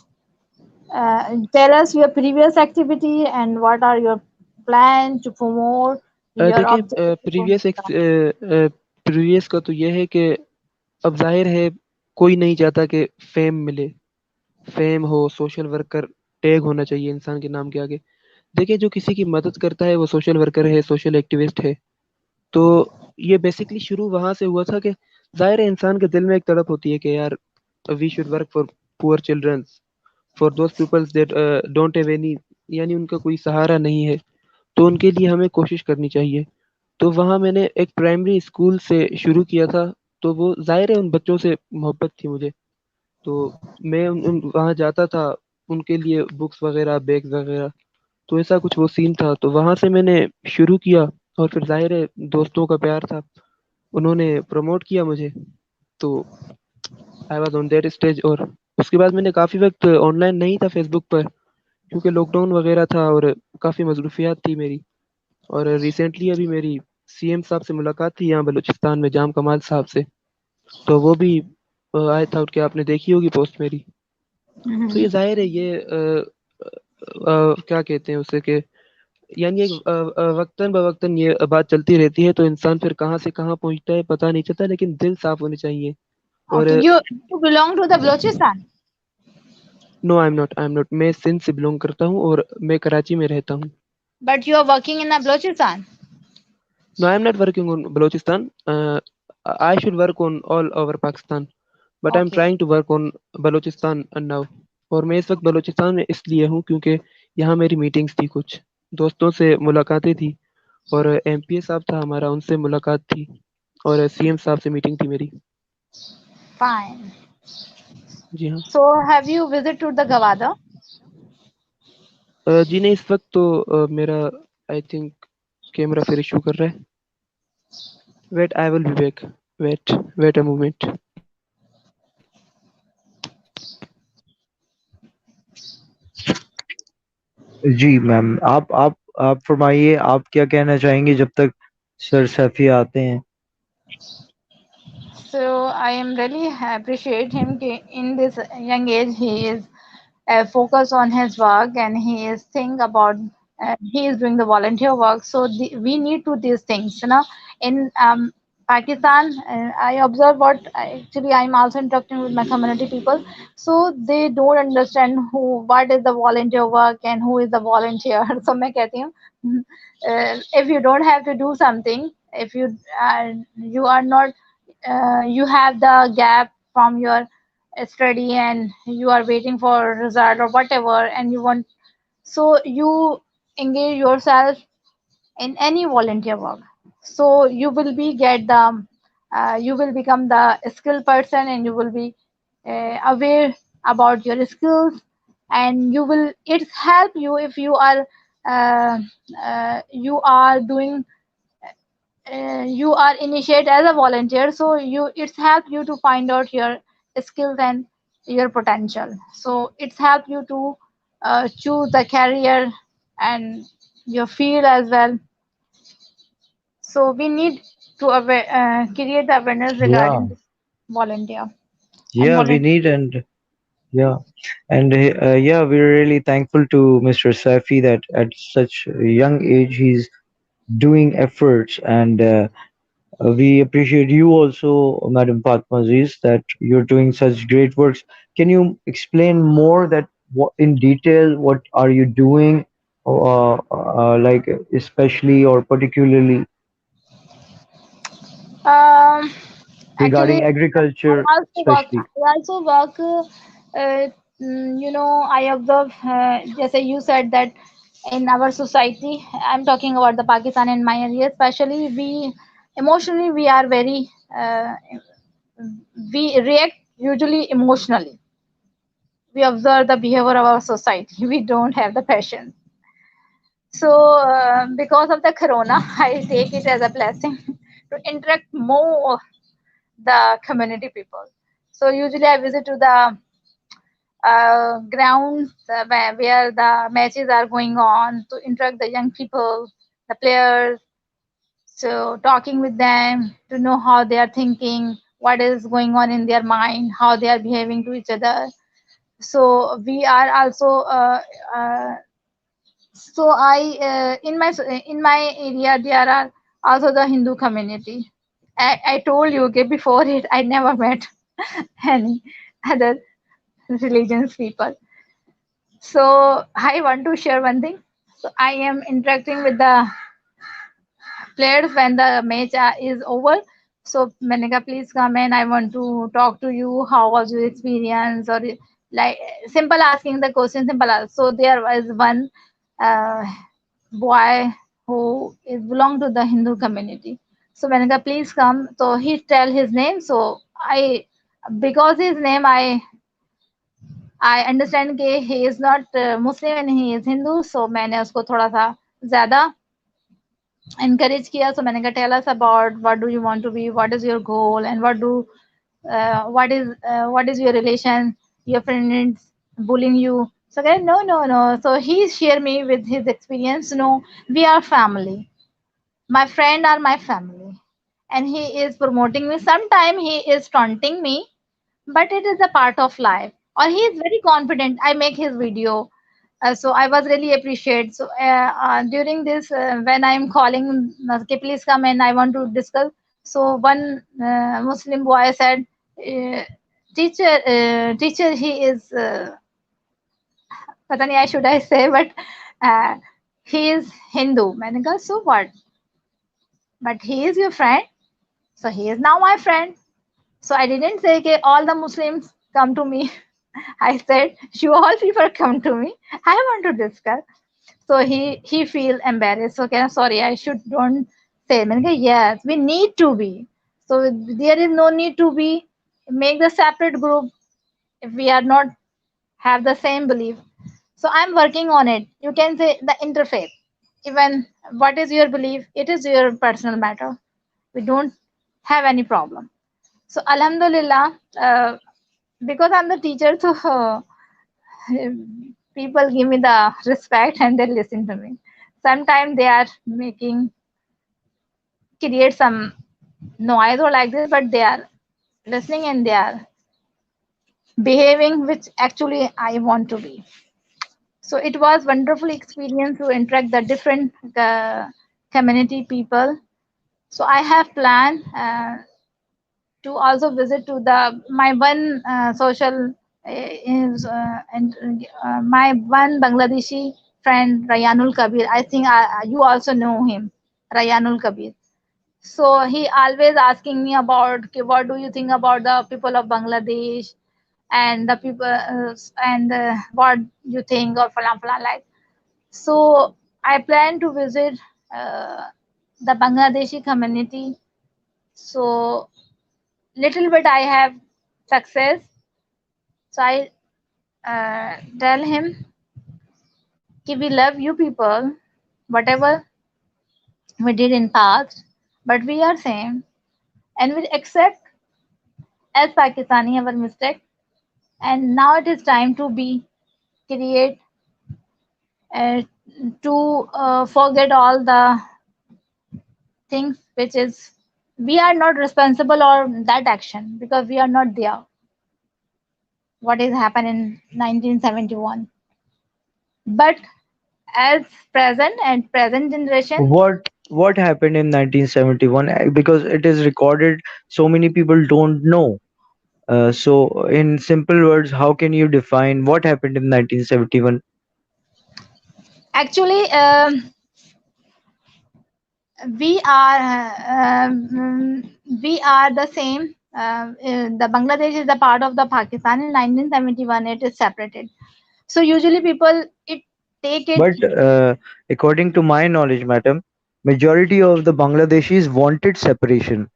tell us your previous activity and what are your plan to promote your देखिए, objective to promote previous previous का तो ये है कि अब जाहिर है कोई नहीं चाहता कि फेम मिले, फेम हो, सोशल वर्कर टैग होना चाहिए इंसान के नाम के आगे। देखिए, जो किसी की मदद करता है वो सोशल वर्कर है, सोशल एक्टिविस्ट है। तो ये बेसिकली शुरू वहां से हुआ था कि जाहिर है इंसान के दिल में एक तड़प होती है कि यार we should work for poor children, for those peoples that don't have any, यानी उनका कोई सहारा नहीं है, तो उनके लिए हमें कोशिश करनी चाहिए। तो वहाँ मैंने एक प्राइमरी स्कूल से शुरू किया था। तो वो जाहिर है उन बच्चों से मोहब्बत थी मुझे, तो मैं वहाँ जाता था, उनके लिए बुक्स वगैरह, बैग वगैरह। तो ऐसा कुछ वो सीन था, तो वहाँ से मैंने शुरू किया। और फिर जाहिर है दोस्तों का प्यार था, उन्होंने प्रमोट किया मुझे। तो I was on that stage. और उसके बाद मैंने काफ़ी वक्त ऑनलाइन नहीं था फेसबुक पर, क्योंकि लॉकडाउन वगैरह था और काफ़ी मसरूफियात थी मेरी। और रिसेंटली अभी मेरी सीएम साहब से मुलाकात थी यहाँ बलूचिस्तान में, जाम कमाल साहब से। तो वो भी आए था, कि आपने देखी होगी पोस्ट मेरी। तो ये Mhm. जाहिर है ये क्या कहते हैं उसे, कि यानी एक वक्तन बवक्तन ये बात चलती रहती है, तो इंसान फिर कहाँ से कहाँ पहुंचता है पता नहीं चलता, लेकिन दिल साफ होने चाहिए। और Okay, you belong to the Balochistan. No, I am not, मैं सिंध से बिलोंग करता हूँ और मैं कराची में रहता हूँ। But you are working in a Balochistan. No, I am not working on Balochistan, I should work on all over Pakistan, but I am Okay, trying to work on Balochistan now. और मैं इस वक्त बलोचिस्तान में इसलिए हूँ क्योंकि यहाँ मेरी मीटिंग्स थी, कुछ दोस्तों से मुलाकातें थी, और एमपीए साहब था हमारा, उनसे मुलाकात थी, और सीएम साहब से मीटिंग थी मेरी। fine. जी हाँ। So have you visited to the Gawada? जी नहीं, इस वक्त तो मेरा आई थिंक कैमरा फिर इशू कर रहा है। Wait, I will be back. Wait, wait a moment. जी मैम, आप फरमाइए, आप क्या कहना चाहेंगे जब तक सर सैफी आते हैं? So I am really appreciate him in this young age he is focused on his work and he is think about he is doing the volunteer work. So we need to these things, you know. In Pakistan, I observe what actually I'm also interacting with my community people. So they don't understand what is the volunteer work and who is the volunteer. So मैं कहती हूँ, if you don't have to do something, if you are not you have the gap from your study and you are waiting for result or whatever and you want, so you engage yourself in any volunteer work, so you will be get the you will become the skilled person and you will be aware about your skills, and you will it's help you if uh, you are doing you are initiate as a volunteer, so you it's help you to find out your skills and your potential, so it's help you to choose the career and your field as well. So we need to create the awareness Yeah, regarding this volunteer and yeah, we volunteer. need, and yeah, and yeah, we're really thankful to Mr. Saifi that at such a young age he's doing efforts, and we appreciate you also, Madam Fatma Aziz, that you're doing such great works. Can you explain more that what in detail what are you doing, like especially or particularly um, Actually, regarding agriculture, especially? I also work you know, I observe just you said that in our society, I'm talking about the Pakistan in my area especially, we emotionally we are very we react usually emotionally, we observe the behavior of our society. We don't have the patience. So because of the corona, I take it as a blessing to interact more the community people. So usually I visit to the grounds where the matches are going on to interact the young people, the players. So talking with them to know how they are thinking, what is going on in their mind, how they are behaving to each other. So we are also uh, so I in my area there are also the Hindu community. I told you, okay, before it I never met any other religions people. So I want to share one thing. So I am interacting with the players when the match is over. So Manika, please come and I want to talk to you. How was your experience? Or like simple asking the question, simple ask. So there was one uh, boy who is belong to the Hindu community. So Manika, please come. So he tell his name. So I because his name I understand कि he is not Muslim and he is Hindu. So मैंने उसको थोड़ा सा ज़्यादा encourage किया. So मैंने कहा tell us about what do you want to be, what is your goal, and what is your relation, your friends bullying you. So I said, no. So he shared me with his experience. No, we are family. My friend are my family, and he is promoting me. Sometime he is taunting me, but it is a part of life. Or he is very confident. I make his video, so I was really appreciate. So during this, when I am calling, okay, please come and I want to discuss. So one Muslim boy said, uh, teacher, he is. पता नहीं, I should I say, but uh, he is Hindu. मैंने कहा so what? But he is your friend, so he is now my friend. So I didn't say okay, all the Muslims come to me. I said you all people come to me. I want to discuss. So he feel embarrassed. Okay, I'm sorry, I should don't say. मैंने कहा yes, we need to be. So there is no need to be make the separate group if we are not have the same belief. So I'm working on it. You can say the interfaith. Even what is your belief, it is your personal matter. We don't have any problem. So Alhamdulillah, because I'm the teacher, so people give me the respect and they listen to me. Sometimes they are making create some noise or like this, but they are listening and they are behaving which actually I want to be. So it was wonderful experience to interact the different community people. So I have planned to also visit to the my one social is and my one Bangladeshi friend Rayanul Kabir. I think you also know him, Rayanul Kabir. So he always asking me about "Okay, what do you think about the people of Bangladesh and the people and what you think or falan falan like. So I plan to visit the Bangladeshi community. So little bit I have success. So I tell him कि we love you people, whatever we did in past, but we are same and we accept as Pakistani our mistake. And now it is time to be create uh, to forget all the things which is we are not responsible or that action because we are not there. What is happened in 1971, but as present and present generation. What happened in 1971? Because it is recorded, so many people don't know. So, in simple words, how can you define what happened in 1971? Actually, we are we are the same. The Bangladesh is the part of the Pakistan. In 1971, it is separated. So usually people it take it. But according to my knowledge, madam, majority of the Bangladeshis wanted separation.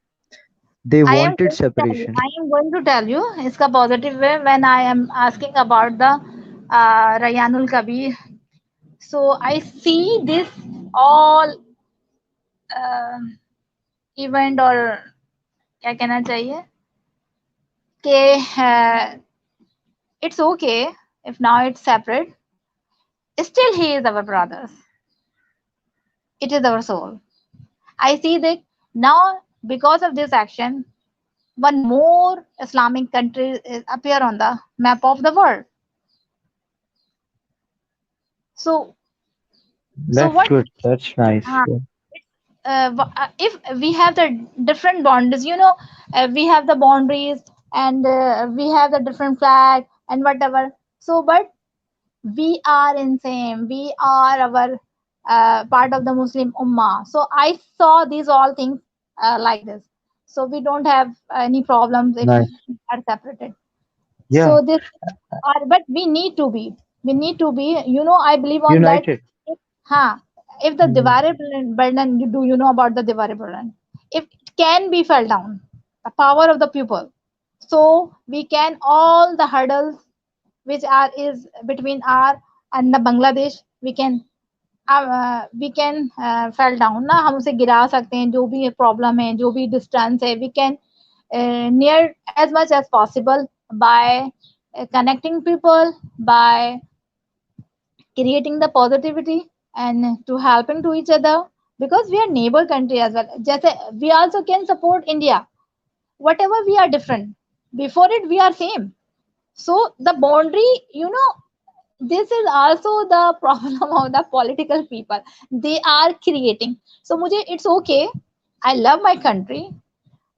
They I am wanted going to tell you. separation. I am going to tell you. इसका positive way when I am asking about the Rayyanul Kabir. So I see this all uh, event or क्या कहना चाहिए कि it's okay if now it's separate. Still, he is our brothers. It is our soul. I see that now because of this action, one more Islamic country appear on the map of the world. So, so That's what? good. That's nice. Uh, Yeah. if we have the different boundaries, we have the boundaries and we have the different flag and whatever. So, but we are in same. We are our part of the Muslim Ummah. So I saw these all things like this. So we don't have any problems if we Nice. are separated. Yeah. So this are, but we need to be. We need to be. I believe on that. United. If, huh, if the Mm. Diware burden, you know about the Diware burden? If it can be fell down, the power of the people. So we can all the hurdles which are is between our and the Bangladesh, we can fell down ना, हम उसे गिरा सकते हैं, जो भी problem है, जो भी डिस्टेंस है, we can near as much as possible by connecting people, by creating the positivity and to helping to each other, because we are neighbor country as well. जैसे we also can support India, whatever we are different, before it we are same. So the boundary, this is also the problem of the political people. They are creating. So mujhe it's okay. I love my country.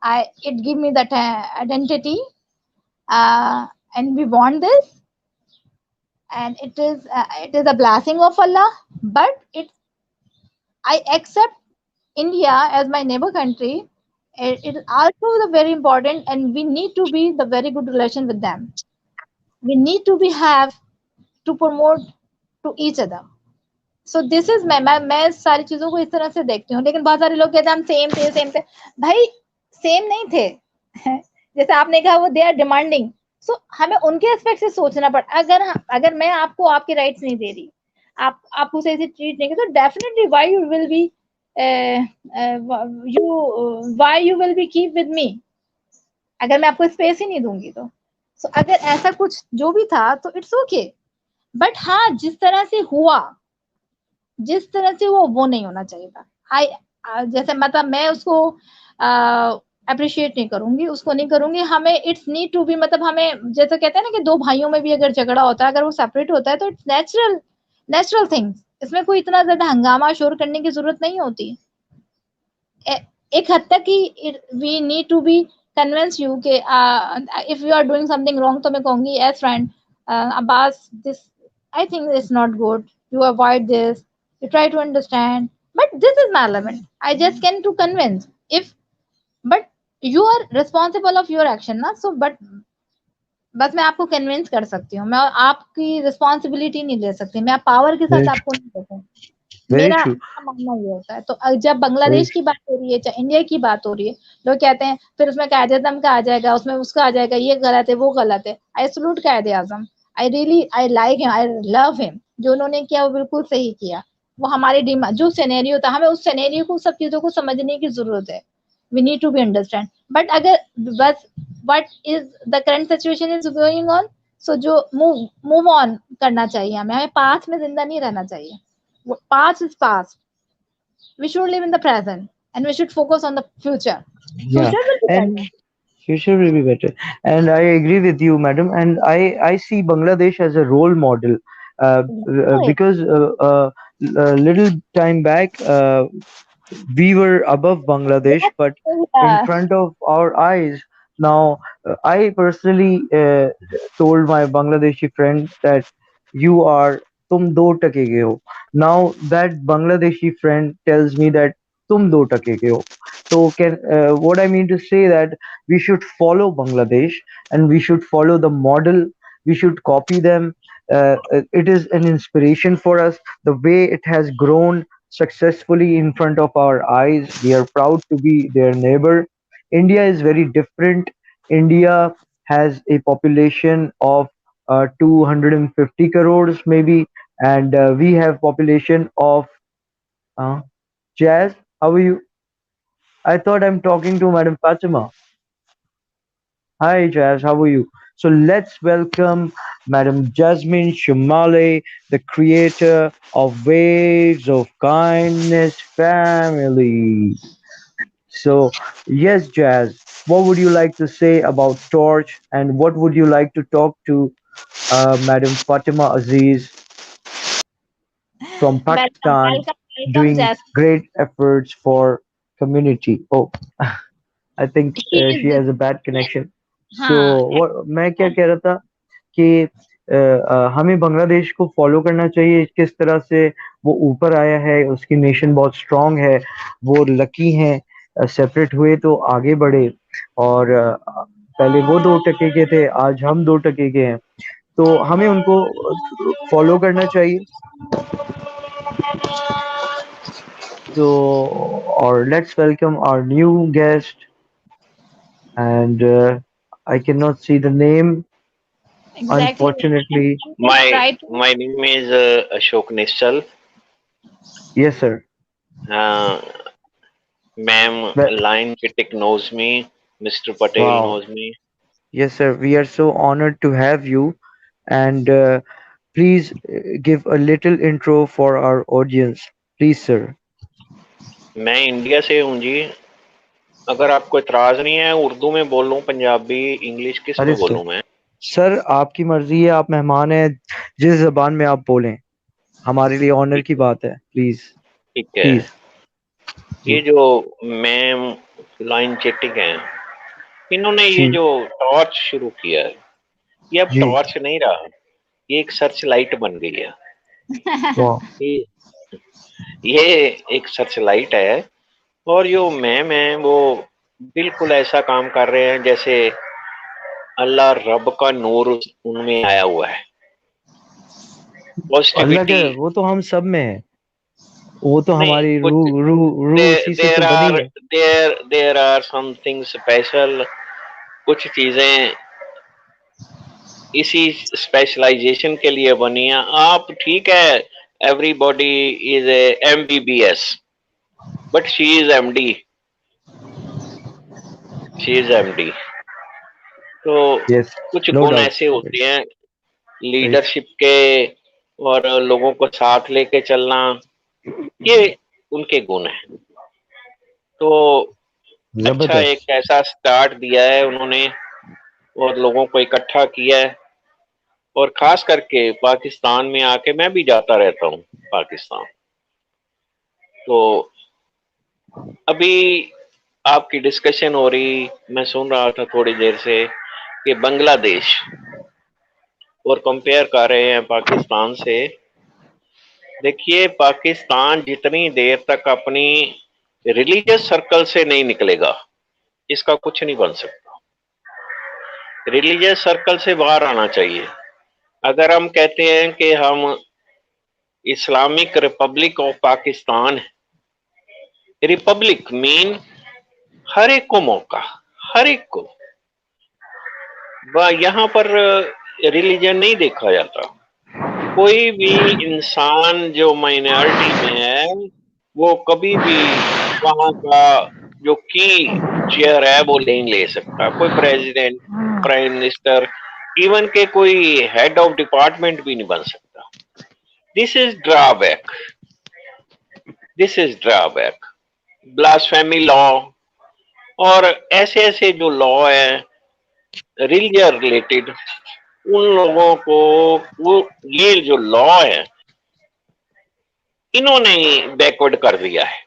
It give me that identity, and we want this, and it is a blessing of Allah. But I accept India as my neighbor country. It is also the very important, and we need to be the very good relation with them. We need to be have to promote to each other. So this is मैं सारी चीजों को इस तरह से देखती हूँ, लेकिन बहुत सारे लोग कहते हैं हम सेम थे भाई, सेम नहीं थे। जैसे आपने कहा वो दे आर डिमांडिंग, सो हमें उनके एस्पेक्ट से सोचना पड़ा। अगर मैं आपको आपके राइट्स नहीं दे रही, आप उसे ऐसे ट्रीट नहीं करते, तो definitely why you will be you why you will be keep with me, अगर मैं आपको स्पेस ही नहीं दूंगी तो। सो अगर ऐसा कुछ जो भी था तो इट्स ओके, बट हाँ जिस तरह से हुआ, जिस तरह से वो नहीं होना चाहिए था। आई जैसे मतलब मैं उसको अप्रिशिएट नहीं करूंगी, उसको नहीं करूंगी। हमें इट्स नीड टू बी, मतलब हमें जैसे कहते हैं ना कि दो भाइयों में भी अगर झगड़ा होता है, अगर वो सेपरेट होता है तो इट्स नेचुरल थिंग्स। इसमें कोई इतना ज्यादा हंगामा शोर करने की जरूरत नहीं होती। एक हद तक ही we need to be convince you के if you are doing something wrong, तो मैं कहूंगी as friend, Abbas this I think it's not good, you avoid this, you try to understand, but this is my element. I just can to convince if, but you are responsible of your action ना, so but बस मैं आपको convince कर सकती हूँ, मैं आपकी responsibility नहीं ले सकती, मैं पावर के साथ Very आपको true. नहीं देखूँ। Very मेरा true. ऐसा मानना ये होता है। तो जब Very बांग्लादेश की बात हो रही है, चाहे इंडिया की बात हो रही है, लोग कहते हैं फिर उसमें कायदे आजम का आ जाएगा, उसमें उसका आ जाएगा, ये गलत है वो गलत है। I salute Quaid-e Azam, I like him, I love him. जो उन्होंने किया वो बिल्कुल सही किया। वो हमारे जो सिनेरियो था, हमें उस सिनेरियो को, सब चीजों को समझने की जरूरत है। We need to be understand, but अगर बस what is the current situation is going on, so जो मूव ऑन करना चाहिए, हमें पास्ट में जिंदा नहीं रहना चाहिए। Past is past. We should live in the present and we should focus on the future. yeah. Future will be better. And future will be better. And I agree with you, madam. And I see Bangladesh as a role model, Right. because a little time back, we were above Bangladesh, but in Yeah. front of our eyes now, I personally told my Bangladeshi friend that you are tum do take ge ho. Now that Bangladeshi friend tells me that tum do take ge ho. So can what I mean to say that we should follow Bangladesh and we should follow the model. We should copy them. It is an inspiration for us. The way it has grown successfully in front of our eyes. We are proud to be their neighbor. India is very different. India has a population of 250 crores maybe, and we have population of uh, Jazz. How are you? I thought I'm talking to Madam Fatima. Hi, Jazz. How are you? So let's welcome Madam Jasmine Shumale, the creator of Waves of Kindness family. So, yes, Jazz, what would you like to say about Torch, and what would you like to talk to Madam Fatima Aziz from Welcome, Pakistan welcome, welcome, doing Jasmine. great efforts for community? Oh, I think He is she the, has a bad connection. So, हाँ, what मैं क्या कह रहा था कि हमें बांग्लादेश को follow करना चाहिए किस तरह से वो ऊपर आया है, उसकी नेशन बहुत स्ट्रांग है, वो लकी हैं, सेपरेट हुए तो आगे बढ़े, और पहले वो 2 टके के थे, आज हम 2 टके के हैं, तो हमें उनको फॉलो करना चाहिए। So, or let's welcome our new guest, and I cannot see the name, exactly. unfortunately. I'm just My try to. my name is Ashok Nischal. Yes, sir. Uh, Ma'am Well, Lion Chitik knows me. Mr. Patel wow. knows me. Yes, sir. We are so honored to have you, and please give a little intro for our audience, please, sir. मैं India से हूँ जी। अगर आपको इतराज नहीं है, उर्दू में बोलूं, Punjabi, English, किस अरे में बोलूं मैं? सर, आपकी मर्जी है, आप मेहमान हैं, जिस जबान में आप बोलें, हमारे लिए ऑनर ठीक की बात है, प्लीज ठीक है। प्लीज। ये जो मैम लाइन चिटिक हैं, इन्होंने ये जी जो टॉर्च शुरू किया है, ये अब जी। टॉर्च नहीं रहा, ये एक सर्च लाइट बन गई है। वाह। ये ये एक सर्च लाइट है, और जो मैम है वो बिल्कुल ऐसा काम कर रहे हैं जैसे अल्लाह रब का नूर उनमें आया हुआ है। अल्लाह पॉजिटिविटी के वो तो हम सब में है, वो तो नहीं, हमारी कुछ रूह रूह रूह उसी से तो देर बनी आर है। There are something special. कुछ चीजें इसी स्पेशलाइजेशन के लिए बनी है। आप ठीक है, everybody is MBBS, but she is MD। She is MD। तो यस, कुछ नो गुण डाउट। ऐसे होते हैं लीडरशिप के, और लोगों को साथ लेके चलना, ये उनके गुण हैं। तो अच्छा, एक जबरदस्त। ऐसा स्टार्ट दिया है उन्होंने और लोगों को इकट्ठा किया है, और खास करके पाकिस्तान में आके मैं भी जाता रहता हूँ पाकिस्तान। तो अभी आपकी डिस्कशन हो रही, मैं सुन रहा था थोड़ी देर से कि बांग्लादेश, और कंपेयर कर रहे हैं पाकिस्तान से। देखिए, पाकिस्तान जितनी देर तक अपनी रिलीजियस सर्कल से नहीं निकलेगा, इसका कुछ नहीं बन सकता। रिलीजियस सर्कल से बाहर आना चाहिए। अगर हम कहते हैं कि हम Islamic republic of Pakistan, republic mean हर एक को मौका, हर एक को, यहाँ पर रिलीजन नहीं देखा जाता। कोई भी इंसान जो माइनॉरिटी में है वो कभी भी वहां का जो की चेयर है वो नहीं ले सकता। कोई प्रेसिडेंट, प्राइम मिनिस्टर, इवन के कोई हेड ऑफ डिपार्टमेंट भी नहीं बन सकता। This is drawback, this is drawback. Blasphemy law और ऐसे ऐसे जो लॉ है रिलीजन रिलेटेड, उन लोगों को वो ये जो लॉ है इन्होंने बैकवर्ड कर दिया है,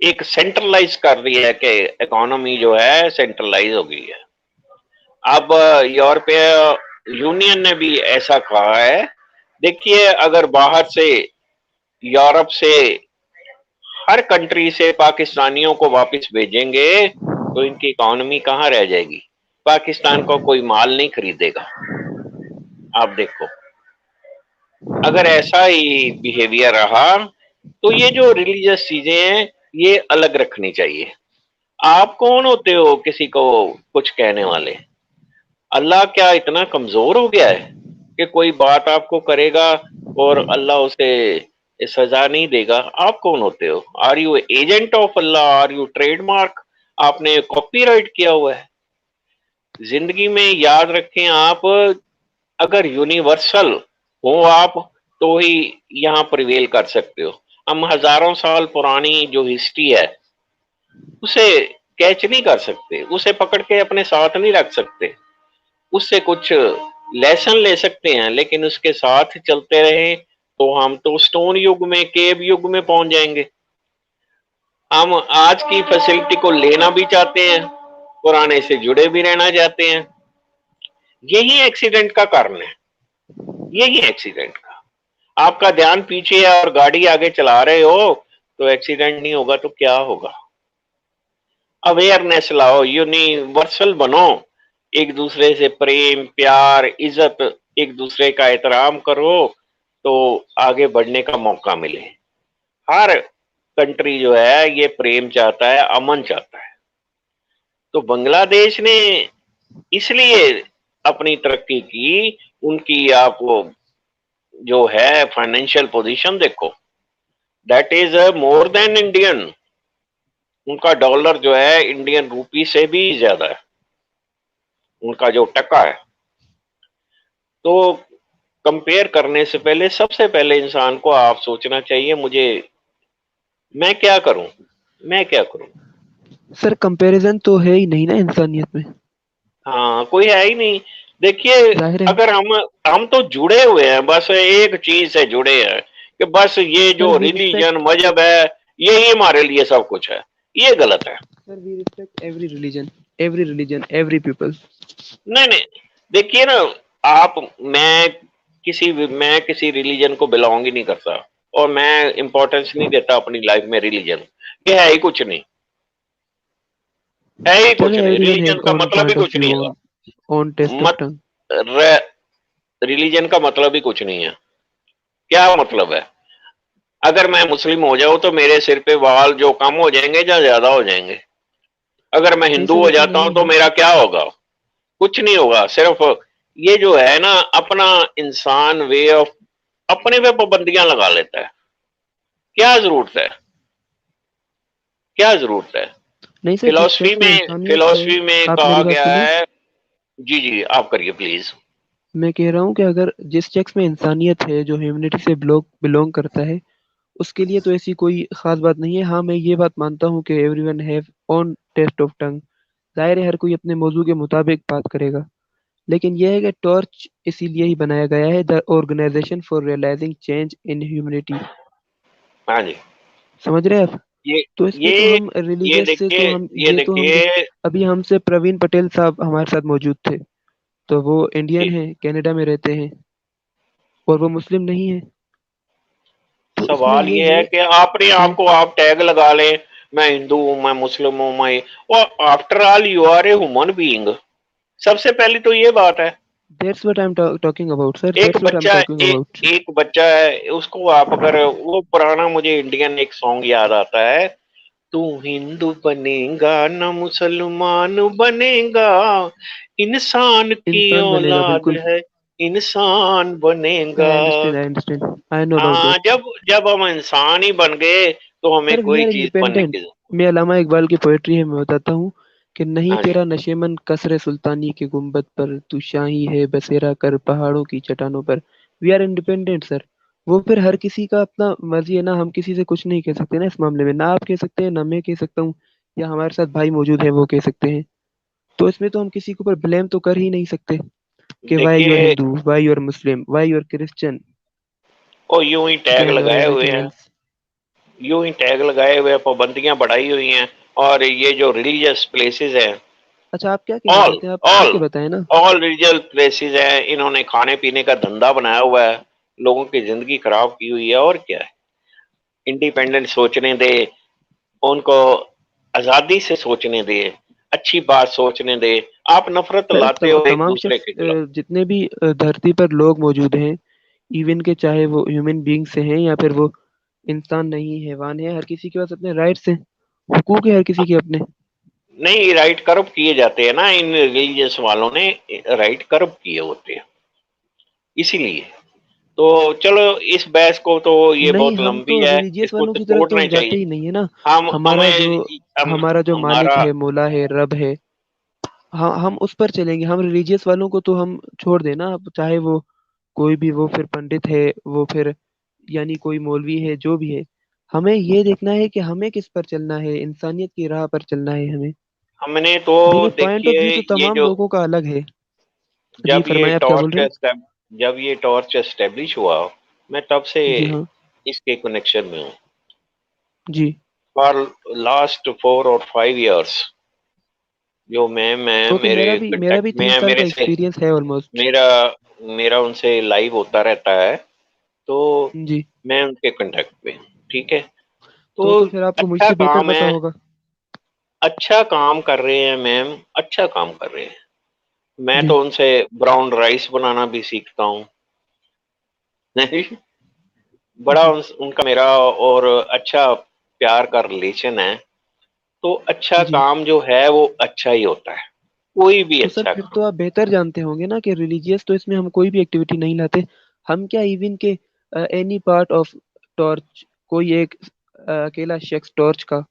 एक सेंट्रलाइज कर दिया है कि इकोनॉमी जो है सेंट्रलाइज हो गई है। अब यूरोपीय यूनियन ने भी ऐसा कहा है। देखिए, अगर बाहर से यूरोप से हर कंट्री से पाकिस्तानियों को वापस भेजेंगे तो इनकी इकोनॉमी कहाँ रह जाएगी? पाकिस्तान को कोई माल नहीं खरीदेगा। आप देखो, अगर ऐसा ही बिहेवियर रहा तो ये जो रिलीजियस चीजें हैं ये अलग रखनी चाहिए। आप कौन होते हो किसी को कुछ कहने वाले? अल्लाह क्या इतना कमजोर हो गया है कि कोई बात आपको करेगा और अल्लाह उसे सजा नहीं देगा? आप कौन होते हो? Are you agent of Allah? Are you trademark? आपने कॉपीराइट किया हुआ है। जिंदगी में याद रखें, आप अगर यूनिवर्सल हो आप तो ही यहाँ प्रिवेल कर सकते हो। हम हजारों साल पुरानी जो हिस्ट्री है उसे कैच नहीं कर सकते, उसे पकड़ के अपने साथ नहीं रख सकते। उससे कुछ लेसन ले सकते हैं, लेकिन उसके साथ चलते रहे तो हम तो स्टोन युग में, केव युग में पहुंच जाएंगे। हम आज की फैसिलिटी को लेना भी चाहते हैं, पुराने से जुड़े भी रहना चाहते हैं। यही एक्सीडेंट का कारण है, यही एक्सीडेंट का। आपका ध्यान पीछे है और गाड़ी आगे चला रहे हो तो एक्सीडेंट नहीं होगा तो क्या होगा? अवेयरनेस लाओ, यूनिवर्सल बनो, एक दूसरे से प्रेम, प्यार, इज्जत, एक दूसरे का एहतराम करो तो आगे बढ़ने का मौका मिले। हर कंट्री जो है ये प्रेम चाहता है, अमन चाहता है। तो बांग्लादेश ने इसलिए अपनी तरक्की की, उनकी आप जो है फाइनेंशियल पोजीशन देखो, that is more than Indian. उनका डॉलर जो है इंडियन रूपी से भी ज्यादा है, उनका जो टका है। तो कंपेयर करने से पहले सबसे पहले इंसान को आप सोचना चाहिए, मैं क्या करूं, मैं क्या करूं। सर कंपैरिजन तो है ही नहीं ना इंसानियत में। हाँ, कोई है ही नहीं। देखिए, जाहिर है अगर हम तो जुड़े हुए हैं, बस एक चीज से जुड़े हैं कि बस ये सर जो वी रिस्पेक्ट रिलीजन, मजहब है, यही हमारे लिए सब कुछ है। ये गलत है। Sir we respect every religion every people. नहीं नहीं, देखिए ना, आप मैं किसी रिलीजन को बिलोंग ही नहीं करता और मैं इंपॉर्टेंस नहीं देता अपनी लाइफ में रिलीजन। ये है ही कुछ नहीं, है ही कुछ चलो नहीं। एवरीवन रिलीजन हैज का ओन मतलब ही पॉइंट ऑफ कुछ व्यू, नहीं है। ओन टेस्ट ऑफ मत टंग। रिलीजन का मतलब ही कुछ नहीं है। क्या मतलब है? अगर मैं मुस्लिम हो जाऊं तो मेरे सिर पे बाल जो कम हो जाएंगे या ज्यादा हो जाएंगे? अगर मैं नहीं हिंदू सर हो ऐसा जाता हूं नहीं तो है। मेरा क्या होगा? कुछ नहीं होगा। सिर्फ ये जो है ना, अपना इंसान वे ऑफ अपने पे पाबंदियां लगा लेता है। क्या जरूरत है? क्या जरूरत है? नहीं सर जिस फिलोसफी चेक्स में में इंसानियत है, फिलोसफी में आप कहा मेरी बात गया सुनो। है। जी जी, आप करिए प्लीज। मैं कह रहा हूँ कि अगर जिस चेक्स में इंसानियत है, जो ह्यूमनिटी से बिलोंग करता है, उसके लिए तो ऐसी कोई खास बात नहीं है। हाँ मैं ये बात मानता हूँ कि everyone have own test of tongue. जाहिर है हर कोई अपने मौजू के मुताबिक बात करेगा, लेकिन यह है कि टॉर्च इसीलिए ही बनाया गया है, the organisation for realising change in humanity. हाँ जी। समझ रहे हैं आप? ये तो इसमें तो ये हम ये रिलीजियस से देखिए, तो हम ये ये तो हम देखिए। अभी हमसे प्रवीण पटेल साहब हमारे साथ मौजूद थे, तो वो इंडियन जी, हैं, कनाडा में रहते हैं और वो मुस्लिम नहीं है। तो इसमें सवाल ये ये है है कि अपने आप कि को आप टैग लगा लें, मैं हिंदू हूं, मैं मुस्लिम हूं, मैं, और after all you are a human being. सबसे पहली तो ये बात है। That's what I am talking about sir, एक दैट्स व्हाट आई एम बच्चा टॉकिंग अबाउट। एक बच्चा है, उसको आप अगर वो पुराना, मुझे इंडियन एक सॉन्ग याद आता है, तू हिंदू बनेगा ना मुसलमान बनेगा, इंसान की इंसान बनेगा औलाद बिल्कुल। है, इंसान बनेगा। I understand, I know about हाँ, दैट। जब जब हम इंसान ही बन गए तो हमें सर वी कोई आर चीज बनने इंडिपेंडेंट। की जरूरत। मैं अल्लामा इकबाल की पोएट्री है, मैं बताता हूँ कि नहीं हाँ जी। तेरा नशेमन कसरे सुल्तानी के गुंबद पर, तू शाही है बसेरा कर पहाड़ों की चट्टानों पर। We are independent sir. वो फिर हर किसी का अपना मर्जी है ना, हम किसी से कुछ नहीं कह सकते ना इस मामले में, ना आप कह सकते हैं ना मैं कह सकता हूँ, या हमारे साथ भाई मौजूद है वो कह सकते हैं। तो इसमें तो हम किसी के ऊपर ब्लेम तो कर ही नहीं सकते कि वाई यू आर देखिए, Hindu, why you are Muslim, why you are Christian, वो यूं ही टैग जैन और लगाए हुए एवरीथिंग हैं, एल्स। यूं ही टैग लगाए हुए हैं, पाबंदियां बढ़ाई हुई हैं। और ये जो रिलीजियस प्लेसेस हैं, अच्छा आप क्या कहना ऑल चाहते हैं, आप खुल ऑल के बताएं ना। ऑल रिलीजियस प्लेसेस हैं, इन्होंने खाने पीने का धंधा बनाया हुआ है, लोगों की जिंदगी खराब की हुई है। और क्या है? इंडिपेंडेंट सोचने दे उनको, आजादी से सोचने दे, अच्छी बात सोचने दे। आप नफरत सर लाते हो एक तमाम दूसरे शख्स के खिलाफ। जितने भी धरती पर लोग मौजूद हैं, इवन के चाहे वो ह्यूमन बींग से हैं या फिर वो इंसान नहीं हैवान है, हर किसी के पास अपने राइट्स हैं, हुकूक है हर किसी के अपने। नहीं, राइट करप्ट किए जाते हैं ना, इन रिलीजियस वालों ने राइट करप्ट किए होते हैं, इसीलिए। तो चलो इस बहस को तो ये नहीं, बहुत हम लंबी तो है, रिलीजियस इसको वालों तो की तरफ तो छोड़ना हम जाते चाहिए। ही नहीं है ना। हम हमारा जो हम हमारा जो मालिक हमारा है, मौला है, रब है, हम उस पर चलेंगे। हम रिलीजियस वालों को तो हम छोड़ देना, अब चाहे वो कोई भी, वो फिर पंडित है, वो फिर यानी कोई मौलवी है, जो भी है। हमें ये देखना है कि हमें किस पर चलना है, इंसानियत की राह पर चलना है हमें। हमने तो देखिए, पॉइंट ऑफ देखिए व्यू तो ये तमाम जो लोगों का अलग है। जी जब ये फरमाइए, आप क्या बोल टॉर्च रहे हैं? जब ये टॉर्च एस्टेब्लिश हुआ, मैं तब से जी हाँ। इसके कनेक्शन में हूँ। जी। फॉर लास्ट 4 और 5 years जो मैम है ओके, मेरे मेरा कांटेक्ट भी में 3 है, साल का मेरे से एक्सपीरियंस है ऑलमोस्ट। मेरा मेरा उनसे लाइव होता रहता है, तो जी। मैं उनके कांटेक्ट पे हूँ, ठीक है। तो तो फिर आपको अच्छा मुझसे बेहतर काम पता है, होगा। अच्छा काम कर रहे हैं मैम, अच्छा काम कर रहे हैं। मैं जी। तो उनसे ब्राउन राइस बनाना भी सीखता हूँ। बड़ा जी। उनका मेरा और अच्छा प्यार का रिलेशन है। तो अच्छा जी। काम जो है वो अच्छा ही होता है, कोई भी तो सर, अच्छा फिर काम। तो आप बेहतर जानते होंगे ना कि रिलीजियस तो इसमें हम कोई भी एक्टिविटी नहीं लाते। हम क्या, इवन के एनी पार्ट ऑफ टॉर्च, कोई एक अकेला शख्स टॉर्च का,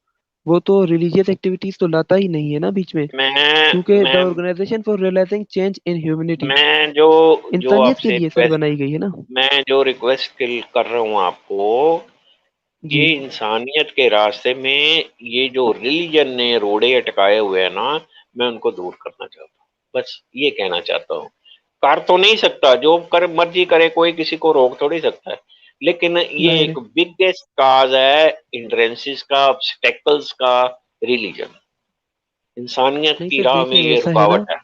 वो तो रिलीजियस एक्टिविटीज तो लाता ही नहीं है ना बीच में। मैं क्योंकि द मैं organisation for realising change in humanity मैं जो जो इंसानियत के आपसे लिए सर रिक्वेस्ट बनाई गई है ना। मैं जो रिक्वेस्ट कर रहा हूँ आपको, जी। ये इंसानियत के रास्ते में ये जो रिलीजन ने रोड़े अटकाए हुए हैं ना, मैं उनको दूर करना चाहता हूँ, बस ये कहना चाहता हूँ। कर तो नहीं सकता, जो कर मर्जी करे, कोई किसी को रोक थोड़ी सकता है, लेकिन ये जाहिर एक है। बिगेस्ट काज है हिंड्रेंसेस का, ऑब्स्टेकल्स का, रिलीजन। इंसानियत नहीं की सर, राह में देखिए ये ऐसा है ना। रुकावट है।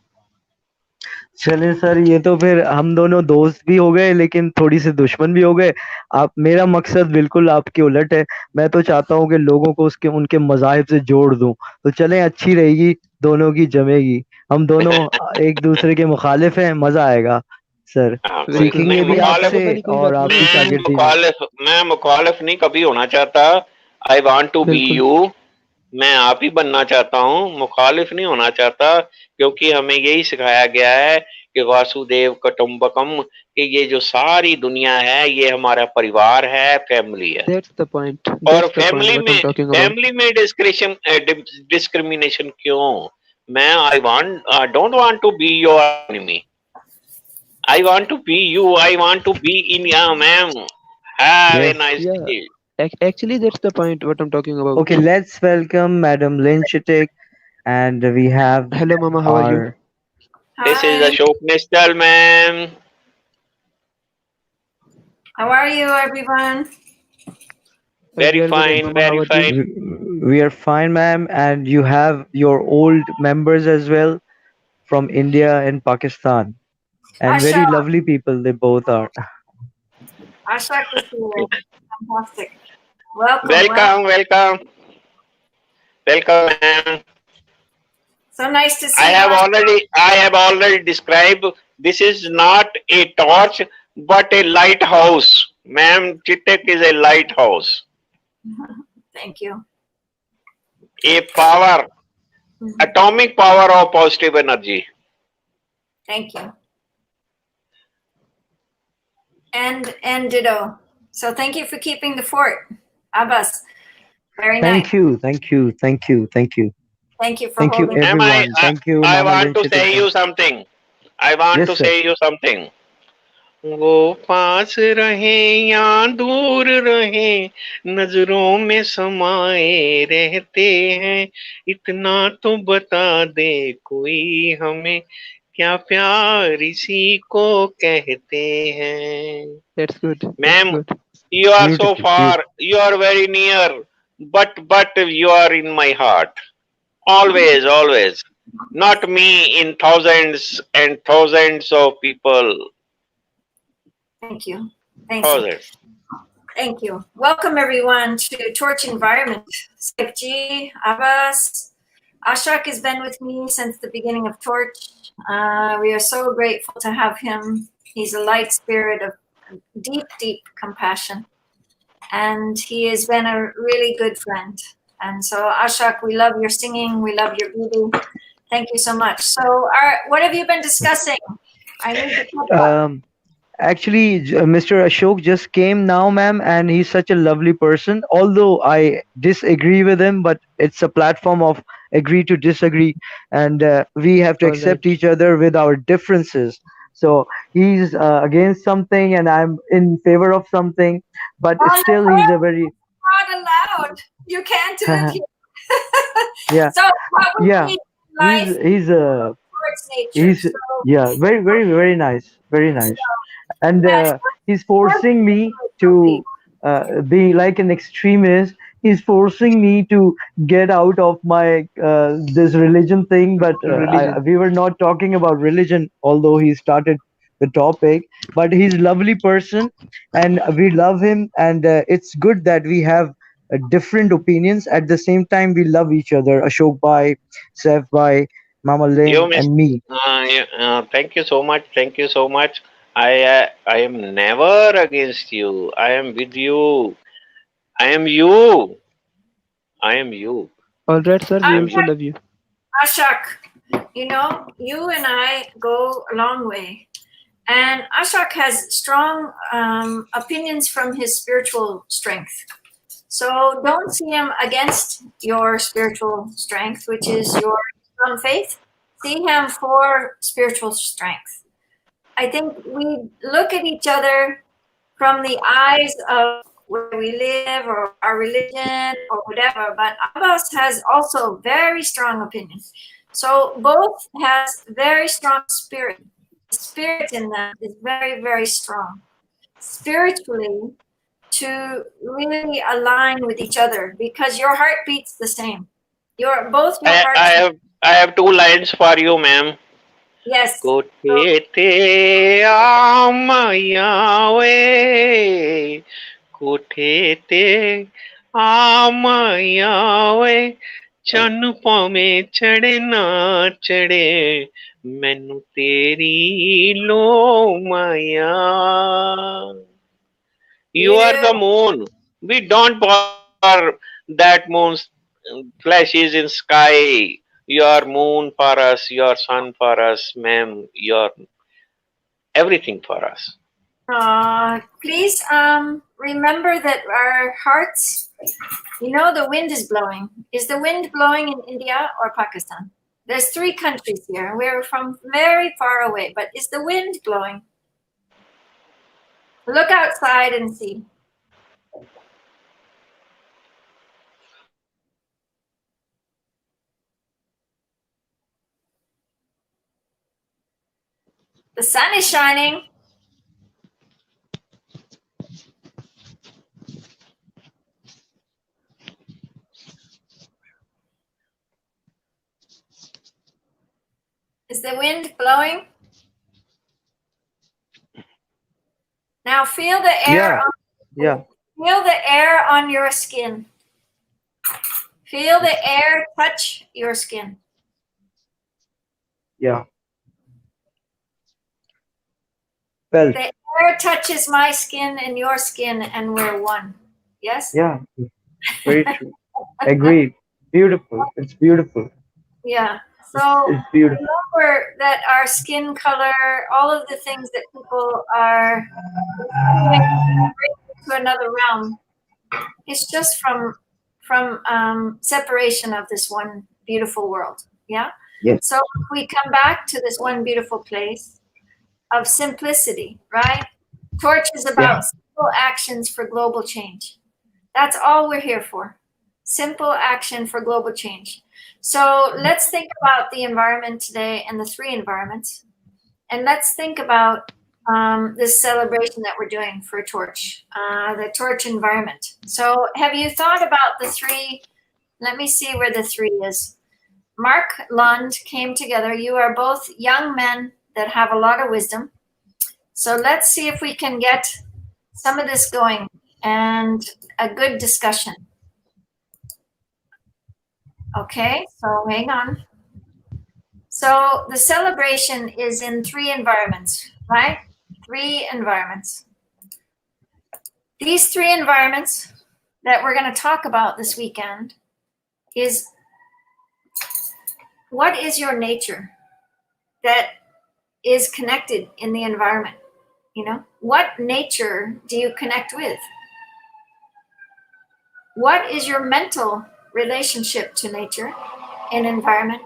चलें सर, ये तो फिर हम दोनों दोस्त भी हो गए लेकिन थोड़ी सी दुश्मन भी हो गए। आप, मेरा मकसद बिल्कुल आपके उलट है। मैं तो चाहता हूँ कि लोगों को उसके उनके मज़ाहिब से जोड़ दूं। तो चलें, अच्छी रहेगी, दोनों की जमेगी। हम दोनों एक दूसरे के मुखालिफ हैं, मज़ा आएगा सर। हाँ, कोई बिल्कुल नहीं सीखेंगे बिल्कुल, भी नहीं मुखालिफ। आपसे मुखालिफत वाली कोई और बात नहीं आपकी है। शागिर्दी भी। मैं मुखालिफ नहीं कभी होना चाहता। आई वांट टू बी बिल्कुल। यू। मैं आप ही बनना चाहता हूँ, मुखालिफ नहीं होना चाहता, क्योंकि हमें यही सिखाया गया है कि वासुदेव कुटुंबकम, कि ये जो सारी दुनिया है ये हमारा परिवार है, फैमिली है। और that's the point what I am talking about. Family में डिस्क्रिमिनेशन क्यों? मैं I don't want to be your enemy. I want to be you. I want to be in you, ma'am. Have a yes. nice या day. Actually that's the point what I am talking Okay, about. let's welcome Madam Lynchitek, and we have hello मामा, how are you? our This is Hi, Ashok Mistal, ma'am. how are you, everyone? Very we are good, and fine, मामा how very are you? fine. we are fine, ma'am, and you have your old members as well from India and Pakistan, and Asha, very lovely people they both are. Ashak is here. Fantastic. Welcome, welcome. Welcome, welcome, welcome, ma'am. So nice to see you, Ashak. I have already described. This is not a torch, but a lighthouse, ma'am. Chitek is a lighthouse, Thank you. a power, Mhm. atomic power of positive energy. Thank you. And ditto. So thank you for keeping the fort, Abbas. Very nice. Thank you, thank you, thank you, thank you, Thank you for thank you, holding. Ma'am, everyone. Thank you, I Mama want to Lynchitek say ji. you something. I want Yes, to sir. say you something. वो पास रहे या दूर रहे, नजरों में समाये रहते हैं, इतना तो बता दे कोई हमें, क्या प्यार इसी को कहते हैं। That's good, that's ma'am, good. you are so Beautiful, far, beautiful. you are very near, but you are in my heart. Always, always. Not me in thousands and thousands of people. Thank you. Thank you. Thousands. Thank you. Welcome everyone to Torch Environment. Saif Ji, Abbas, Ashok has been with me since the beginning of Torch. We are so grateful to have him. He's a light spirit of deep, deep compassion. And he has been a really good friend. And so, Ashok, we love your singing. We love your beauty. Thank you so much. So, what have you been discussing? I need to catch up. Actually, Mr. Ashok just came now, ma'am, and he's such a lovely person. Although I disagree with him, but it's a platform of agree to disagree, and we have to All accept right. each other with our differences. So he's against something, and I'm in favor of something, but Oh, still, no, he's a very not allowed. You can't do it here. yeah, So, what we yeah. need in life He's towards nature. he's So, yeah, very very nice, very nice. And yes, he's forcing me to be like an extremist. He's forcing me to get out of my this religion thing, but Religion. we were not talking about religion, although he started the topic. But he's a lovely person, and we love him, and it's good that we have different opinions. At the same time, we love each other. Ashok Bhai, Saif Bhai, Mama You Lynn, miss. and me. Thank you so much. Thank you so much. I am never against you. I am with you. I am you. I am you. All right, sir. We I am also you. love you. Ashok, you know, you and I go a long way. And Ashok has strong opinions from his spiritual strength. So don't see him against your spiritual strength, which is your strong faith. See him for spiritual strength. I think we look at each other from the eyes of where we live or our religion or whatever, but Abbas has also very strong opinions. So both has very strong spirit. The spirit in them is very, very strong. Spiritually, to really align with each other because your heart beats the same. Both your I hearts. I have two lines for you, ma'am. Yes. So, Kothete amayawe, kothete amayawe, ਚੰਨ ਭਾਵੇਂ ਚੜੇ ਨਾ ਚੜੇ ਮੈਨੂੰ ਤੇਰੀ ਲੋ ਮਾਇਆ. You are the moon. We don't for that moon's flashes in sky. Your moon for us, your sun for us, ma'am. Your everything for us. please remember that our hearts, you know, the wind is blowing. Is the wind blowing in India or Pakistan? There's 3 countries here. We're from very far away, but is the wind blowing? Look outside and see. The sun is shining. Is the wind blowing? Now feel the air. Yeah. Feel the air on your skin. Feel the air touch your skin. Yeah. Well, The air touches my skin and your skin, and we're one. Yes? yeah, very true. Agreed. Beautiful. It's beautiful. Yeah. So It's beautiful. remember that our skin color, all of the things that people are to another realm, it's just from separation of this one beautiful world. Yeah. Yes. So if we come back to this one beautiful place of simplicity, right? Torch is about simple actions for global change. That's all we're here for. Simple action for global change. So let's think about the environment today and the 3 environments. And let's think about this celebration that we're doing for Torch, the Torch environment. So have you thought about the 3? Let me see where the 3 is. Mark Lund came together. You are both young men that have a lot of wisdom. So let's see if we can get some of this going and a good discussion. Okay, so hang on. So the celebration is in 3 environments, right? 3 environments. These 3 environments that we're going to talk about this weekend is, what is your nature that is connected in the environment? You know, what nature do you connect with? What is your mental relationship to nature and environment?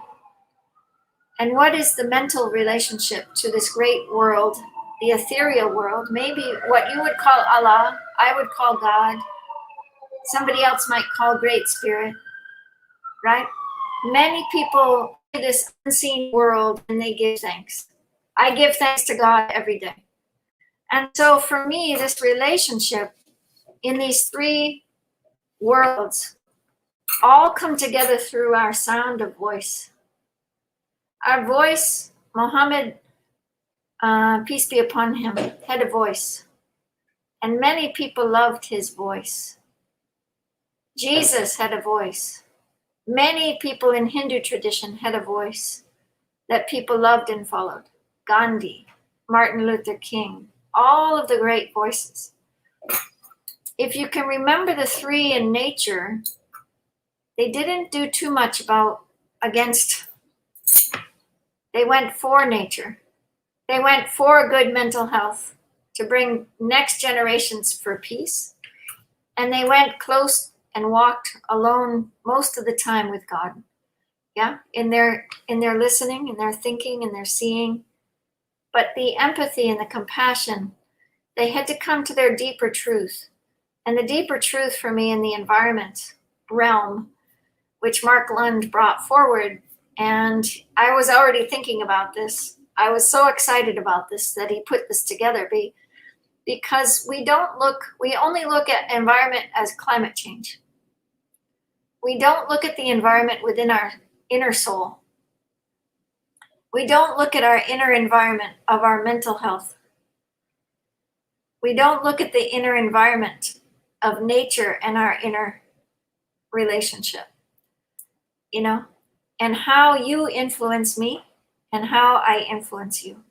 And what is the mental relationship to this great world, the ethereal world? Maybe what you would call Allah, I would call God. Somebody else might call Great Spirit, right? Many people see this unseen world and they give thanks. I give thanks to God every day. And so for me, this relationship in these three worlds all come together through our sound of voice. Our voice, Muhammad, peace be upon him, had a voice. And many people loved his voice. Jesus had a voice. Many people in Hindu tradition had a voice that people loved and followed. Gandhi, Martin Luther King, all of the great voices. If you can remember the three in nature, they didn't do too much against. They went for nature. They went for good mental health to bring next generations for peace. And they went close and walked alone most of the time with God. Yeah, in their listening, in their thinking, in their seeing. But the empathy and the compassion, they had to come to their deeper truth. And the deeper truth for me in the environment realm, which Mark Lund brought forward, and I was already thinking about this. I was so excited about this that he put this together because we only look at environment as climate change. We don't look at the environment within our inner soul. We don't look at our inner environment of our mental health. We don't look at the inner environment of nature and our inner relationship, you know, and how you influence me and how I influence you.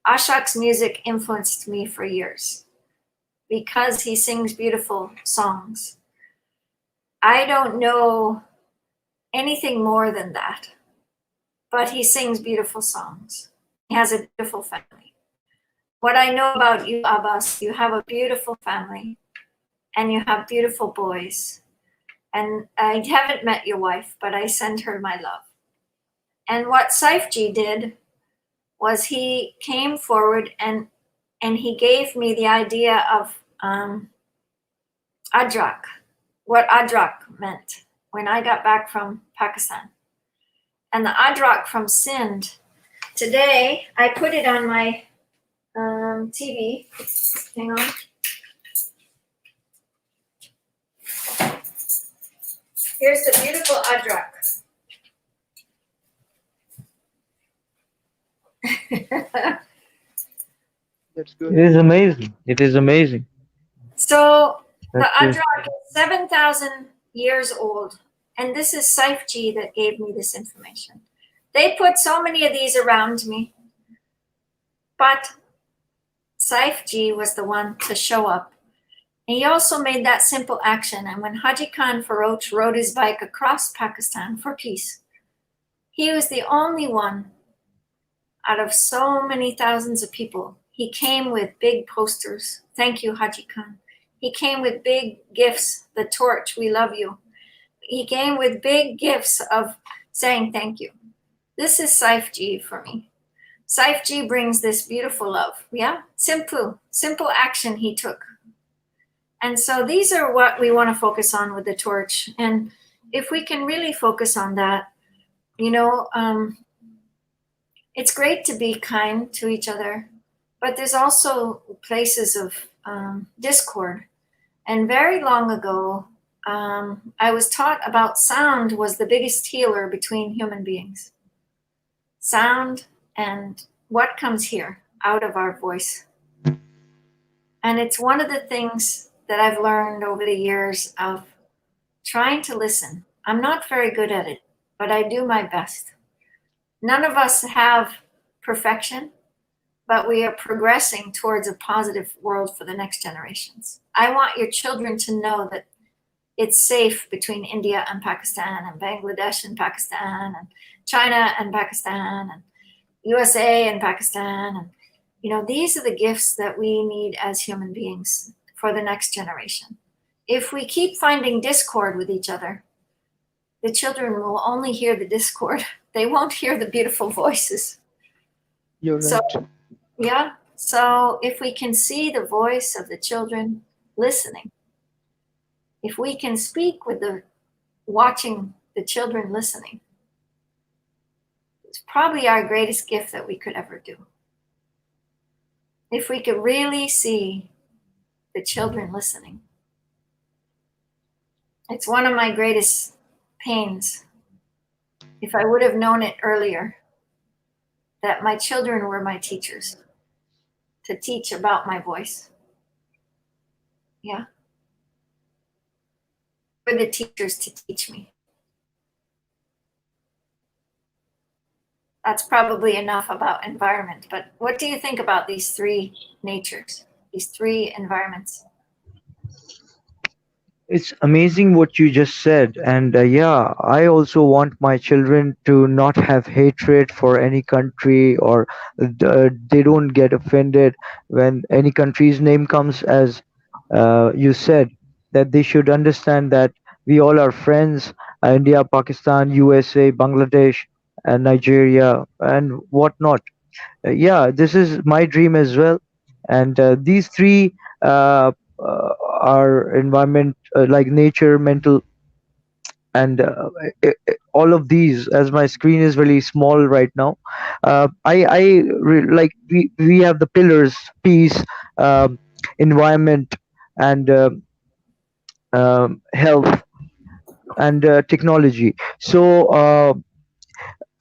Ashok's music influenced me for years because he sings beautiful songs. I don't know anything more than that, but he sings beautiful songs. He has a beautiful family. What I know about you, Abbas, you have a beautiful family and you have beautiful boys. And I haven't met your wife, but I send her my love. And what Saifji did was he came forward and he gave me the idea of Adrak, what Adrak meant when I got back from Pakistan. And the Adrak from Sindh, today I put it on my TV. Hang on. Here's the beautiful Adrak. That's good. It is amazing. It is amazing. So the That's Adrak is 7,000 years old. And this is Saifji that gave me this information. They put so many of these around me. But Saifji was the one to show up. And he also made that simple action. And when Haji Khan Farokh rode his bike across Pakistan for peace, he was the only one out of so many thousands of people. He came with big posters. Thank you, Haji Khan. He came with big gifts. The torch, we love you. He came with big gifts of saying thank you. This is Saifji for me. Saifji brings this beautiful love. Yeah, simple action he took. And so these are what we want to focus on with the torch. And if we can really focus on that, you know, it's great to be kind to each other, but there's also places of discord. And very long ago, I was taught about sound was the biggest healer between human beings. Sound and what comes here out of our voice. And it's one of the things that I've learned over the years of trying to listen. I'm not very good at it, but I do my best. None of us have perfection, but we are progressing towards a positive world for the next generations. I want your children to know that it's safe between India and Pakistan and Bangladesh and Pakistan and China and Pakistan and USA and Pakistan. And, you know, these are the gifts that we need as human beings for the next generation. If we keep finding discord with each other, the children will only hear the discord. They won't hear the beautiful voices. You're So, right. yeah. So if we can see the voice of the children listening, if we can speak with the watching the children listening, it's probably our greatest gift that we could ever do. If we could really see the children listening. It's one of my greatest pains. If I would have known it earlier, that my children were my teachers to teach about my voice. Yeah. For the teachers to teach me. That's probably enough about environment, but what do you think about these three natures, these three environments? It's amazing what you just said. And yeah, I also want my children to not have hatred for any country, or they don't get offended when any country's name comes, as you said, that they should understand that we all are friends. India, Pakistan, USA, Bangladesh, and Nigeria, and whatnot. Yeah, this is my dream as well. And these three are environment, like nature, mental, and all of these. As my screen is really small right now, like we have the pillars: peace, um, environment, and health, and technology. So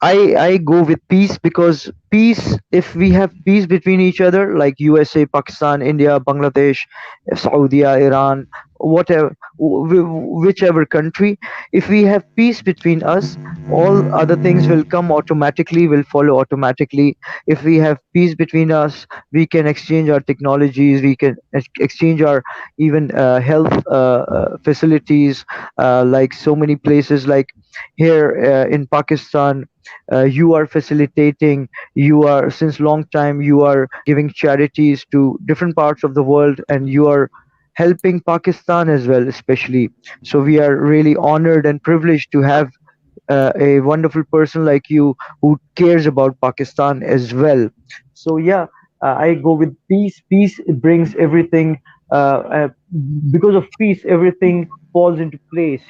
I go with peace, because peace, if we have peace between each other, like USA, Pakistan, India, Bangladesh, Saudi, Iran, whatever, whichever country, if we have peace between us, all other things will come automatically, will follow automatically. If we have peace between us, we can exchange our technologies, we can exchange our even health facilities, like so many places, like here in Pakistan, you are facilitating, you are since long time you are giving charities to different parts of the world, and you are helping Pakistan as well, especially. So we are really honored and privileged to have a wonderful person like you who cares about Pakistan as well. So yeah, I go with peace. Peace, it brings everything. Because of peace, everything falls into place.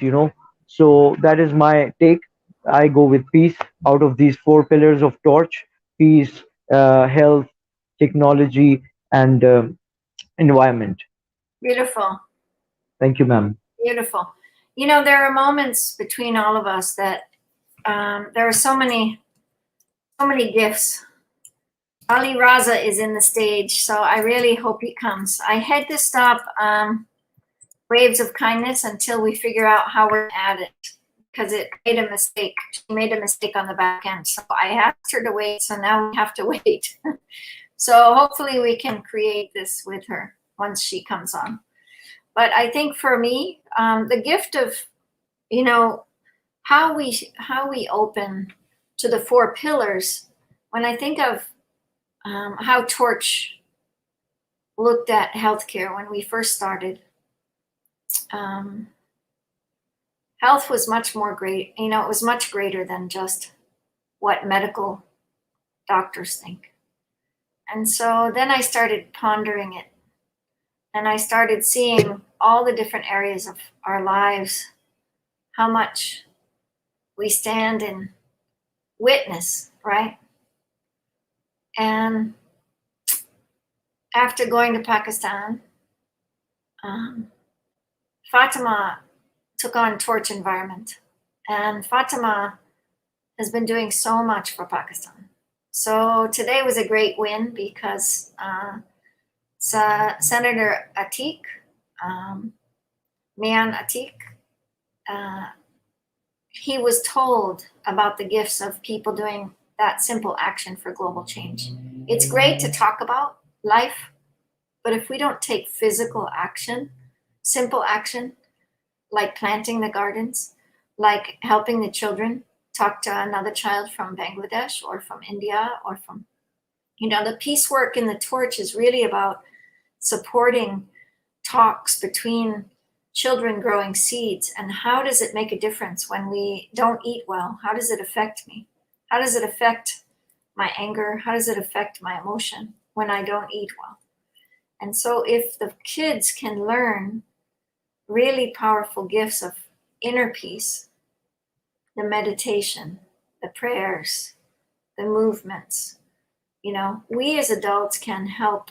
So that is my take. I go with peace out of these four pillars of torch: peace, health, technology, and environment. Beautiful, Thank you, ma'am. beautiful. You know, there are moments between all of us that there are so many gifts. Ali Raza is in the stage, so I really hope he comes. I had to stop Waves of Kindness until we figure out how we're at it, because it made a mistake. She made a mistake on the back end. So I asked her to wait, so now we have to wait. So hopefully we can create this with her once she comes on. But I think for me, the gift of, you know, how we open to the four pillars, when I think of how Torch looked at healthcare when we first started, health was much more great. You know, it was much greater than just what medical doctors think. And so then I started pondering it, and I started seeing all the different areas of our lives, how much we stand in witness, right? And after going to Pakistan, Fatima took on Torch Environment, and Fatima has been doing so much for Pakistan. So today was a great win because Senator Atiq, Mian Atiq, he was told about the gifts of people doing that simple action for global change. It's great to talk about life, but if we don't take physical action, simple action, like planting the gardens, like helping the children talk to another child from Bangladesh or from India or from, the peace work in the Torch is really about supporting talks between children growing seeds. And how does it make a difference when we don't eat well? How does it affect me? How does it affect my anger? How does it affect my emotion when I don't eat well? And so if the kids can learn really powerful gifts of inner peace, the meditation, the prayers, the movements, we as adults can help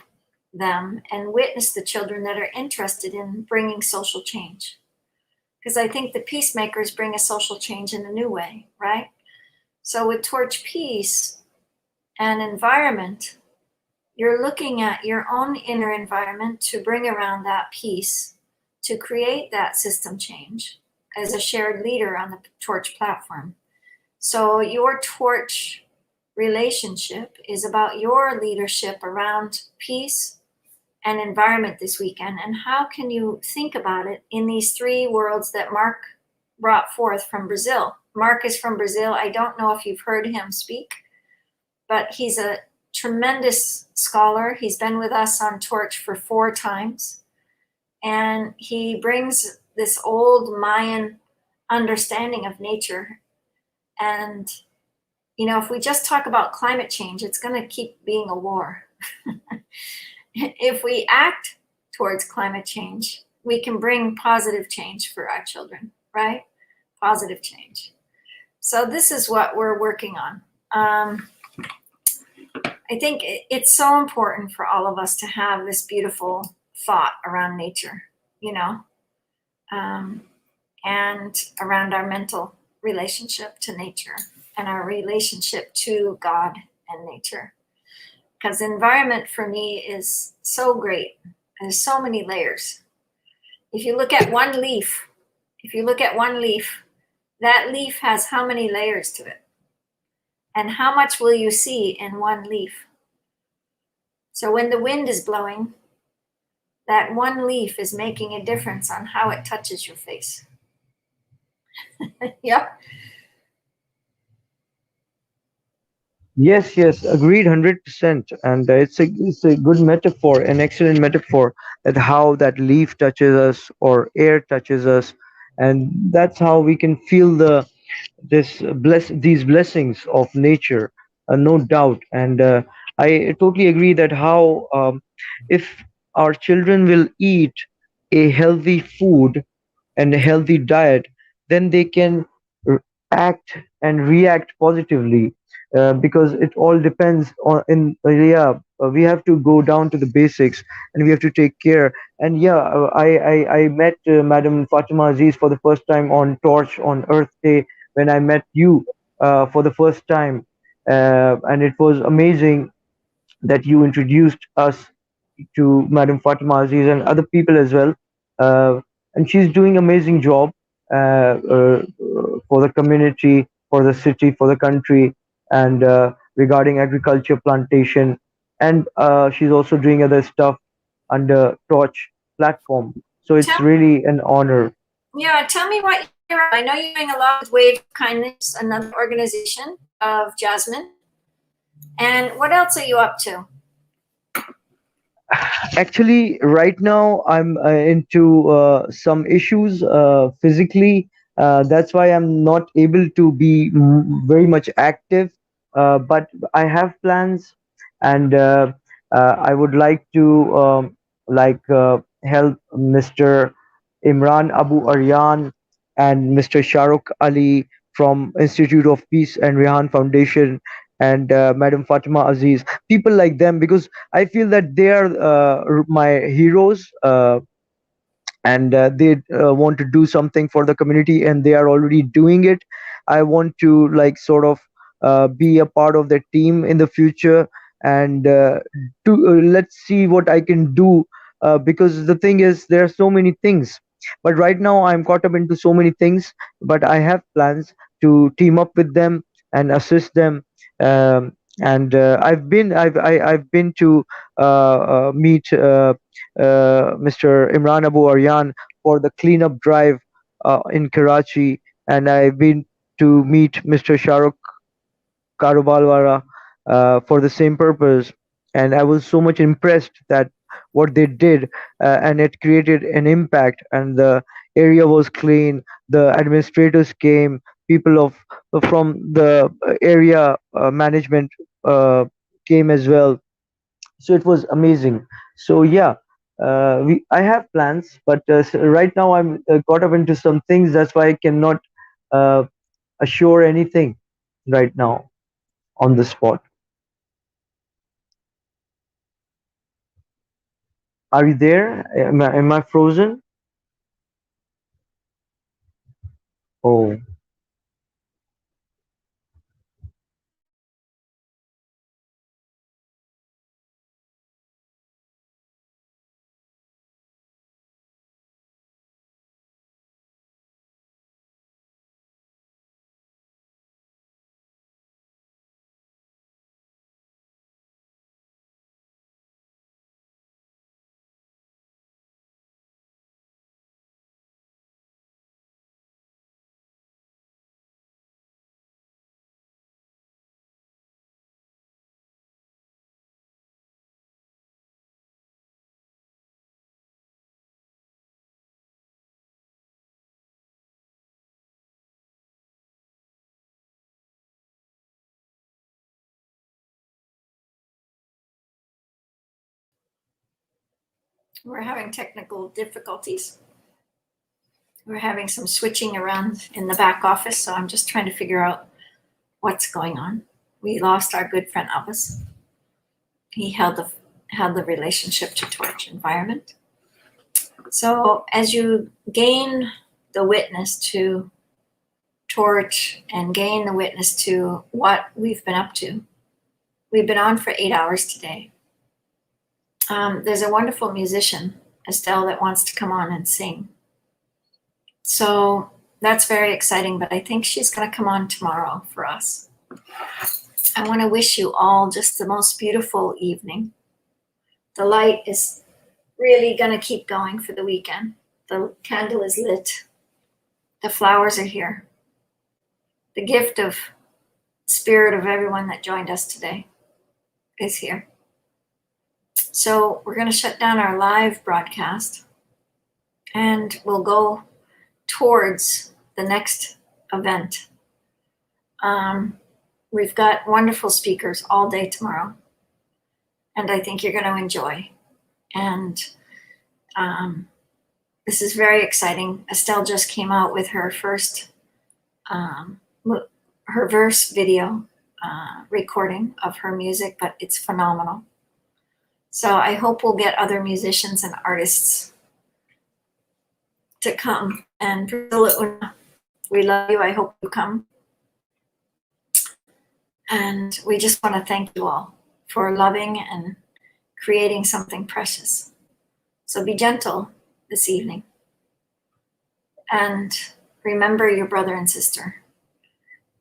them and witness the children that are interested in bringing social change. Because I think the peacemakers bring a social change in a new way, right? So with Torch Peace and environment, you're looking at your own inner environment to bring around that peace, to create that system change as a shared leader on the Torch platform. So your Torch relationship is about your leadership around peace and environment this weekend. And how can you think about it in these three worlds that Mark brought forth from Brazil? Mark is from Brazil. I don't know if you've heard him speak, but he's a tremendous scholar. He's been with us on Torch for 4 times. And he brings this old Mayan understanding of nature. And, if we just talk about climate change, it's going to keep being a war. If we act towards climate change, we can bring positive change for our children, right? Positive change. So this is what we're working on. I think it's so important for all of us to have this beautiful thought around nature, and around our mental relationship to nature and our relationship to God and nature. Because environment for me is so great. There's so many layers. If you look at one leaf, that leaf has how many layers to it? And how much will you see in one leaf? So when the wind is blowing, that one leaf is making a difference on how it touches your face. Yeah. Yes, yes, agreed 100%. And it's a good metaphor, an excellent metaphor, that how that leaf touches us or air touches us, and that's how we can feel these blessings of nature, no doubt. And I totally agree that how if our children will eat a healthy food and a healthy diet, then they can act and react positively, because it all depends on in yeah we have to go down to the basics, and we have to take care. And yeah, I met Madam Fatima Aziz for the first time on Torch on Earth Day, when I met you for the first time, and it was amazing that you introduced us to Madam Fatima Aziz and other people as well. Uh, and she's doing amazing job for the community, for the city, for the country, and regarding agriculture, plantation, and she's also doing other stuff under Torch platform. So it's Tell, really an honor. tell me what I know you're doing a lot with Wave of Kindness, another organization of Jasmine. And what else are you up to? Actually, right now I'm into some issues physically. That's why I'm not able to be very much active. But I have plans, and I would like to help Mr. Imran Abu Aryan and Mr. Shahrukh Ali from Institute of Peace and Rehan Foundation, and Madam Fatima Aziz, people like them, because I feel that they are my heroes, and they want to do something for the community, and they are already doing it. I want to sort of be a part of the team in the future, and let's see what I can do, because the thing is, there are so many things, but right now I'm caught up into so many things. But I have plans to team up with them and assist them. And I've been to meet Mr. Imran Abu Aryan for the cleanup drive in Karachi, and I've been to meet Mr. Shahrukh Karobalwala for the same purpose. And I was so much impressed that what they did, and it created an impact. And the area was clean. The administrators came. People from the area management came as well. So it was amazing. So yeah, I have plans, but right now I'm caught up into some things. That's why I cannot uh, assure anything right now on the spot. Are you there? Am I frozen? Oh, We're having technical difficulties. We're having some switching around in the back office, so I'm just trying to figure out what's going on. We lost our good friend Abbas. He held the relationship to Torch environment. So as you gain the witness to Torch and gain the witness to what we've been up to, we've been on for 8 hours today. There's a wonderful musician, Estelle, that wants to come on and sing. So that's very exciting, but I think she's going to come on tomorrow for us. I want to wish you all just the most beautiful evening. The light is really going to keep going for the weekend. The candle is lit. The flowers are here. The gift of spirit of everyone that joined us today is here. So we're going to shut down our live broadcast and we'll go towards the next event. We've got wonderful speakers all day tomorrow, and I think you're going to enjoy. And this is very exciting. Estelle just came out with her first, her verse video recording of her music, but it's phenomenal. So I hope we'll get other musicians and artists to come. And Priscilla, we love you. I hope you come. And we just want to thank you all for loving and creating something precious. So be gentle this evening. And remember your brother and sister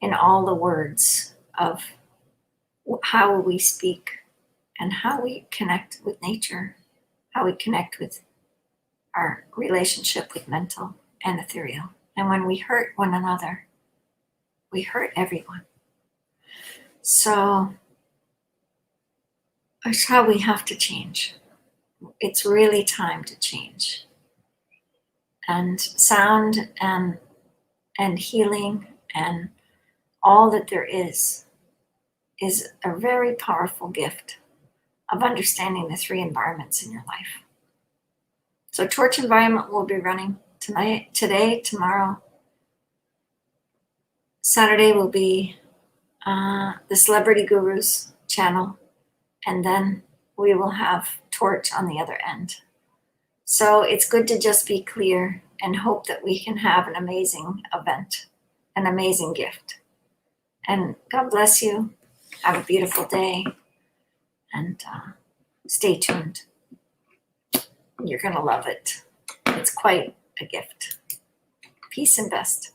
in all the words of how we speak and how we connect with nature, how we connect with our relationship with mental and ethereal. And when we hurt one another, we hurt everyone. So that's how we have to change. It's really time to change. And sound and healing and all that there is a very powerful gift of understanding the three environments in your life. So Torch Environment will be running tonight, today, tomorrow. Saturday will be the Celebrity Gurus channel, and then we will have Torch on the other end. So it's good to just be clear and hope that we can have an amazing event, an amazing gift. And God bless you. Have a beautiful day, and stay tuned. You're going to love it. It's quite a gift. Peace and best.